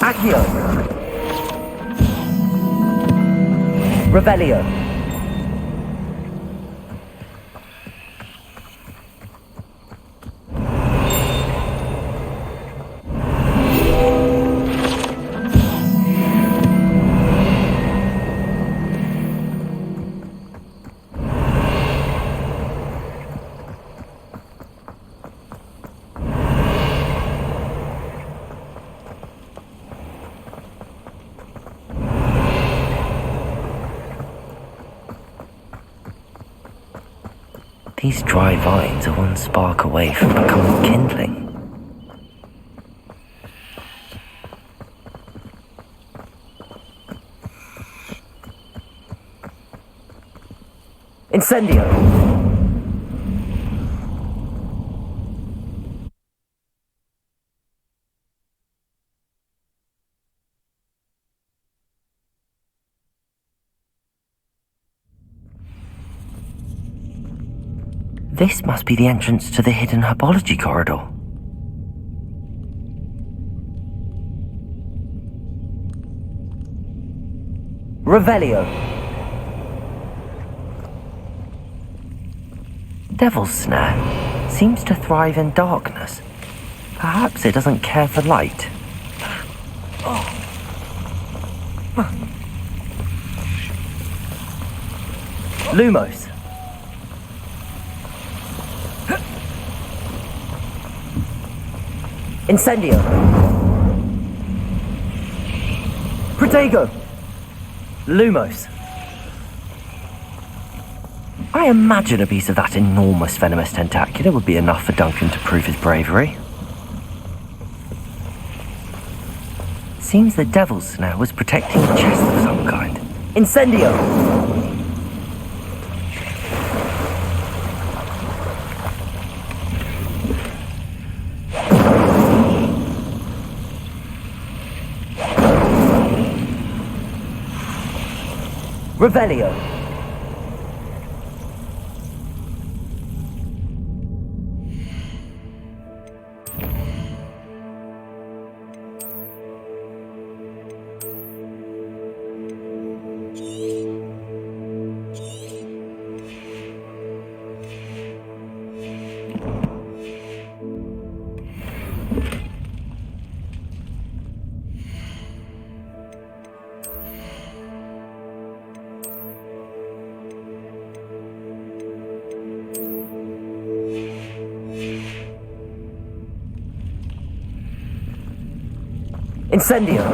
Accio. Revelio. These dry vines are one spark away from becoming kindling. Incendio. This must be the entrance to the hidden herbology corridor. Revelio. Devil's Snare seems to thrive in darkness. Perhaps it doesn't care for light. Lumos. Incendio. Protego. Lumos. I imagine a piece of that enormous venomous tentacula would be enough for Duncan to prove his bravery. Seems the Devil's Snare was protecting a chest of some kind. Incendio. Revelio. Incendio.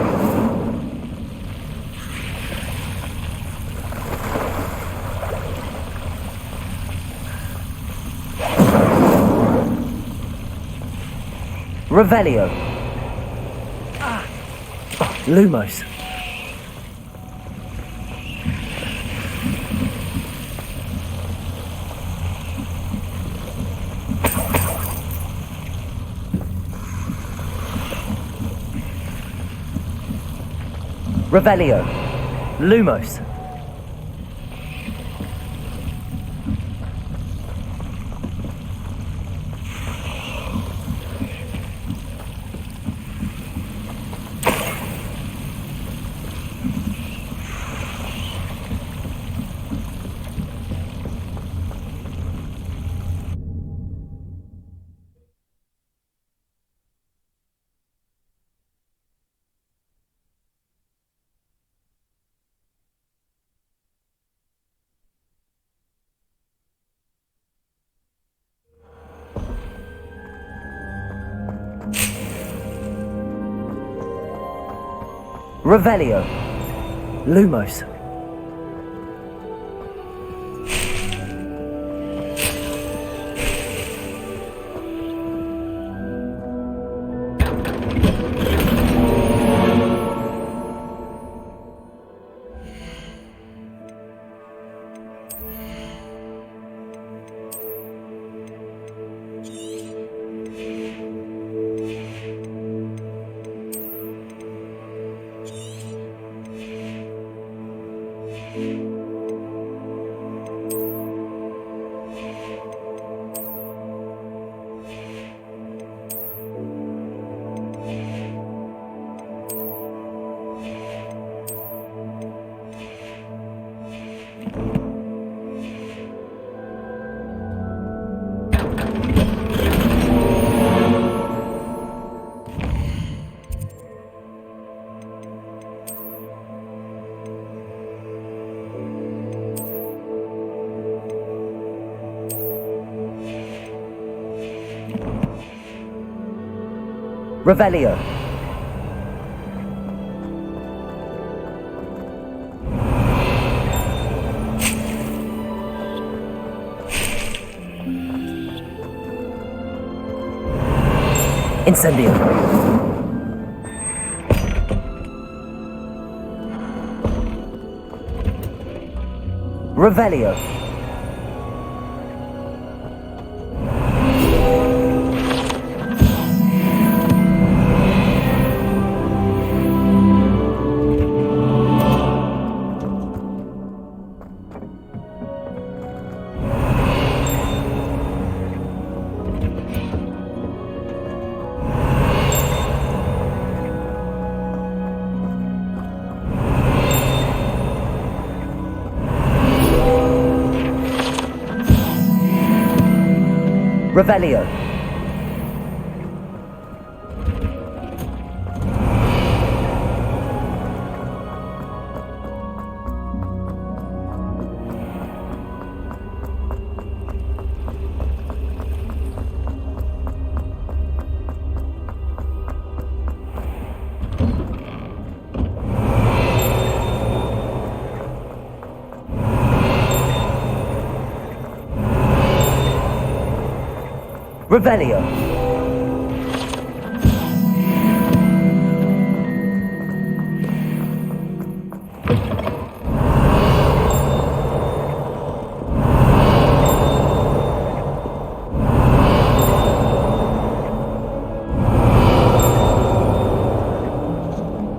Revelio. Lumos. Revelio. Lumos. Revelio. Lumos. Revelio. Incendio. Revelio. Revelio. Revelio.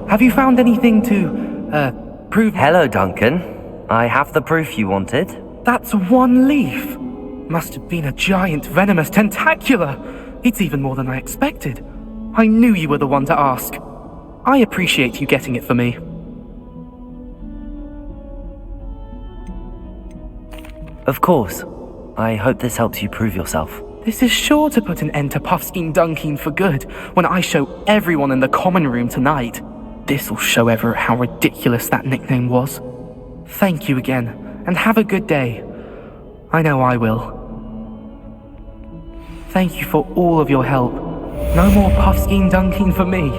Have you found anything to, prove... Hello, Duncan. I have the proof you wanted. That's one leaf. Must have been a giant venomous tentacula. It's even more than I expected. I knew you were the one to ask. I appreciate you getting it for me. Of course. I hope this helps you prove yourself. This is sure to put an end to Puffskein Dunkeen for good when I show everyone in the common room tonight. This'll show Everett how ridiculous that nickname was. Thank you again, and have a good day. I know I will. Thank you for all of your help. No more Puffskein Dunkeen for me.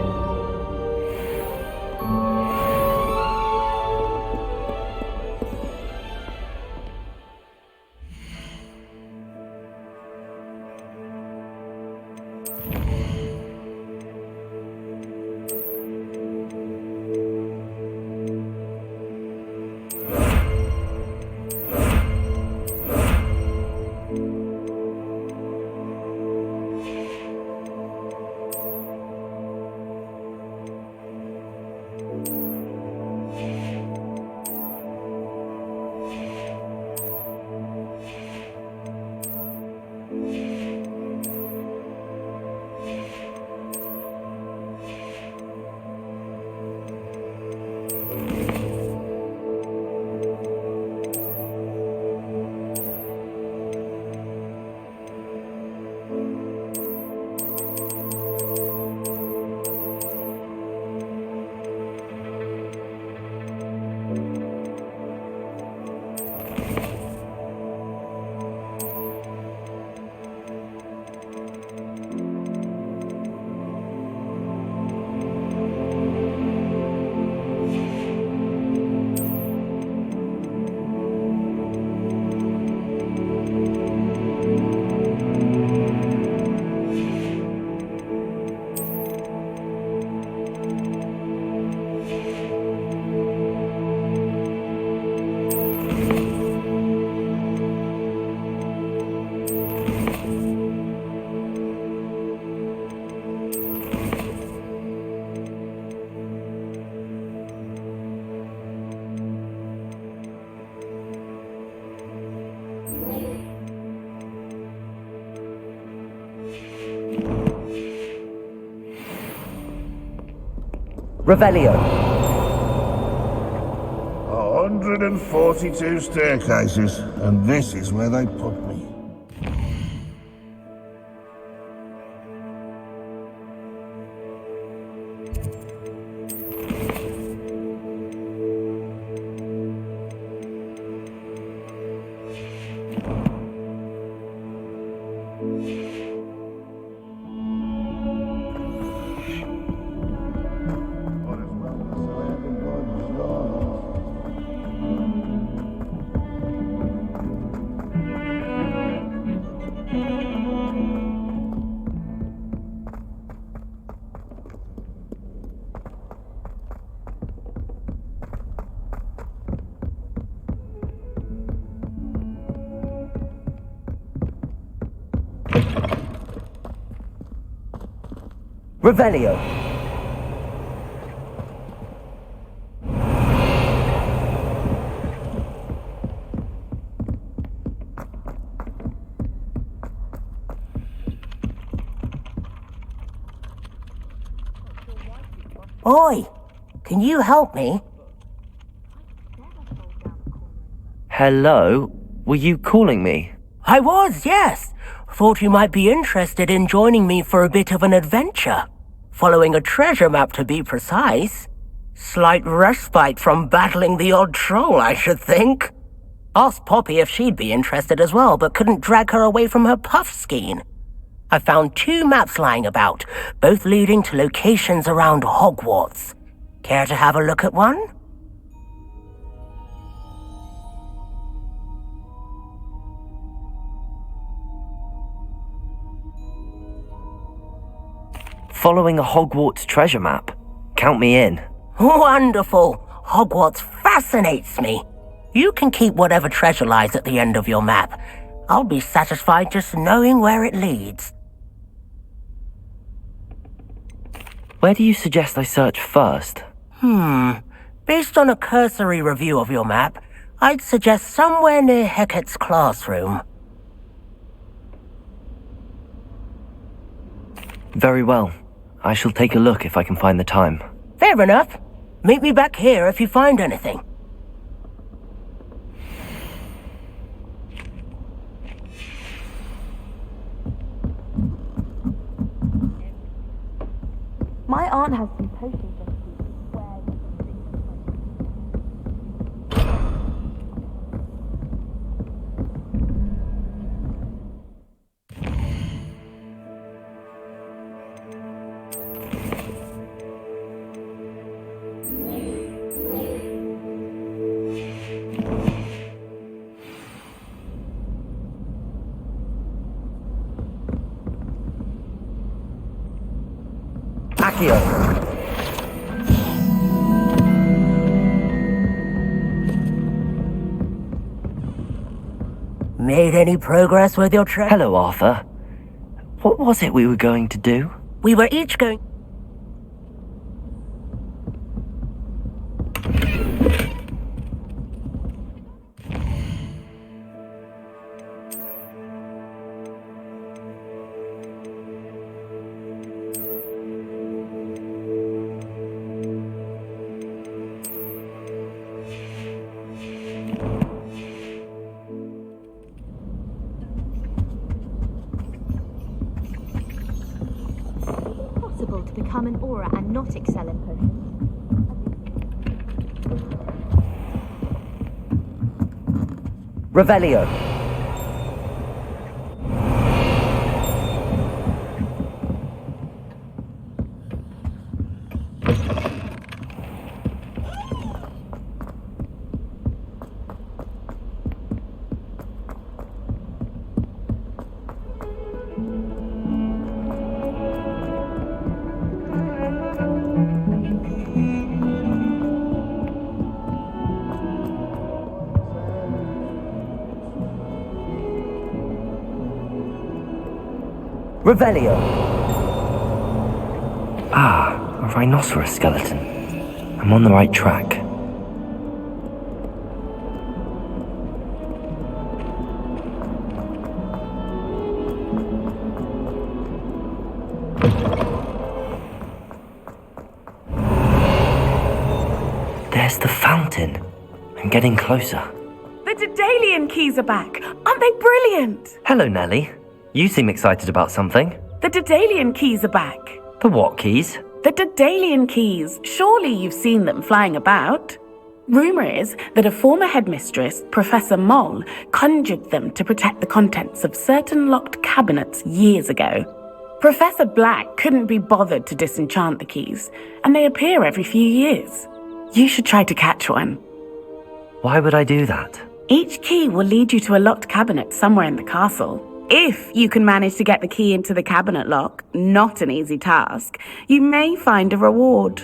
Revelio. 142 staircases, and this is where they put me. Revelio. Oi, can you help me? Hello? Were you calling me? I was, yes. Thought you might be interested in joining me for a bit of an adventure. Following a treasure map, to be precise. Slight respite from battling the odd troll, I should think. Asked Poppy if she'd be interested as well, but couldn't drag her away from her puff skein. I found 2 maps lying about, both leading to locations around HogWarts. Care to have a look at one? Following a Hogwarts treasure map. Count me in. Wonderful! Hogwarts fascinates me. You can keep whatever treasure lies at the end of your map. I'll be satisfied just knowing where it leads. Where do you suggest I search first? Based on a cursory review of your map, I'd suggest somewhere near Hecat's classroom. Very well. I shall take a look if I can find the time. Fair enough. Meet me back here if you find anything. My aunt has some potions. Accio. Made any progress with your treasure? Hello, Arthur. What was it we were going to do? We were each going... To become an aura and not excel in potions. Revelio. Revelio. Ah, a rhinoceros skeleton. I'm on the right track. There's the fountain. I'm getting closer. The Daedalian keys are back. Aren't they brilliant? Hello, Nellie. You seem excited about something. The Daedalian keys are back. The what keys? The Daedalian keys. Surely you've seen them flying about. Rumour is that a former headmistress, Professor Moll, conjured them to protect the contents of certain locked cabinets years ago. Professor Black couldn't be bothered to disenchant the keys, and they appear every few years. You should try to catch one. Why would I do that? Each key will lead you to a locked cabinet somewhere in the castle. If you can manage to get the key into the cabinet lock, not an easy task, you may find a reward.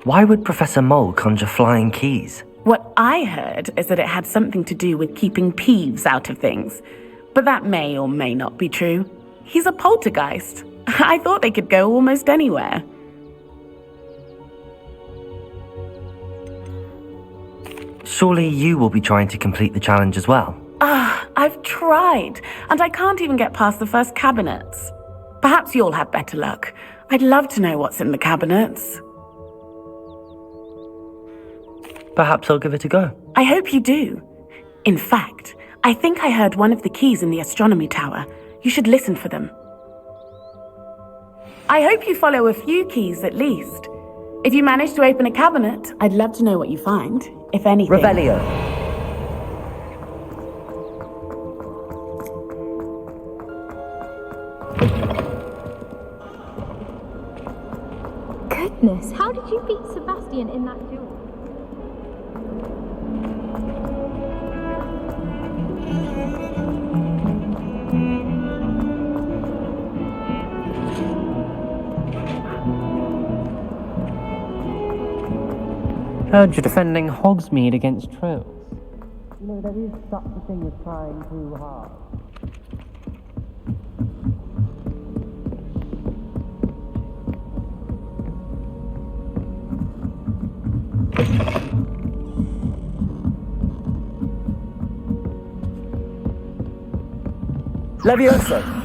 Why would Professor Mole conjure flying keys? What I heard is that it had something to do with keeping Peeves out of things. But that may or may not be true. He's a poltergeist. I thought they could go almost anywhere. Surely you will be trying to complete the challenge as well. I've tried, and I can't even get past the first cabinets. Perhaps you'll have better luck. I'd love to know what's in the cabinets. Perhaps I'll give it a go. I hope you do. In fact, I think I heard one of the keys in the astronomy tower. You should listen for them. I hope you follow a few keys at least. If you manage to open a cabinet, I'd love to know what you find, if anything. Revelio. Goodness, how did you beat Sebastian in that duel? Heard you're defending Hogsmeade against trolls. You know, there is such a thing as trying too hard. Levioso.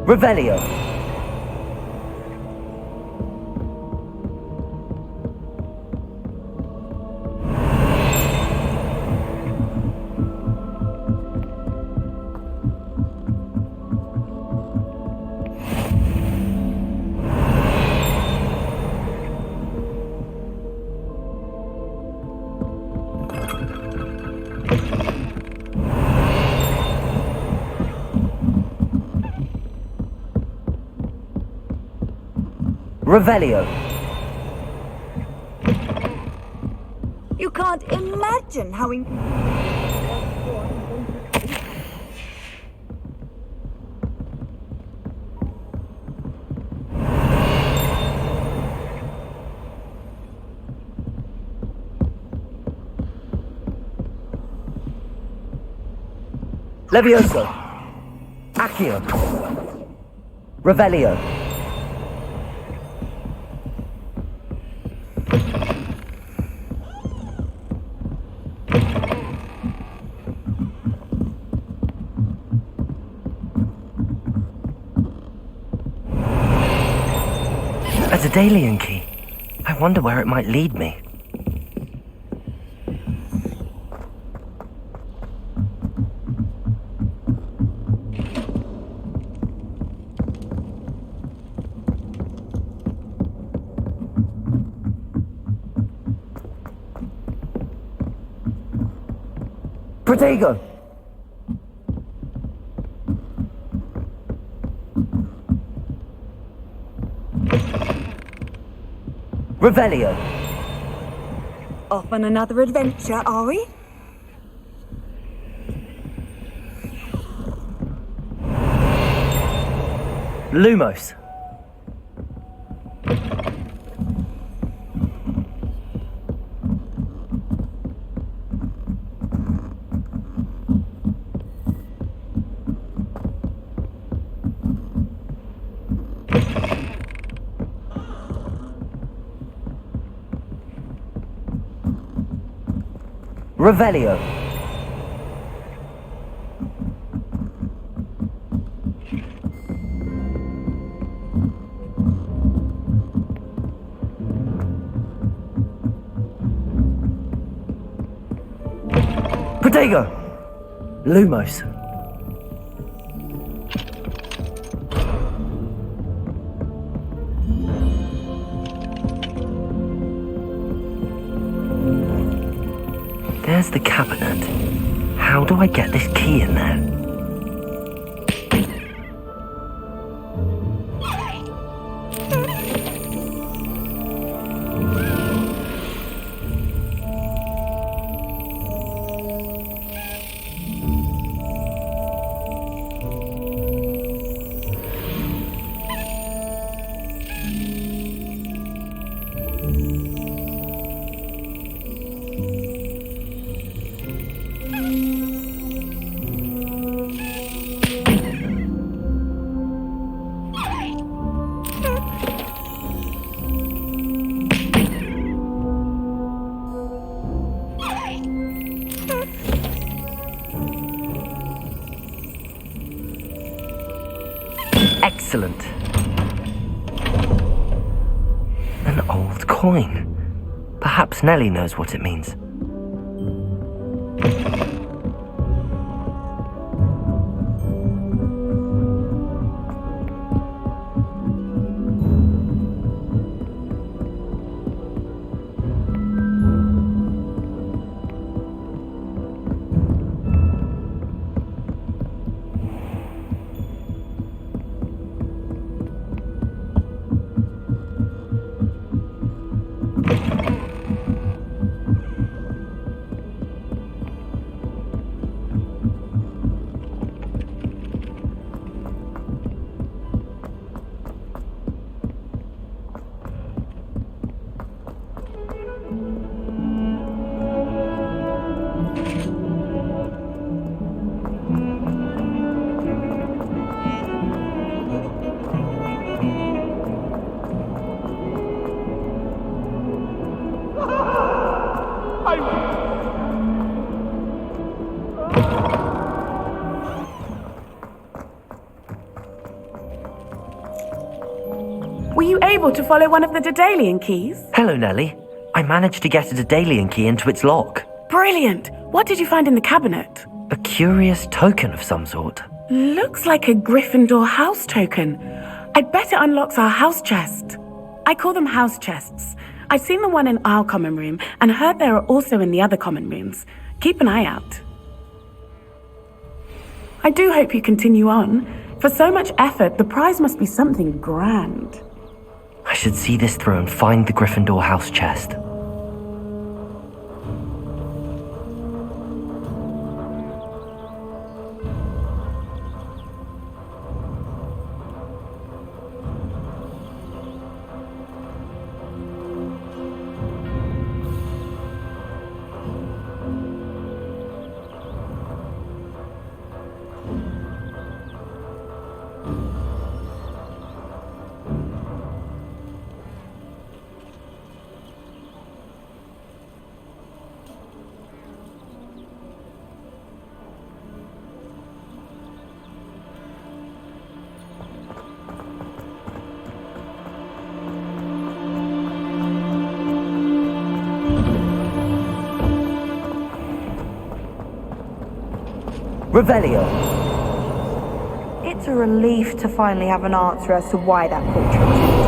Revelio. Revelio. You can't imagine how Levioso. Accio. Revelio. A Daedalian key. I wonder where it might lead me. Protego. Revelio. off on another adventure, are we? Lumos. Revelio. Protego. Lumos. There's the cabinet. How do I get this key in there? Excellent. An old coin. Perhaps Nellie knows what it means. Were you able to follow one of the Daedalian keys? Hello, Nellie. I managed to get a Daedalian key into its lock. Brilliant! What did you find in the cabinet? A curious token of some sort. Looks like a Gryffindor house token. I bet it unlocks our house chest. I call them house chests. I've seen the one in our common room and heard there are also in the other common rooms. Keep an eye out. I do hope you continue on. For so much effort, the prize must be something grand. I should see this through and find the Gryffindor house chest. Revelio. It's a relief to finally have an answer as to why that portrait was empty.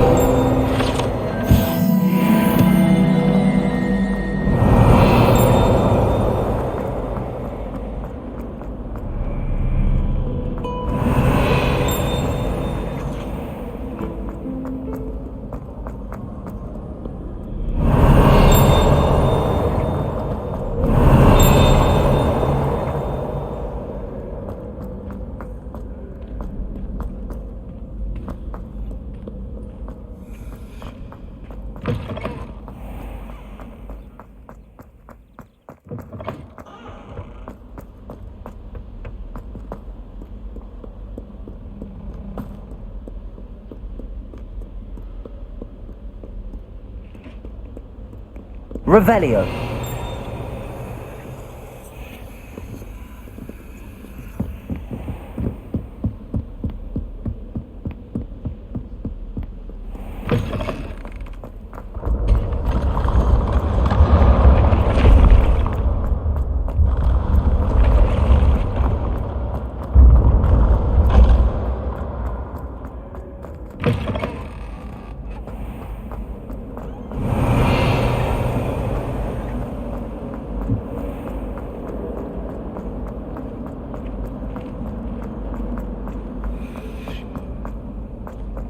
Revelio.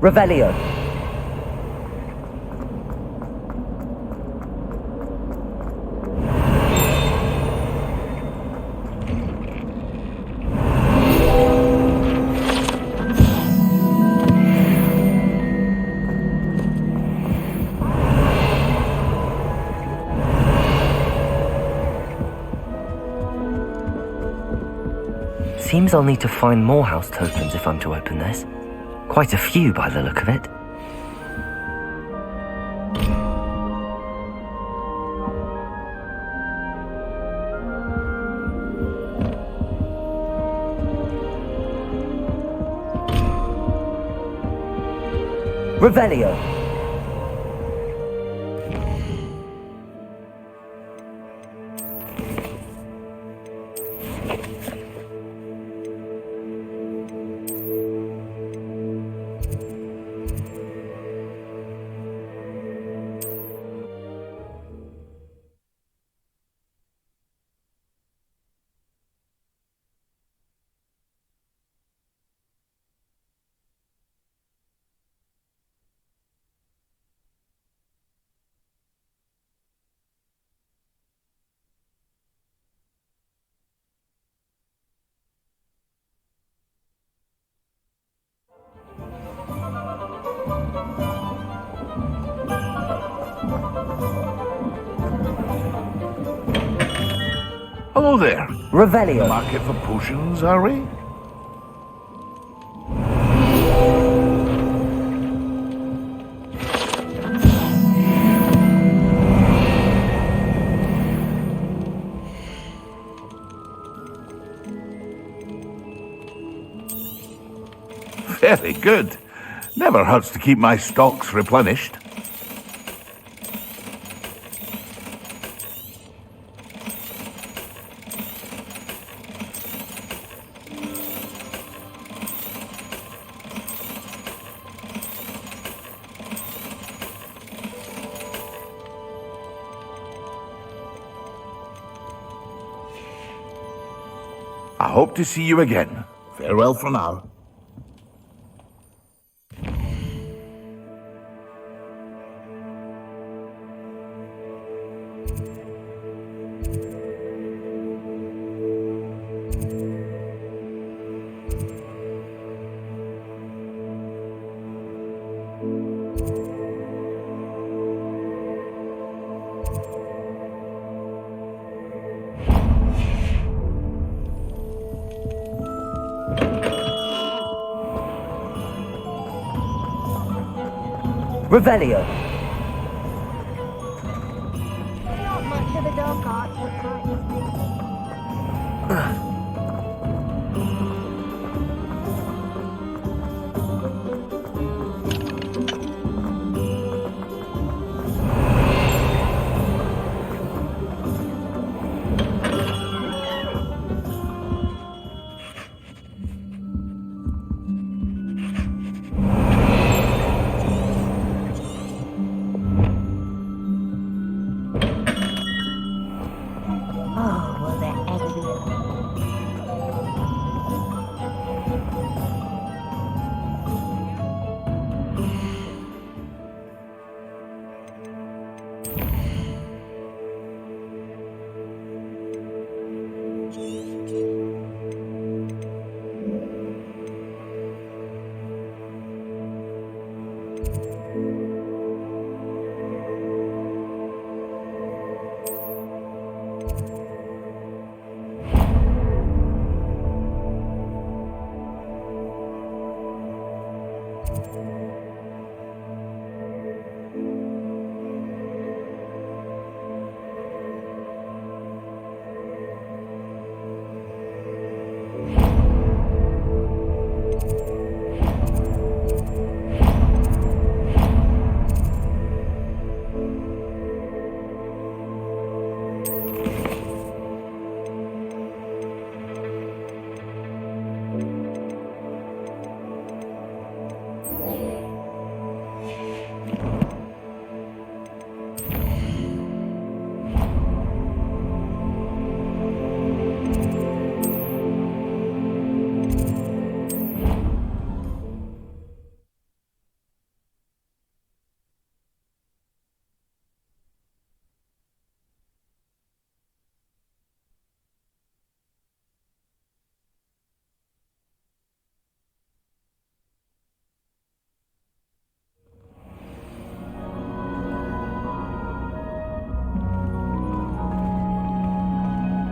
Revelio. Seems I'll need to find more house tokens if I'm to open this. Quite a few by the look of it. Revelio. Hello there. Revelio. Market for potions, are we? Very good. Never hurts to keep my stocks replenished. I hope to see you again. Farewell for now. Revelio. Not much of a dark art,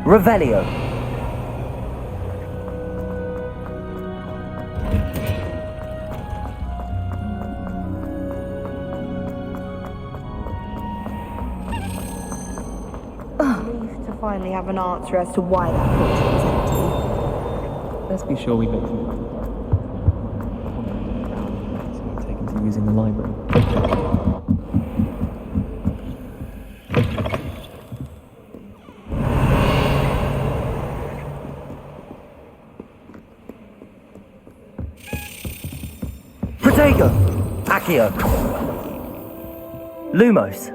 Revelio. Relieved to finally have an answer as to why that picture was empty. Let's be sure we look through taken to using the library. Protego. Accio. Lumos.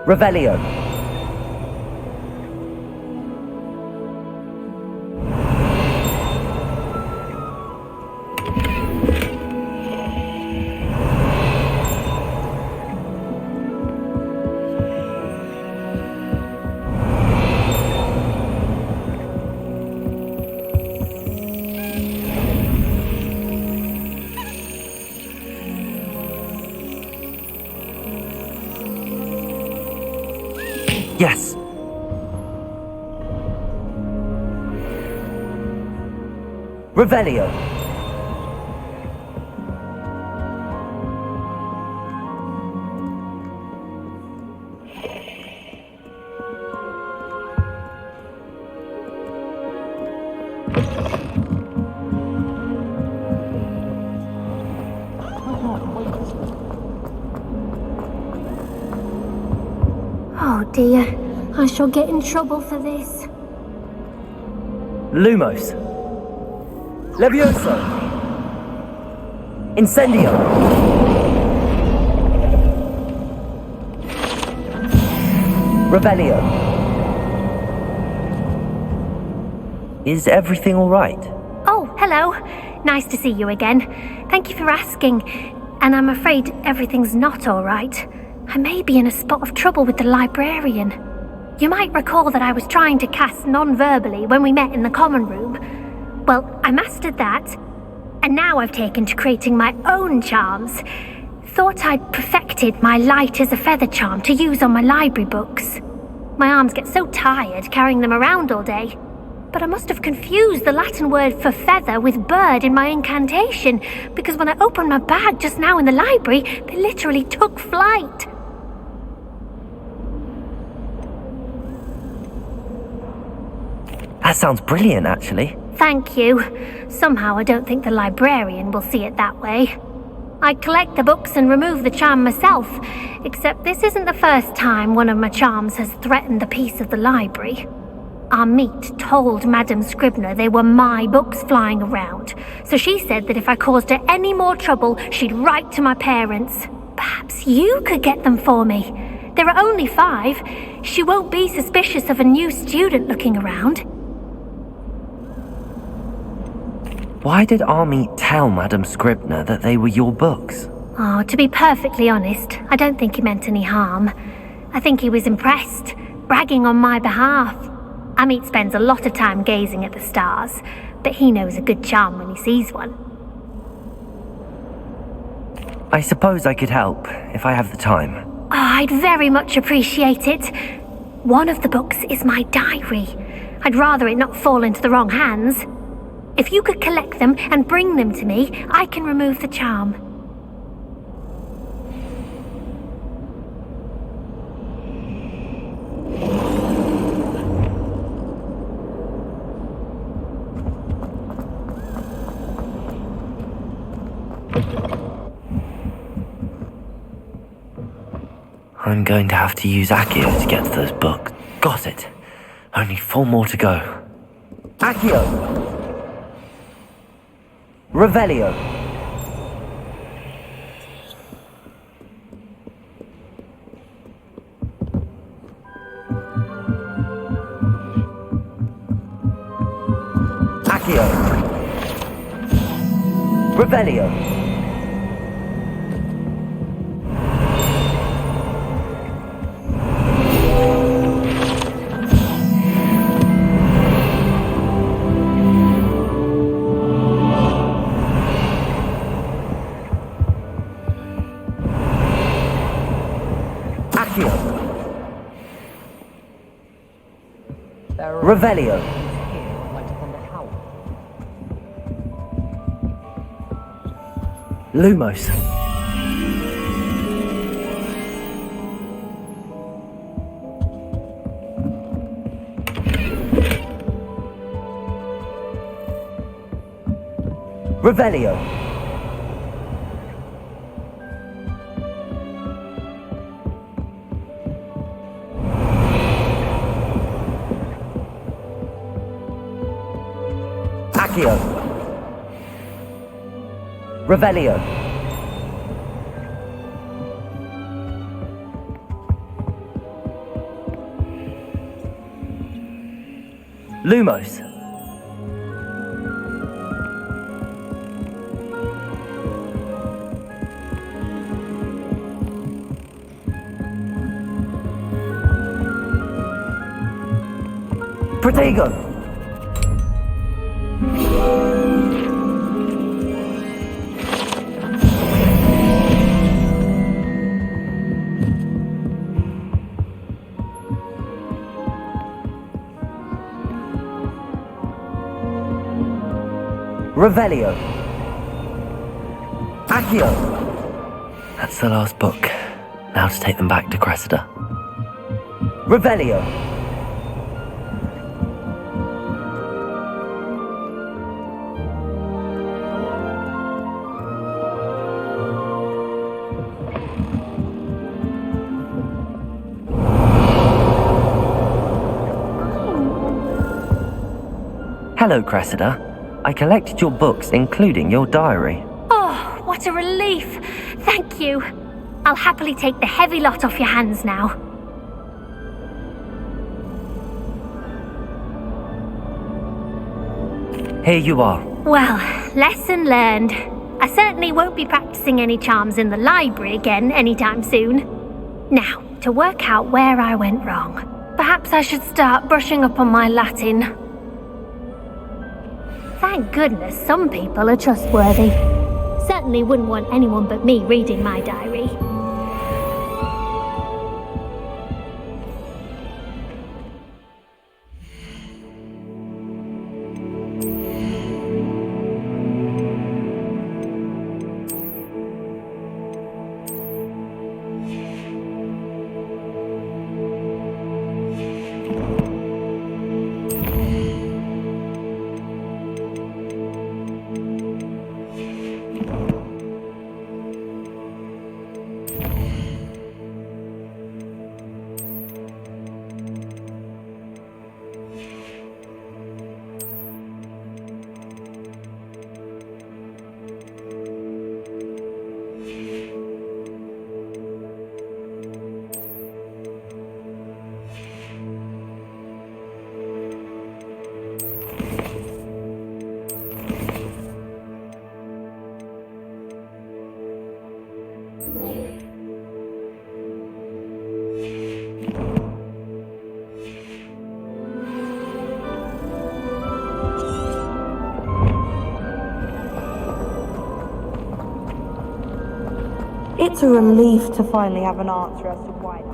Revelio. Yes. Revelio. Oh dear, I shall get in trouble for this. Lumos. Levioso. Incendio. Revelio. Is everything all right? Oh, hello. Nice to see you again. Thank you for asking. And I'm afraid everything's not all right. I may be in a spot of trouble with the librarian. You might recall that I was trying to cast non-verbally when we met in the common room. Well, I mastered that, and now I've taken to creating my own charms. Thought I'd perfected my light as a feather charm to use on my library books. My arms get so tired carrying them around all day. But I must have confused the Latin word for feather with bird in my incantation, because when I opened my bag just now in the library, they literally took flight. That sounds brilliant, actually. Thank you. Somehow I don't think the librarian will see it that way. I collect the books and remove the charm myself, except this isn't the first time one of my charms has threatened the peace of the library. Our meet told Madame Scribner they were my books flying around, so she said that if I caused her any more trouble, she'd write to my parents. Perhaps you could get them for me. There are only 5. She won't be suspicious of a new student looking around. Why did Army tell Madame Scribner that they were your books? Oh, to be perfectly honest, I don't think he meant any harm. I think he was impressed, bragging on my behalf. Amit spends a lot of time gazing at the stars, but he knows a good charm when he sees one. I suppose I could help, if I have the time. Oh, I'd very much appreciate it. One of the books is my diary. I'd rather it not fall into the wrong hands. If you could collect them and bring them to me, I can remove the charm. I'm going to have to use Accio to get to those books. Got it. Only 4 more to go. Accio. Revelio. Accio. Revelio. Revelio. Lumos. Revelio. Accio. Revelio. Lumos. Protego. Revelio. Accio. That's the last book. Now to take them back to Cressida. Revelio. Hello, Cressida. I collected your books, including your diary. Oh, what a relief. Thank you. I'll happily take the heavy lot off your hands now. Here you are. Well, lesson learned. I certainly won't be practicing any charms in the library again anytime soon. Now, to work out where I went wrong. Perhaps I should start brushing up on my Latin. Thank goodness some people are trustworthy. Certainly wouldn't want anyone but me reading my diary. It's a relief to finally have an answer as to why.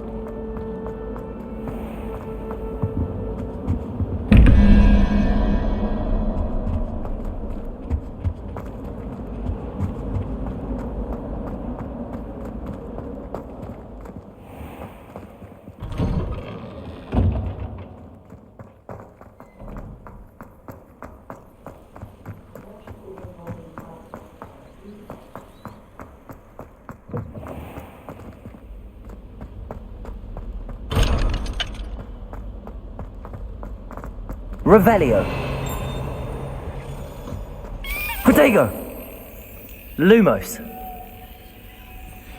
Revelio. Protego. Lumos.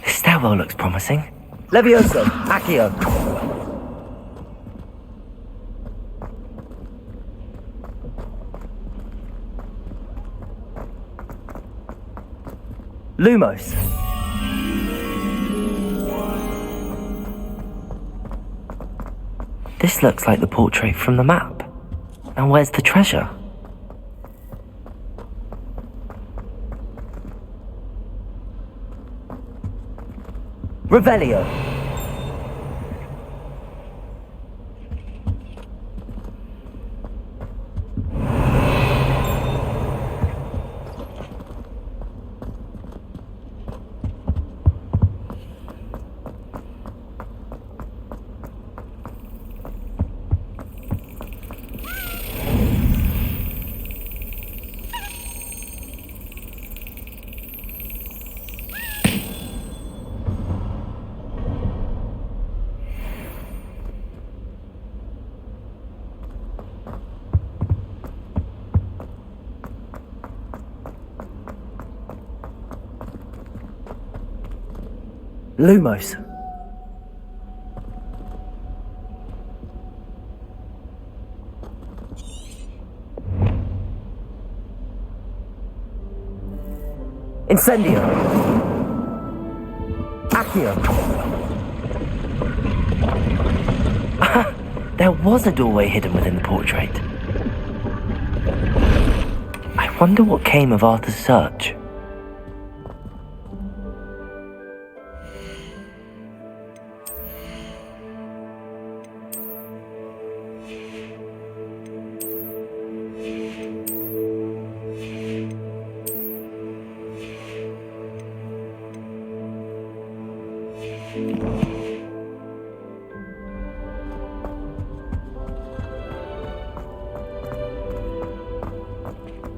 This stairwell looks promising. Levioso. Accio. Lumos. This looks like the portrait from the map. And where's the treasure? Revelio. Lumos. Incendio. Accio. There was a doorway hidden within the portrait. I wonder what came of Arthur's search.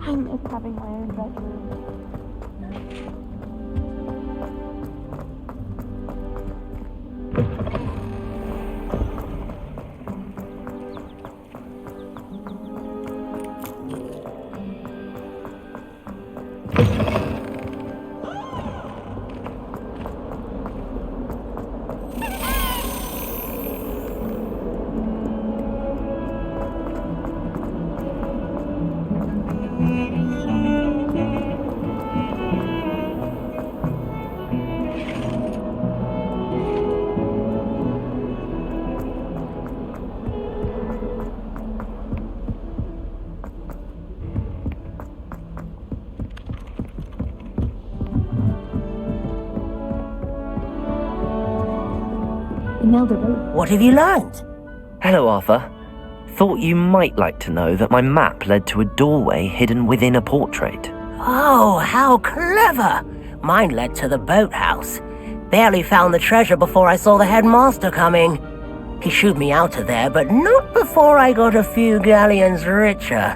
I miss having my own bedroom. What have you learned? Hello, Arthur. Thought you might like to know that my map led to a doorway hidden within a portrait. Oh, how clever! Mine led to the boathouse. Barely found the treasure before I saw the headmaster coming. He shooed me out of there, but not before I got a few galleons richer.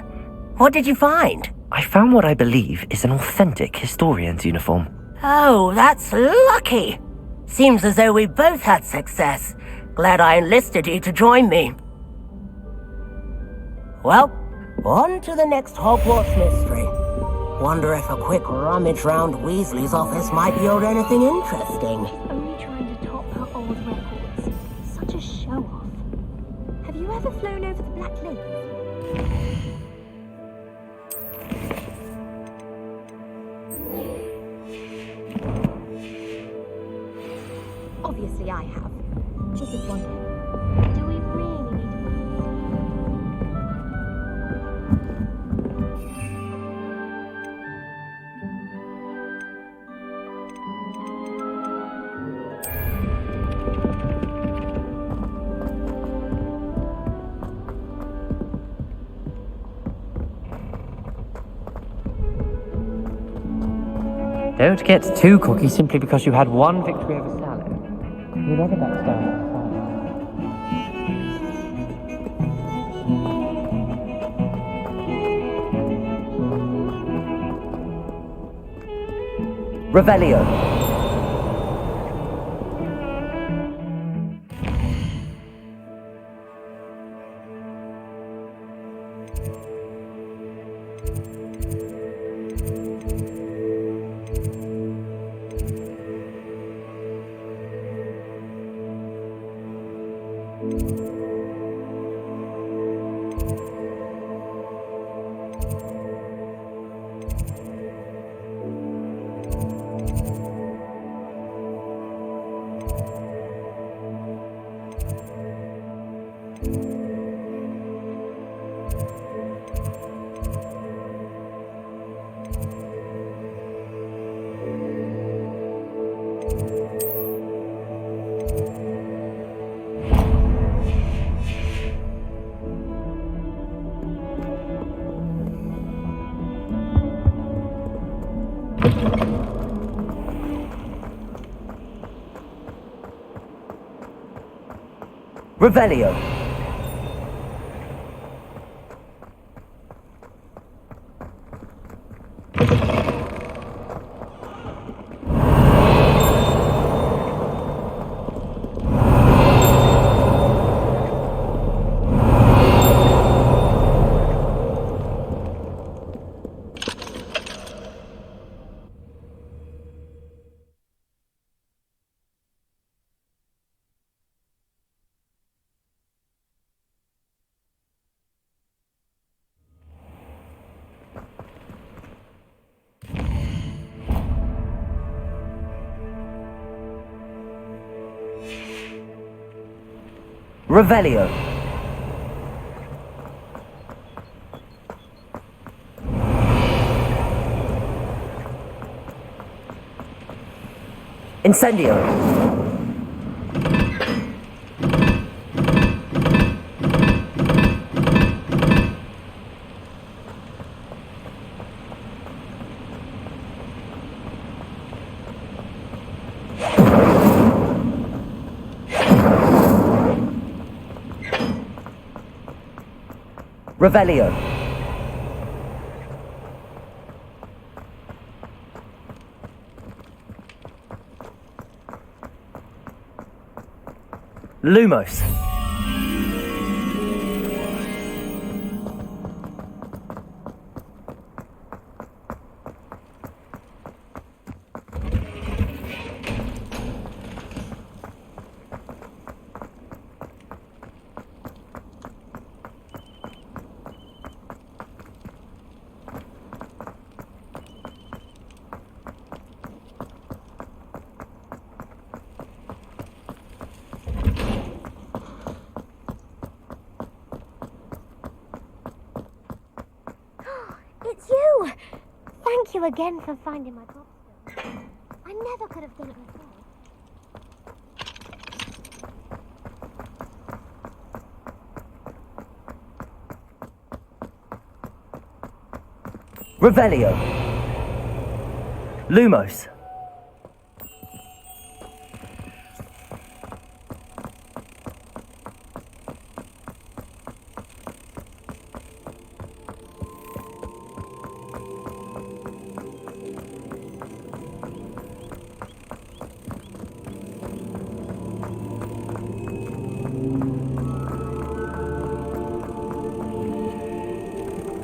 What did you find? I found what I believe is an authentic historian's uniform. Oh, that's lucky. Seems as though we both had success. Glad I enlisted you to join me. Well, on to the next Hogwarts mystery. Wonder if a quick rummage round Weasley's office might yield anything interesting. She's only trying to top her old records. Such a show-off. Have you ever flown over the Black Lake? Obviously I have. Just as wondering, do we really need Don't get too cocky simply because you had one victory over Salad. You never backstabbed. Revelio. Revelio. Revelio. Incendio. Revelio. Lumos. It's you! Thank you again for finding my gobstone. I never could have done it myself. Revelio. Lumos.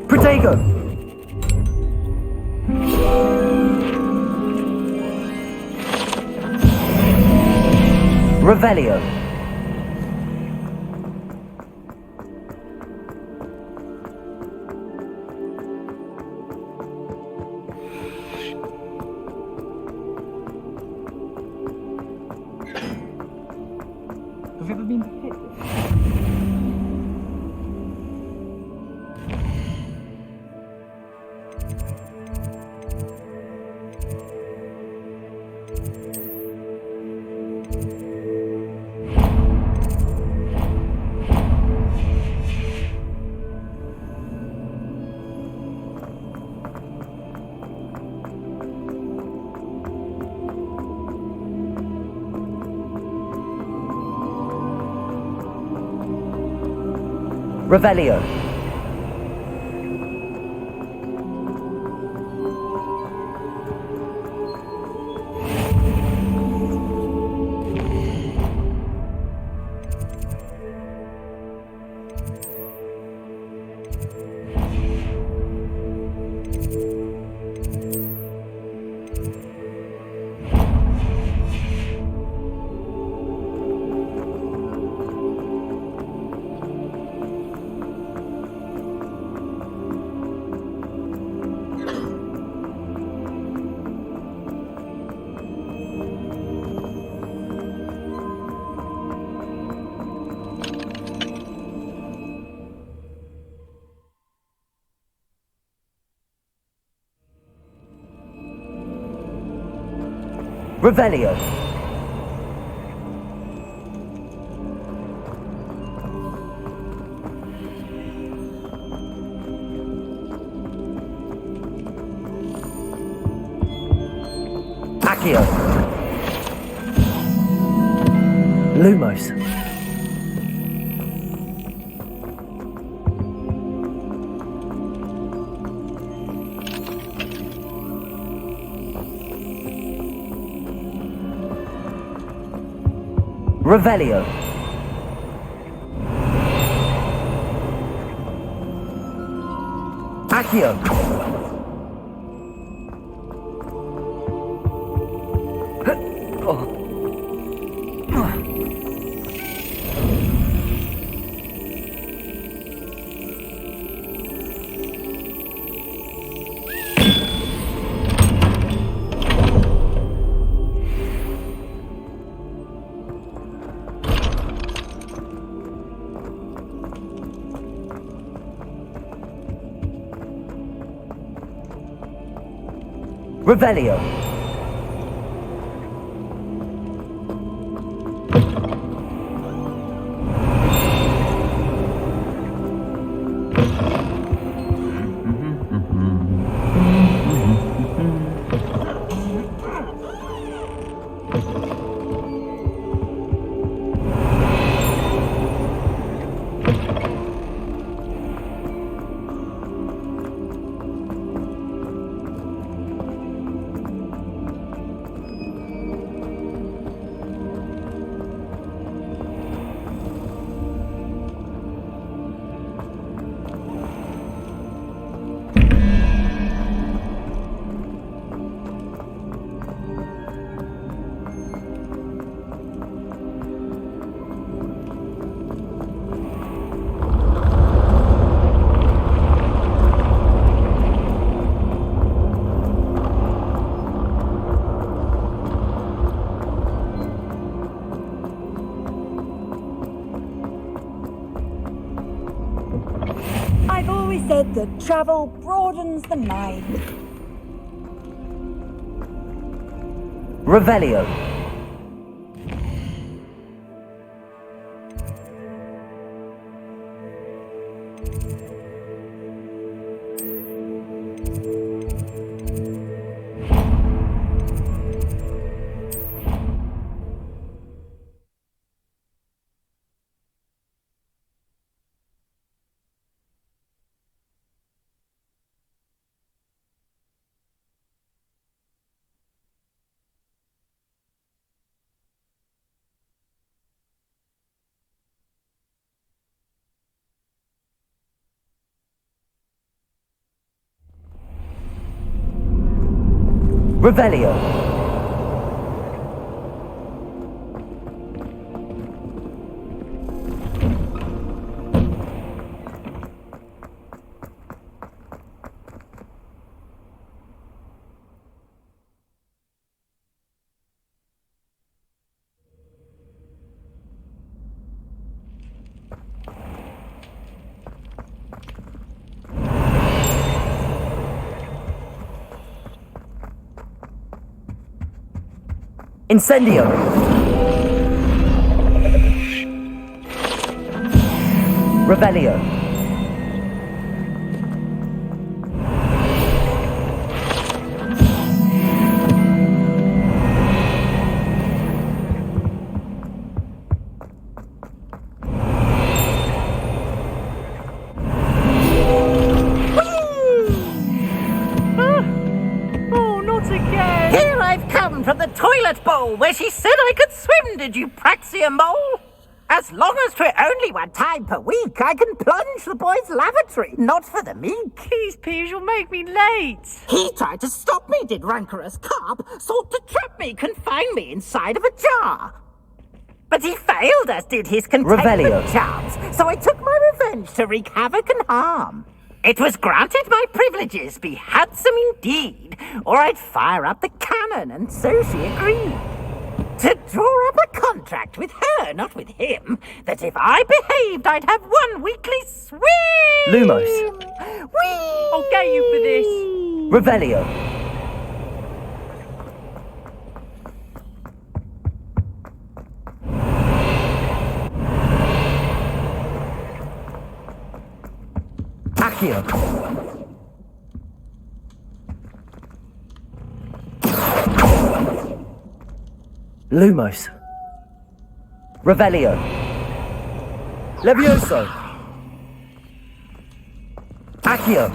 Protego. Revelio. Have you ever been to Pitt? Revelio. Revelio. Accio. Lumos. Revelio. Accio. Revelio. I've always said that travel broadens the mind. Revelio. Revelio. Incendio. Revelio. Oh, not again! Here I've come from the toilet bowl where she said I could swim, did you praxia mole? As long as 'twere only one time per week, I can plunge the boy's lavatory, not for the meek. Please, Peeves, you'll make me late. He tried to stop me, did rancorous carp, sought to trap me, confine me inside of a jar. But he failed, as did his containment Revelio. charms, so I took my revenge to wreak havoc and harm. It was granted my privileges be handsome indeed, or I'd fire up the cannon, and so she agreed. To draw up a contract with her, not with him, that if I behaved, I'd have one weekly swim! Lumos. Whee! I'll get you for this. Revelio. Accio. Lumos. Revelio. Levioso. Accio.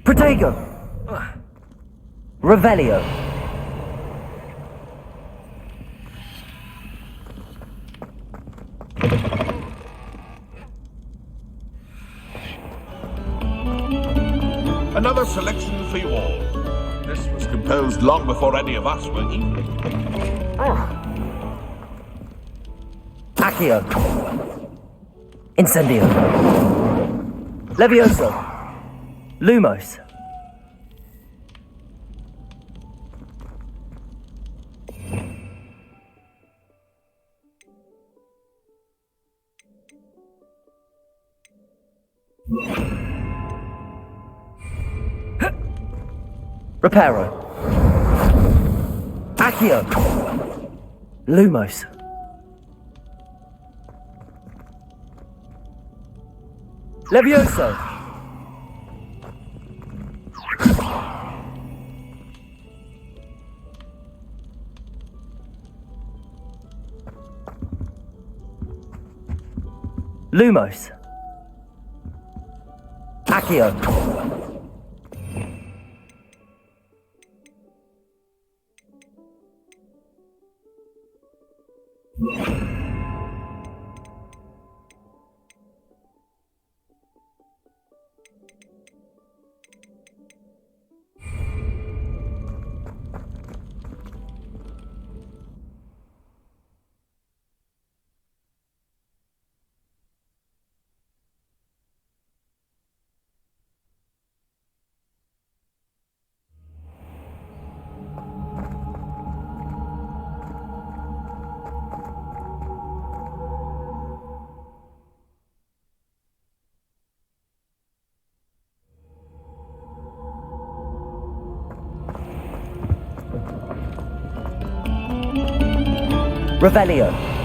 Protego. Revelio. Another selection for you all. This was composed long before any of us were equal. Accio. Incendio. Levioso. Lumos. Reparo. Accio. Lumos. Levioso. Lumos. Accio. Revelio.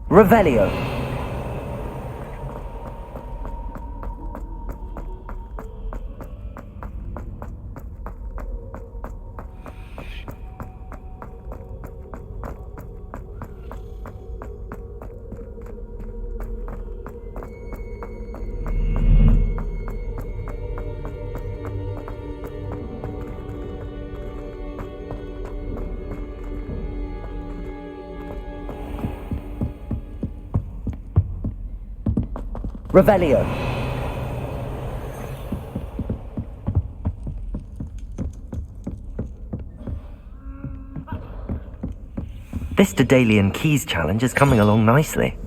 Revelio. Revelio. This Daedalian Keys challenge is coming along nicely.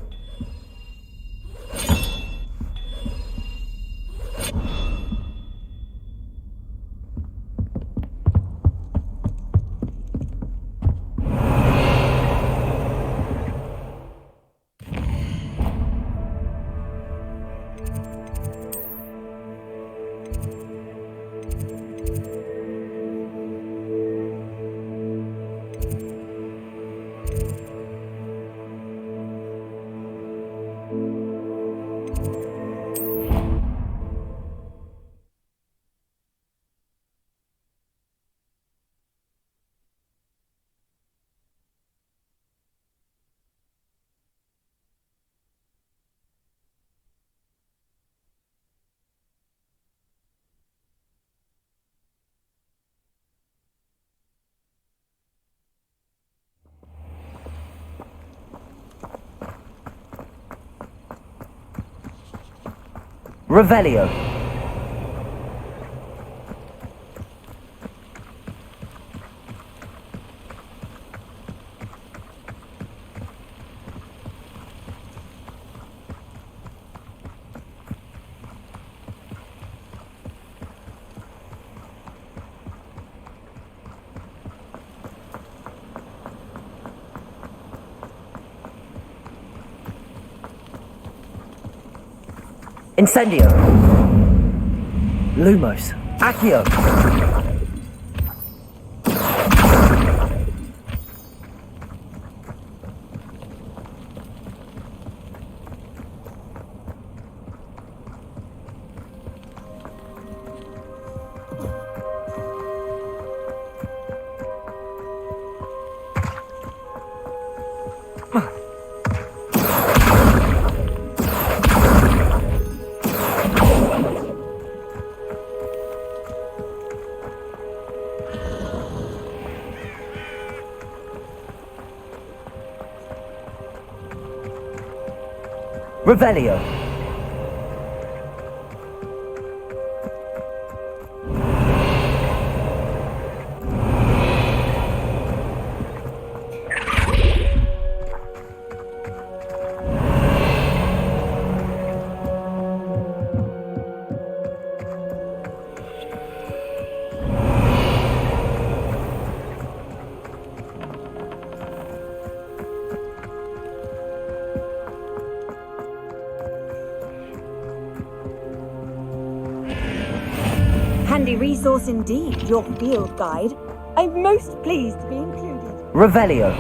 Revelio. Incendio. Lumos. Accio. Revelio. Handy resource indeed, your field guide. I'm most pleased to be included. Revelio.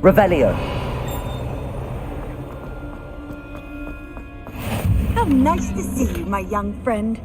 Revelio. How nice to see you, my young friend.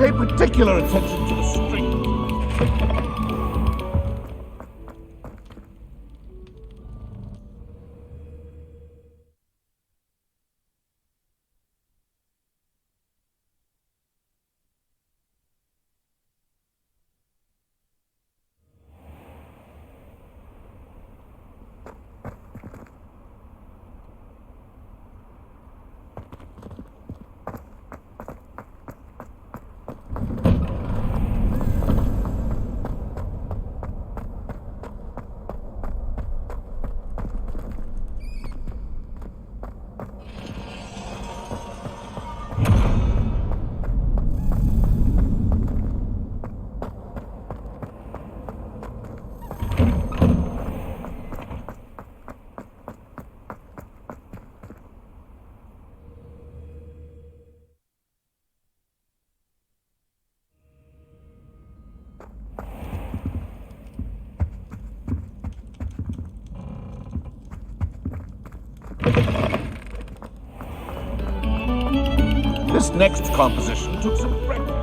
Pay particular attention to the string. This next composition took some practice.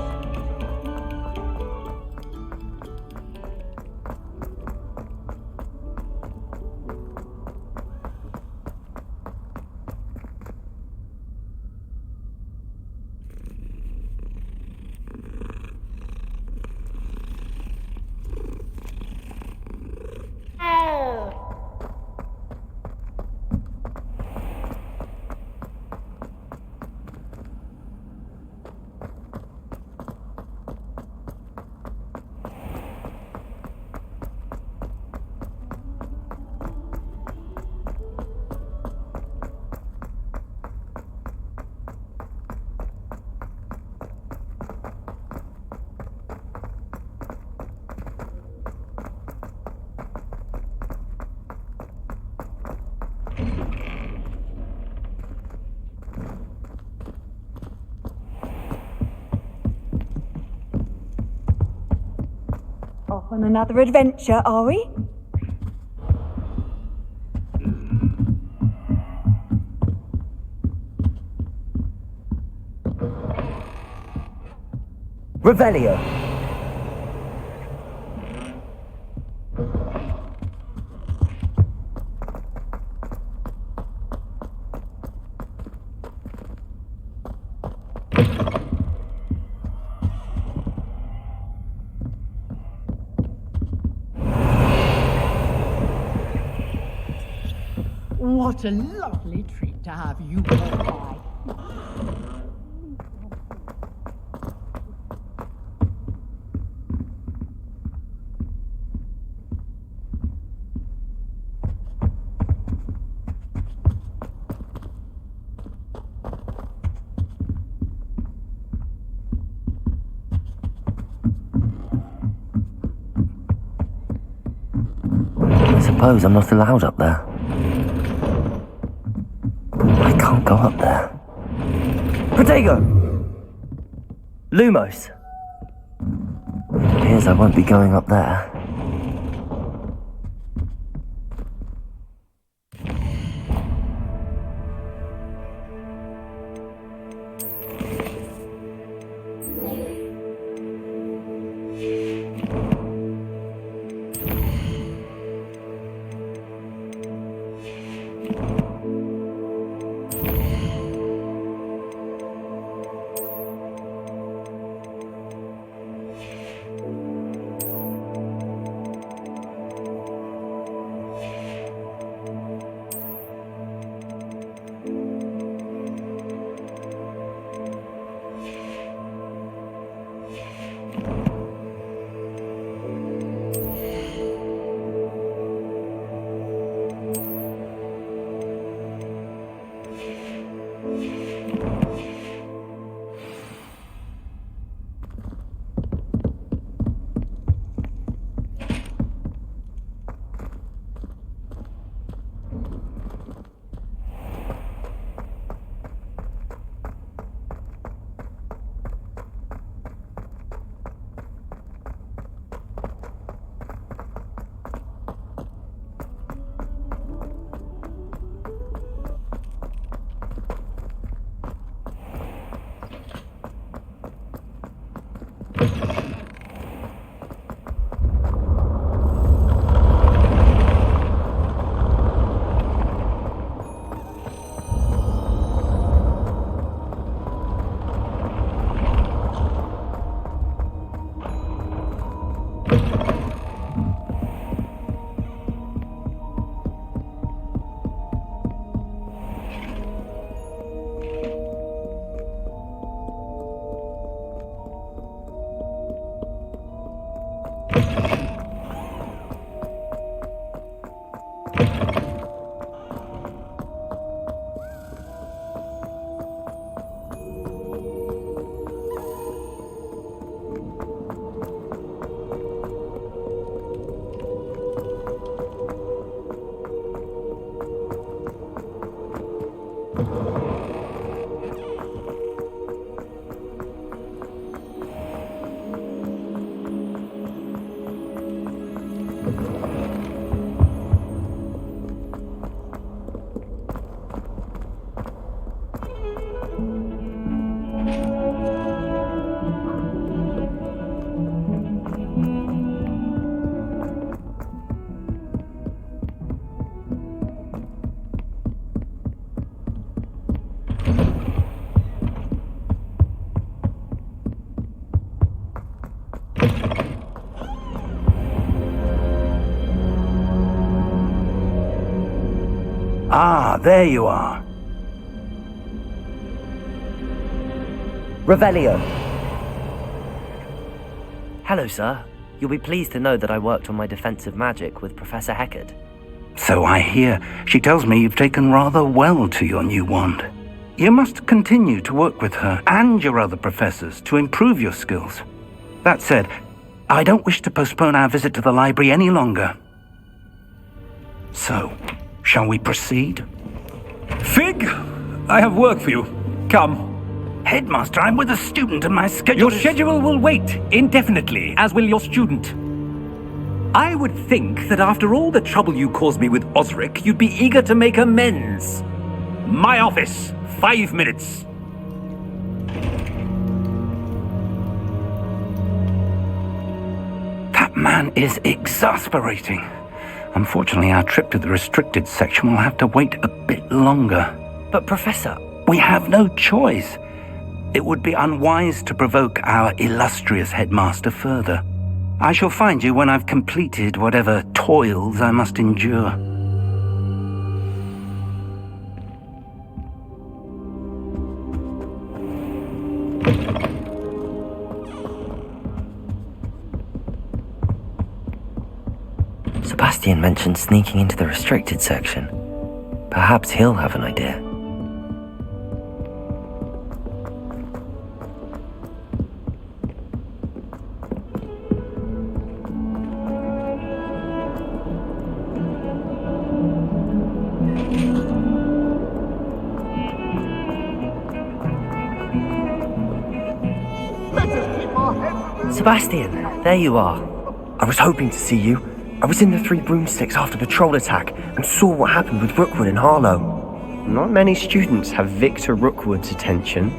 Off on another adventure, are we? Revelio. What a lovely treat to have you all by. I suppose I'm not allowed up there. I can't go up there. Protego! Lumos. It appears I won't be going up there. Ah, there you are. Revelio. Hello, sir. You'll be pleased to know that I worked on my defensive magic with Professor Heckard. So I hear. She tells me you've taken rather well to your new wand. You must continue to work with her and your other professors to improve your skills. That said, I don't wish to postpone our visit to the library any longer. So, shall we proceed? Fig, I have work for you. Come. Headmaster, I'm with a student and my schedule Your schedule will wait indefinitely, as will your student. I would think that after all the trouble you caused me with Osric, you'd be eager to make amends. My office, 5 minutes. That man is exasperating. Unfortunately, our trip to the restricted section will have to wait a bit longer. But Professor... We have no choice. It would be unwise to provoke our illustrious headmaster further. I shall find you when I've completed whatever toils I must endure. Sebastian mentioned sneaking into the restricted section. Perhaps he'll have an idea. Sebastian, there you are. I was hoping to see you. I was in the Three Broomsticks after the troll attack and saw what happened with Rookwood and Harlow. Not many students have Victor Rookwood's attention.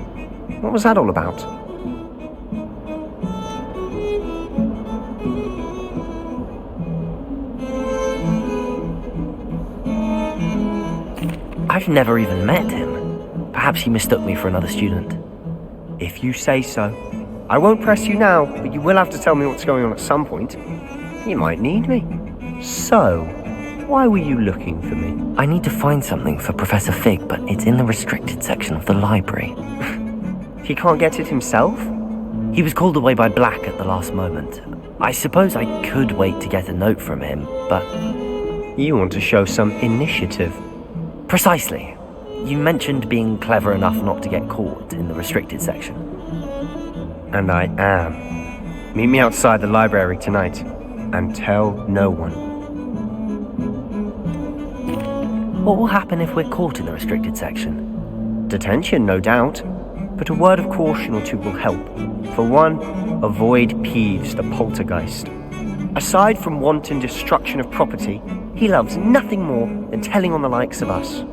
What was that all about? I've never even met him. Perhaps he mistook me for another student. If you say so. I won't press you now, but you will have to tell me what's going on at some point. You might need me. So, why were you looking for me? I need to find something for Professor Fig, but it's in the restricted section of the library. He can't get it himself? He was called away by Black at the last moment. I suppose I could wait to get a note from him, but... You want to show some initiative. Precisely. You mentioned being clever enough not to get caught in the restricted section. And I am. Meet me outside the library tonight, and tell no one. What will happen if we're caught in the restricted section? Detention, no doubt. But a word of caution or two will help. For one, avoid Peeves, the poltergeist. Aside from wanton destruction of property, he loves nothing more than telling on the likes of us.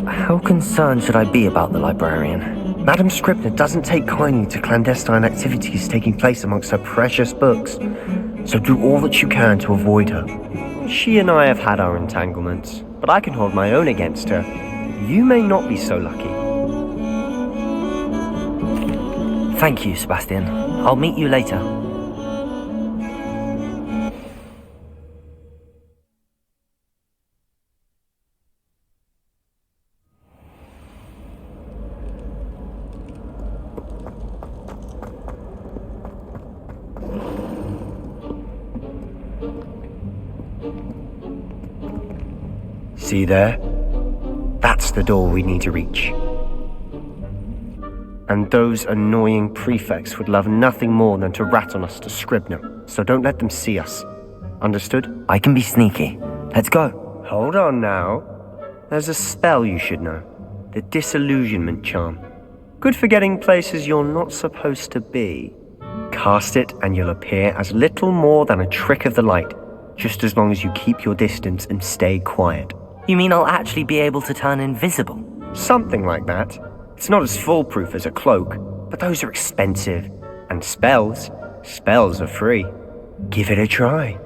How concerned should I be about the librarian? Madam Scribner doesn't take kindly to clandestine activities taking place amongst her precious books, so do all that you can to avoid her. She and I have had our entanglements, but I can hold my own against her. You may not be so lucky. Thank you, Sebastian. I'll meet you later. See there? That's the door we need to reach. And those annoying prefects would love nothing more than to rat on us to Scribner, so don't let them see us. Understood? I can be sneaky. Let's go. Hold on now. There's a spell you should know. The Disillusionment Charm. Good for getting places you're not supposed to be. Cast it and you'll appear as little more than a trick of the light, just as long as you keep your distance and stay quiet. You mean I'll actually be able to turn invisible? Something like that. It's not as foolproof as a cloak, but those are expensive. And spells are free. Give it a try.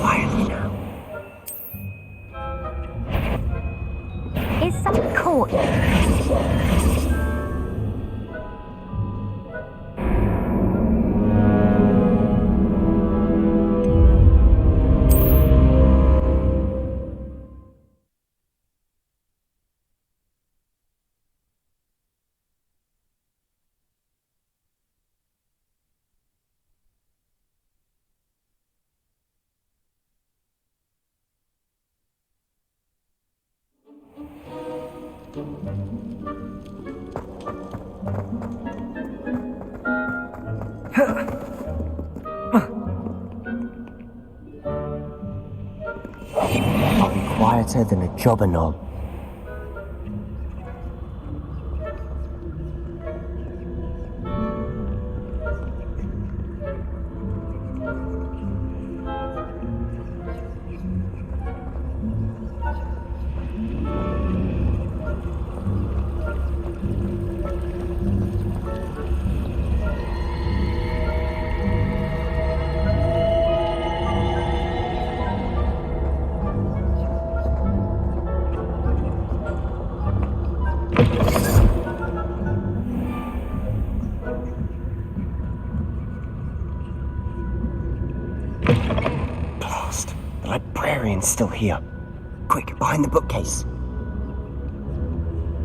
Quietly now. Is something caught you? I'll be quieter than a jobber knob. Blast! The librarian's still here. Quick, behind the bookcase.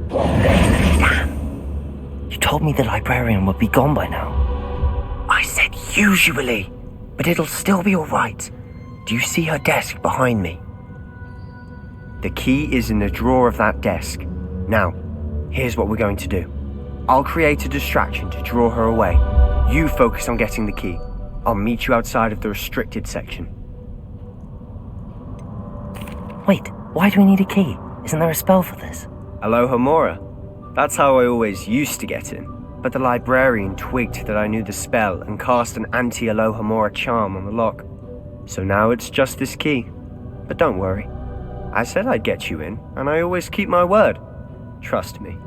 Damn! You told me the librarian would be gone by now. I said usually, but it'll still be alright. Do you see her desk behind me? The key is in the drawer of that desk. Now, here's what we're going to do. I'll create a distraction to draw her away. You focus on getting the key. I'll meet you outside of the restricted section. Wait, why do we need a key? Isn't there a spell for this? Aloha Mora. That's how I always used to get in. But the librarian twigged that I knew the spell and cast an anti-Aloha Mora charm on the lock. So now it's just this key. But don't worry. I said I'd get you in, and I always keep my word. Trust me.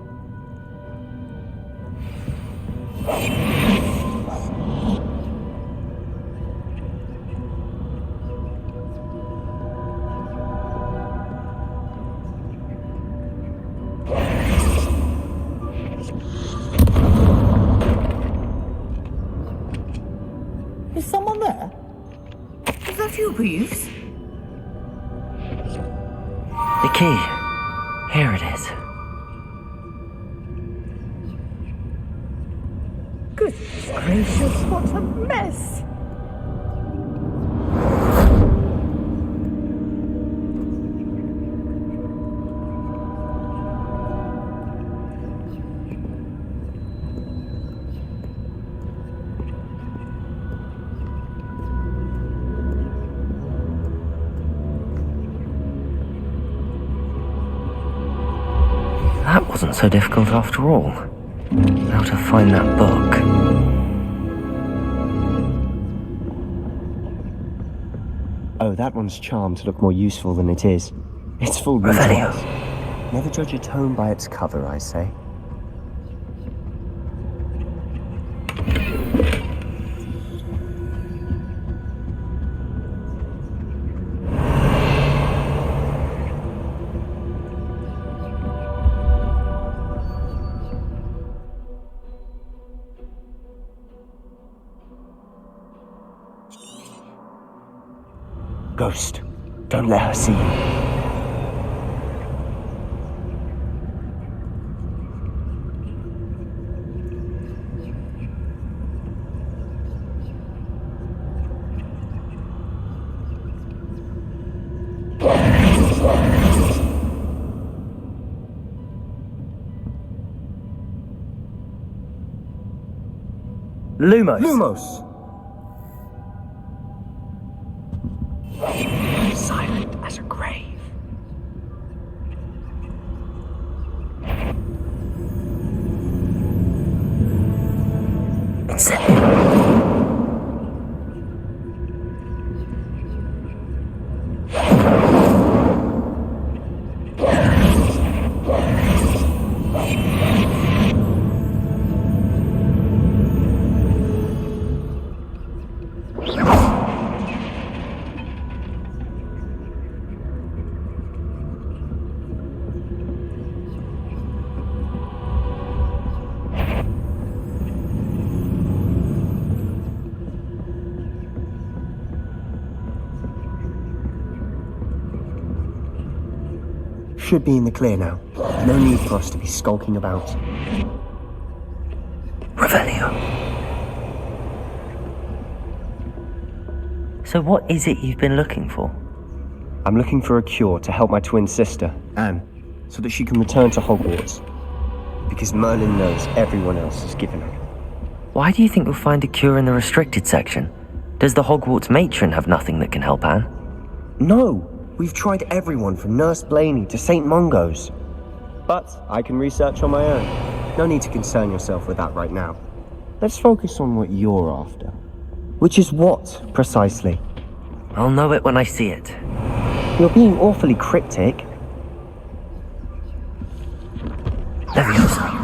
Is someone there? Is that you, Peeves? The key. Here it is. Goodness gracious, what a mess! That wasn't so difficult after all. How to find that book. Oh, that one's charmed to look more useful than it is. It's fooled me Revelio. twice. Never judge a tome by its cover, I say. Ghost, don't let her see you. Lumos! Lumos! Silent as a grave. It's it. should be in the clear now. No need for us to be skulking about. Revelio. So what is it you've been looking for? I'm looking for a cure to help my twin sister, Anne, so that she can return to Hogwarts. Because Merlin knows everyone else has given up. Why do you think you'll find a cure in the restricted section? Does the Hogwarts matron have nothing that can help Anne? No! We've tried everyone from Nurse Blaney to St. Mungo's. But I can research on my own. No need to concern yourself with that right now. Let's focus on what you're after. Which is what, precisely? I'll know it when I see it. You're being awfully cryptic. Leviosa.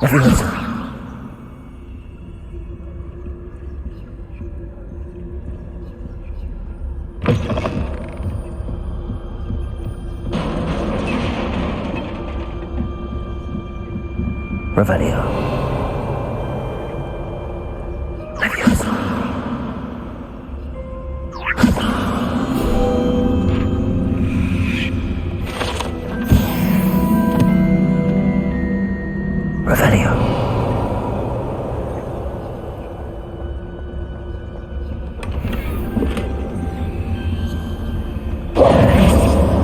Leviosa. Revelio. Leviosa. Revelio.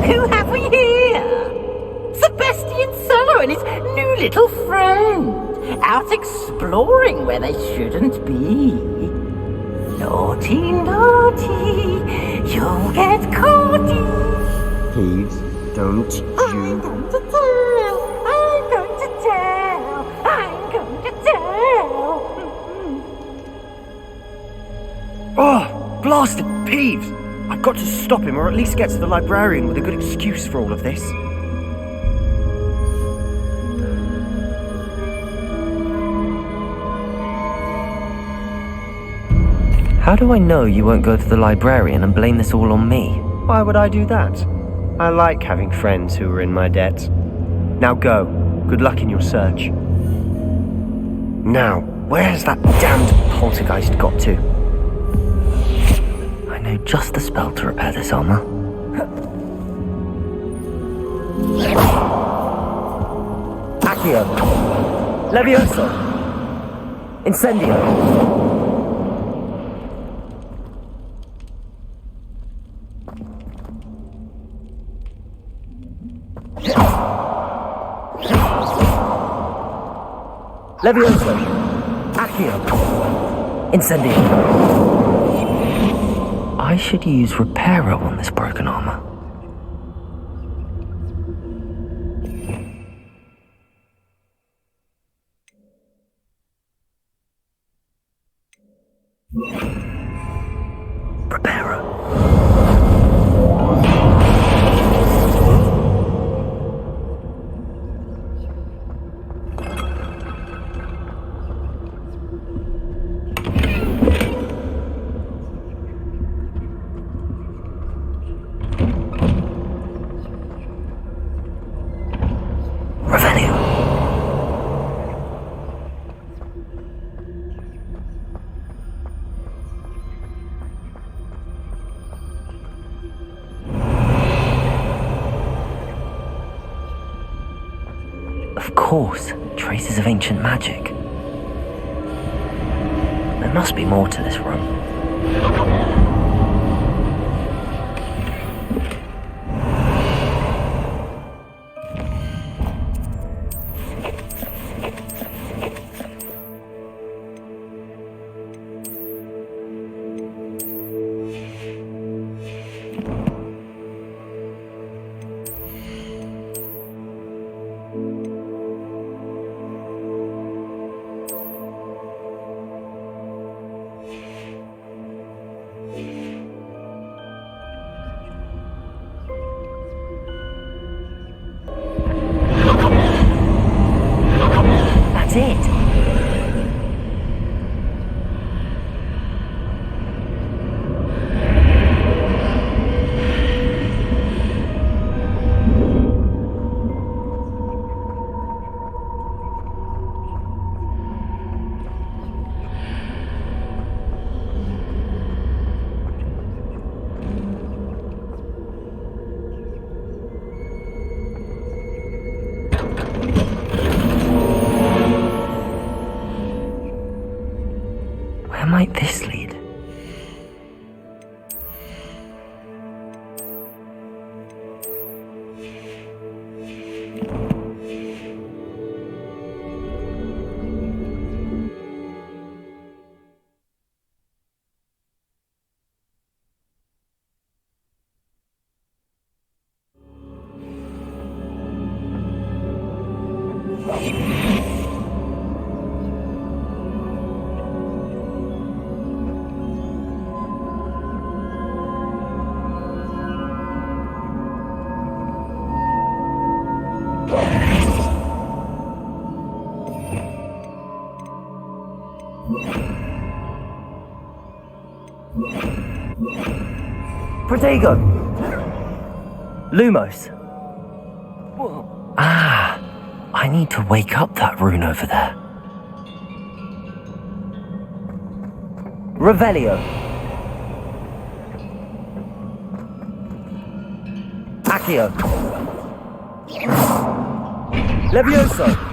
Who have we here? Sebastian Solo and his new little friend, out exploring where they shouldn't be. Naughty, naughty, you'll get caughty. Please, don't you... I'm going to tell, I'm going to tell, I'm going to tell. Oh, blasted Peeves! I've got to stop him, or at least get to the librarian with a good excuse for all of this. How do I know you won't go to the librarian and blame this all on me? Why would I do that? I like having friends who are in my debt. Now go. Good luck in your search. Now, where has that damned poltergeist got to? I know just the spell to repair this armor. Accio. Levioso. Incendio. Levioso. Accio. Incendio. I should use Reparo on this broken armor. Reparo. Of course, traces of ancient magic. There must be more to this room. That's it. Where might this lead? Protego! Lumos! Ah, I need to wake up that rune over there. Revelio! Accio! Levioso!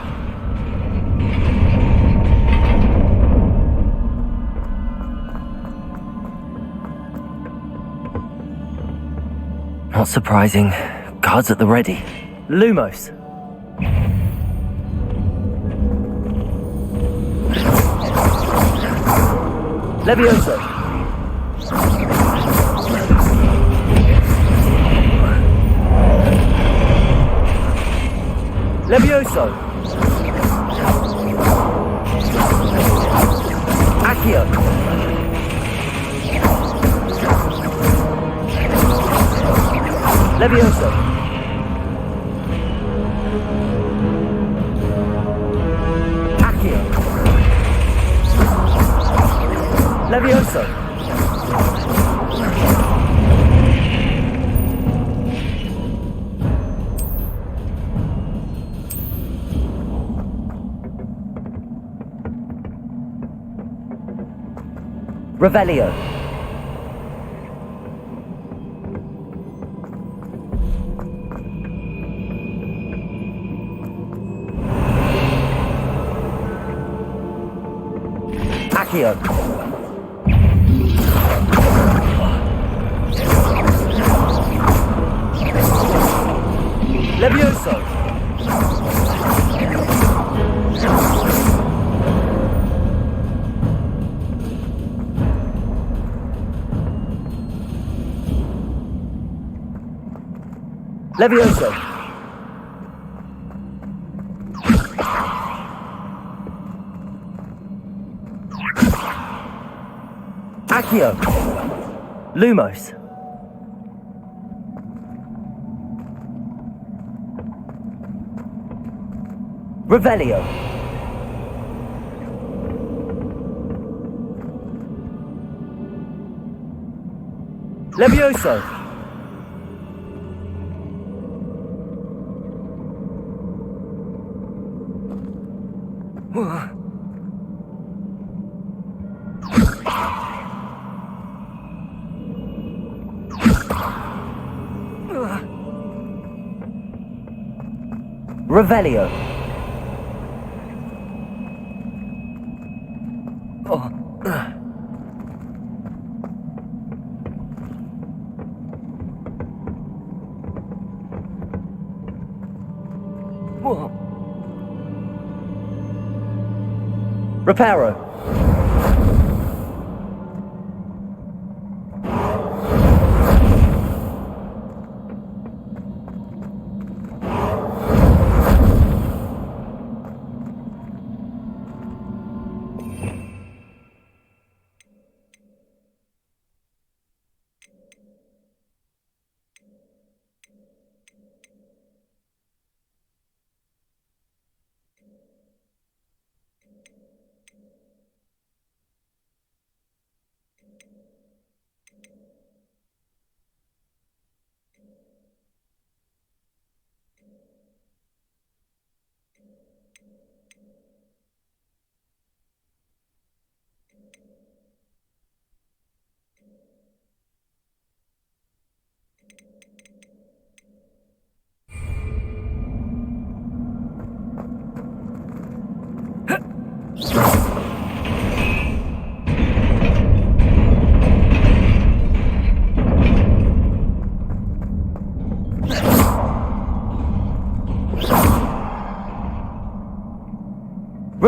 Not surprising. Guards at the ready. Lumos! Levioso! Levioso! Accio! Levioso! Accio! Levioso! Revelio! Accio! Levioso! Levioso! Accio! Lumos! Revelio! Levioso! Revelio! Reparo!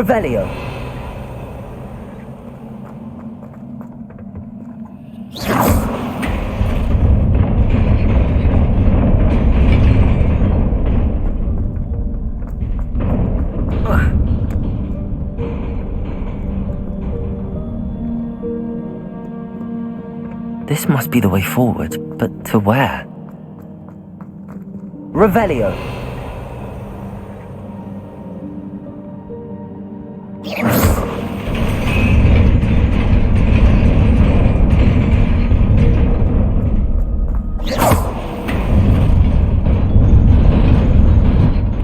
Revelio. This must be the way forward, but to where? Revelio.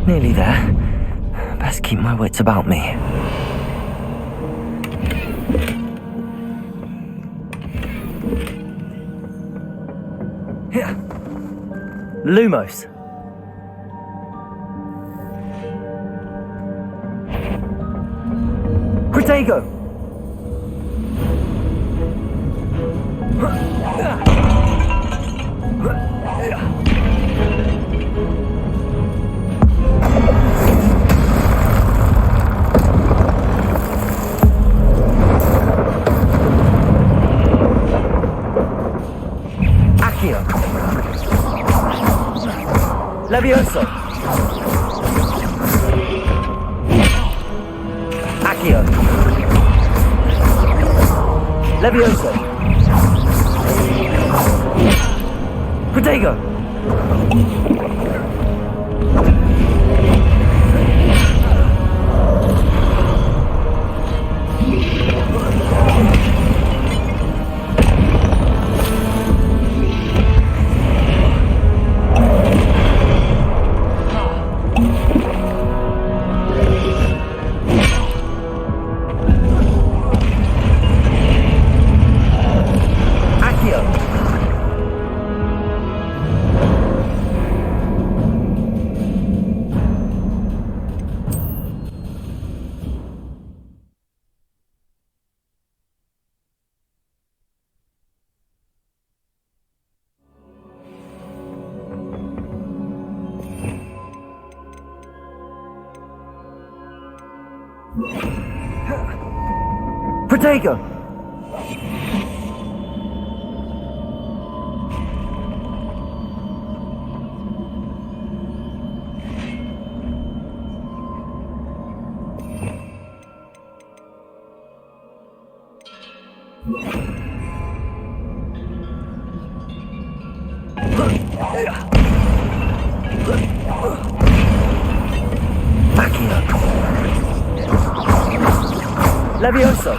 Nearly there. Best keep my wits about me. Lumos. Protego. Accio. Levioso. Accio. Levioso. Protego. Protego. Levioso.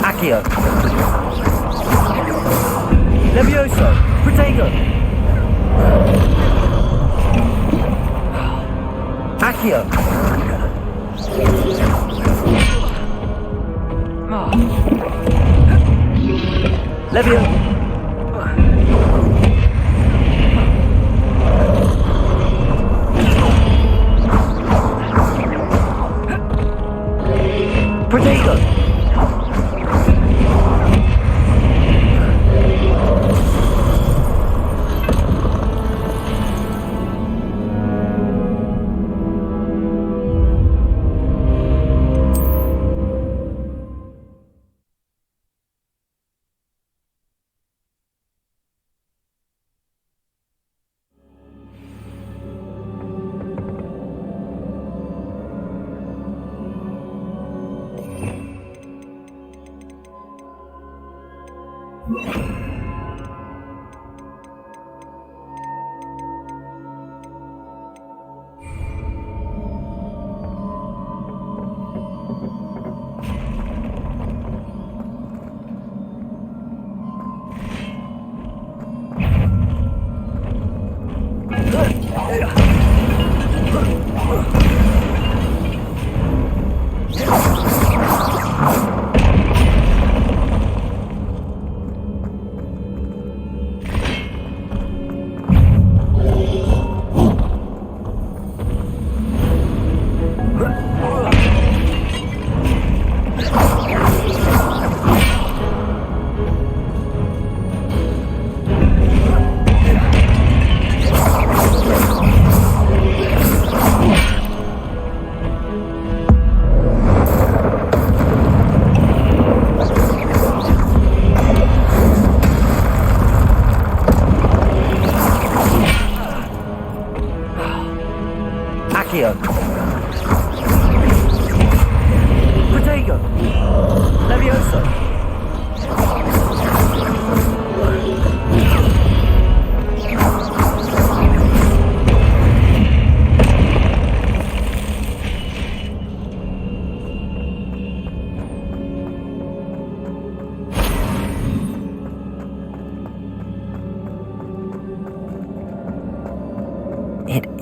Accio. Levioso. Protego. Accio. Levio. Protego.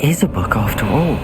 is a book after all.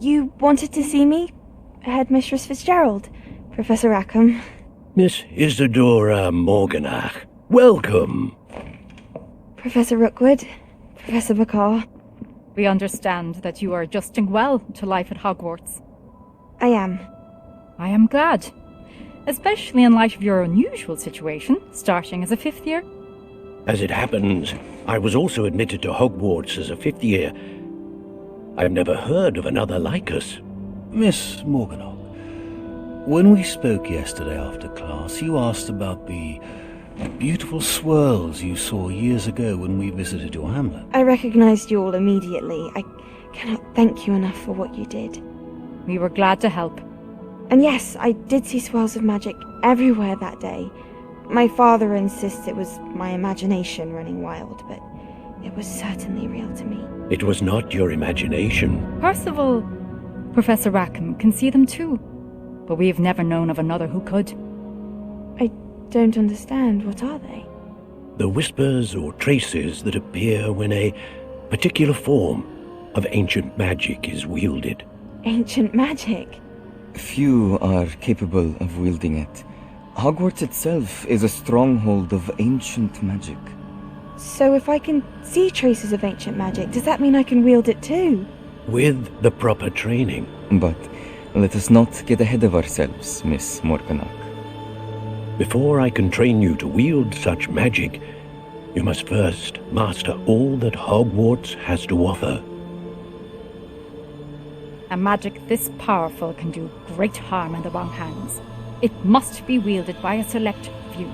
You wanted to see me? Headmistress Fitzgerald, Professor Rackham. Miss Isadora Morganach, welcome. Professor Rookwood, Professor Bakar. We understand that you are adjusting well to life at Hogwarts. I am. I am glad. Especially in light of your unusual situation, starting as a 5th year. As it happens, I was also admitted to Hogwarts as a 5th year. I've never heard of another like us. Miss Morganach, when we spoke yesterday after class, you asked about the beautiful swirls you saw years ago when we visited your hamlet. I recognized you all immediately. I cannot thank you enough for what you did. We were glad to help. And yes, I did see swirls of magic everywhere that day. My father insists it was my imagination running wild, but it was certainly real to me. It was not your imagination. Percival, Professor Rackham can see them too, but we have never known of another who could. I don't understand. What are they? The whispers or traces that appear when a particular form of ancient magic is wielded. Ancient magic? Few are capable of wielding it. Hogwarts itself is a stronghold of ancient magic. So if I can see traces of ancient magic, does that mean I can wield it too? With the proper training. But let us not get ahead of ourselves, Miss Morganach. Before I can train you to wield such magic, you must first master all that Hogwarts has to offer. A magic this powerful can do great harm in the wrong hands. It must be wielded by a select few.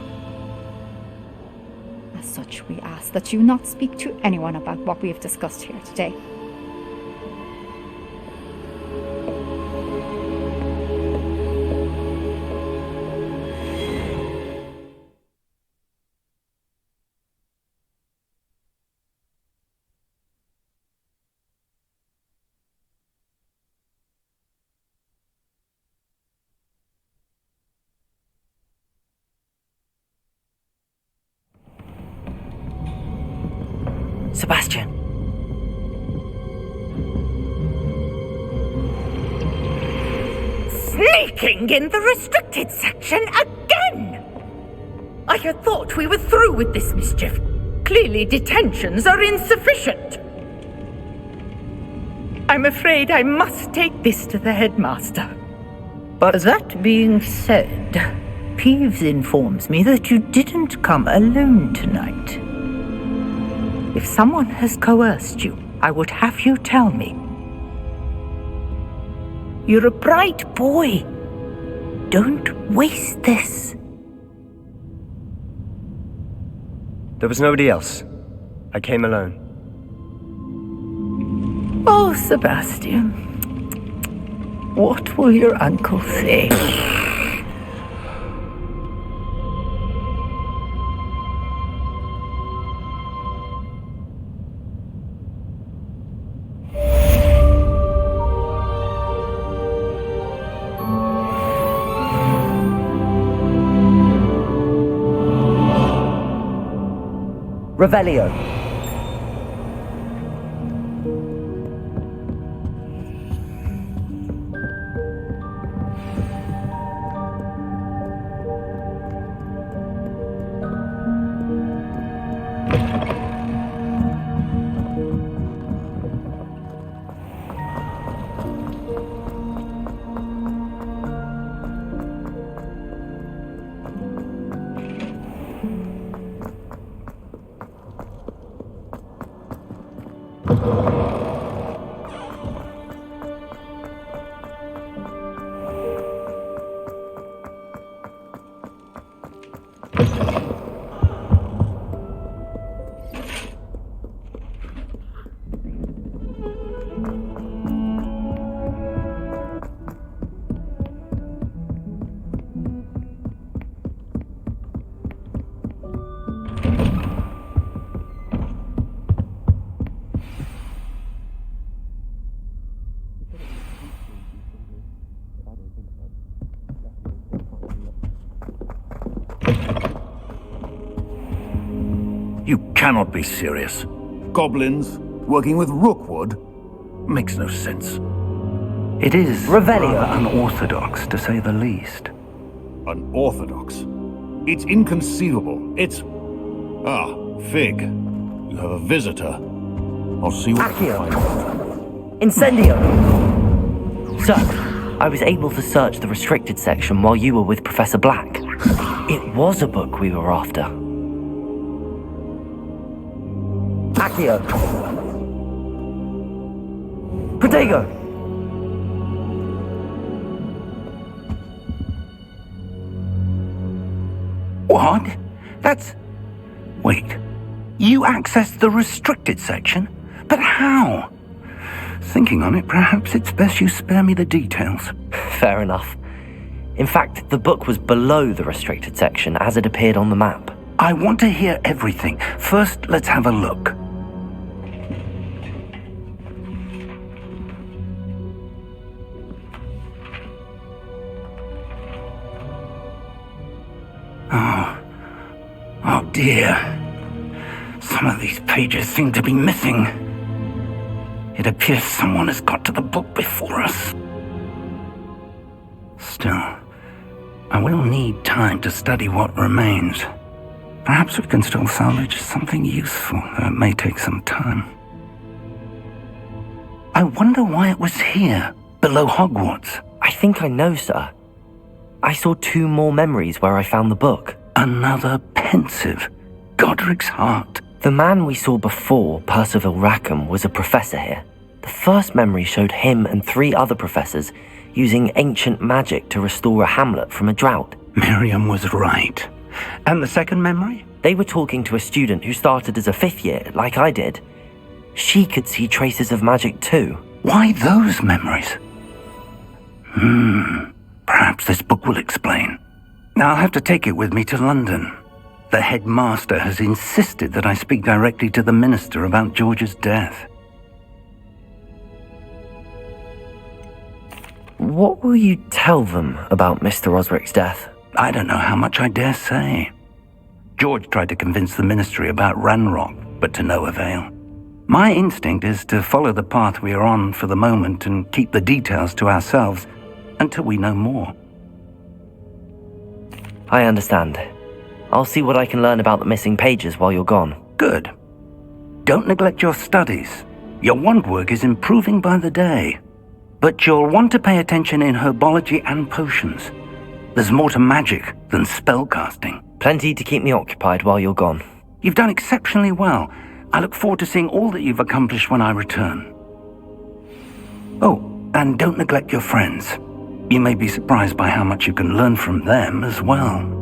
As such, we ask that you not speak to anyone about what we have discussed here today. Sebastian. Sneaking in the restricted section again! I had thought we were through with this mischief. Clearly detentions are insufficient. I'm afraid I must take this to the headmaster. But that being said, Peeves informs me that you didn't come alone tonight. If someone has coerced you, I would have you tell me. You're a bright boy. Don't waste this. There was nobody else. I came alone. Oh, Sebastian. What will your uncle say? Revelio. You cannot be serious. Goblins working with Rookwood? Makes no sense. It is rather unorthodox, to say the least. Unorthodox? It's inconceivable. It's... Ah, Fig. You have a visitor. I'll see what I can find out. Incendio! Sir, I was able to search the restricted section while you were with Professor Black. It was a book we were after. Accio. Protego. What? That's... Wait. You accessed the restricted section? But how? Thinking on it, perhaps it's best you spare me the details. Fair enough. In fact, the book was below the restricted section as it appeared on the map. I want to hear everything. First, let's have a look. Oh dear. Some of these pages seem to be missing. It appears someone has got to the book before us. Still, I will need time to study what remains. Perhaps we can still salvage something useful, though it may take some time. I wonder why it was here, below Hogwarts. I think I know, sir. I saw 2 more memories where I found the book. Another pensive. Godric's heart. The man we saw before, Percival Rackham, was a professor here. The first memory showed him and 3 other professors using ancient magic to restore a hamlet from a drought. Miriam was right. And the second memory? They were talking to a student who started as a 5th year, like I did. She could see traces of magic too. Why those memories? Perhaps this book will explain. I'll have to take it with me to London. The headmaster has insisted that I speak directly to the minister about George's death. What will you tell them about Mr. Osric's death? I don't know how much I dare say. George tried to convince the ministry about Ranrock, but to no avail. My instinct is to follow the path we are on for the moment and keep the details to ourselves until we know more. I understand. I'll see what I can learn about the missing pages while you're gone. Good. Don't neglect your studies. Your wand work is improving by the day. But you'll want to pay attention in herbology and potions. There's more to magic than spellcasting. Plenty to keep me occupied while you're gone. You've done exceptionally well. I look forward to seeing all that you've accomplished when I return. Oh, and don't neglect your friends. You may be surprised by how much you can learn from them as well.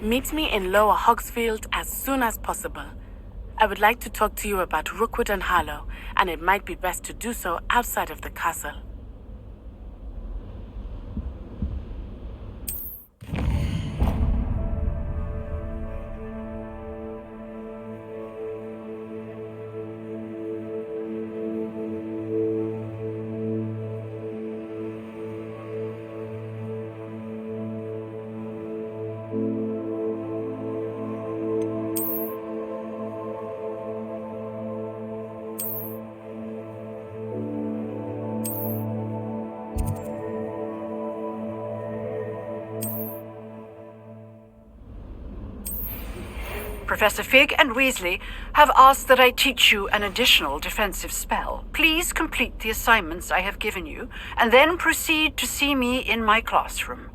Meet me in Lower Hogsfield as soon as possible. I would like to talk to you about Rookwood and Harlow, and it might be best to do so outside of the castle. Professor Fig and Weasley have asked that I teach you an additional defensive spell. Please complete the assignments I have given you, and then proceed to see me in my classroom.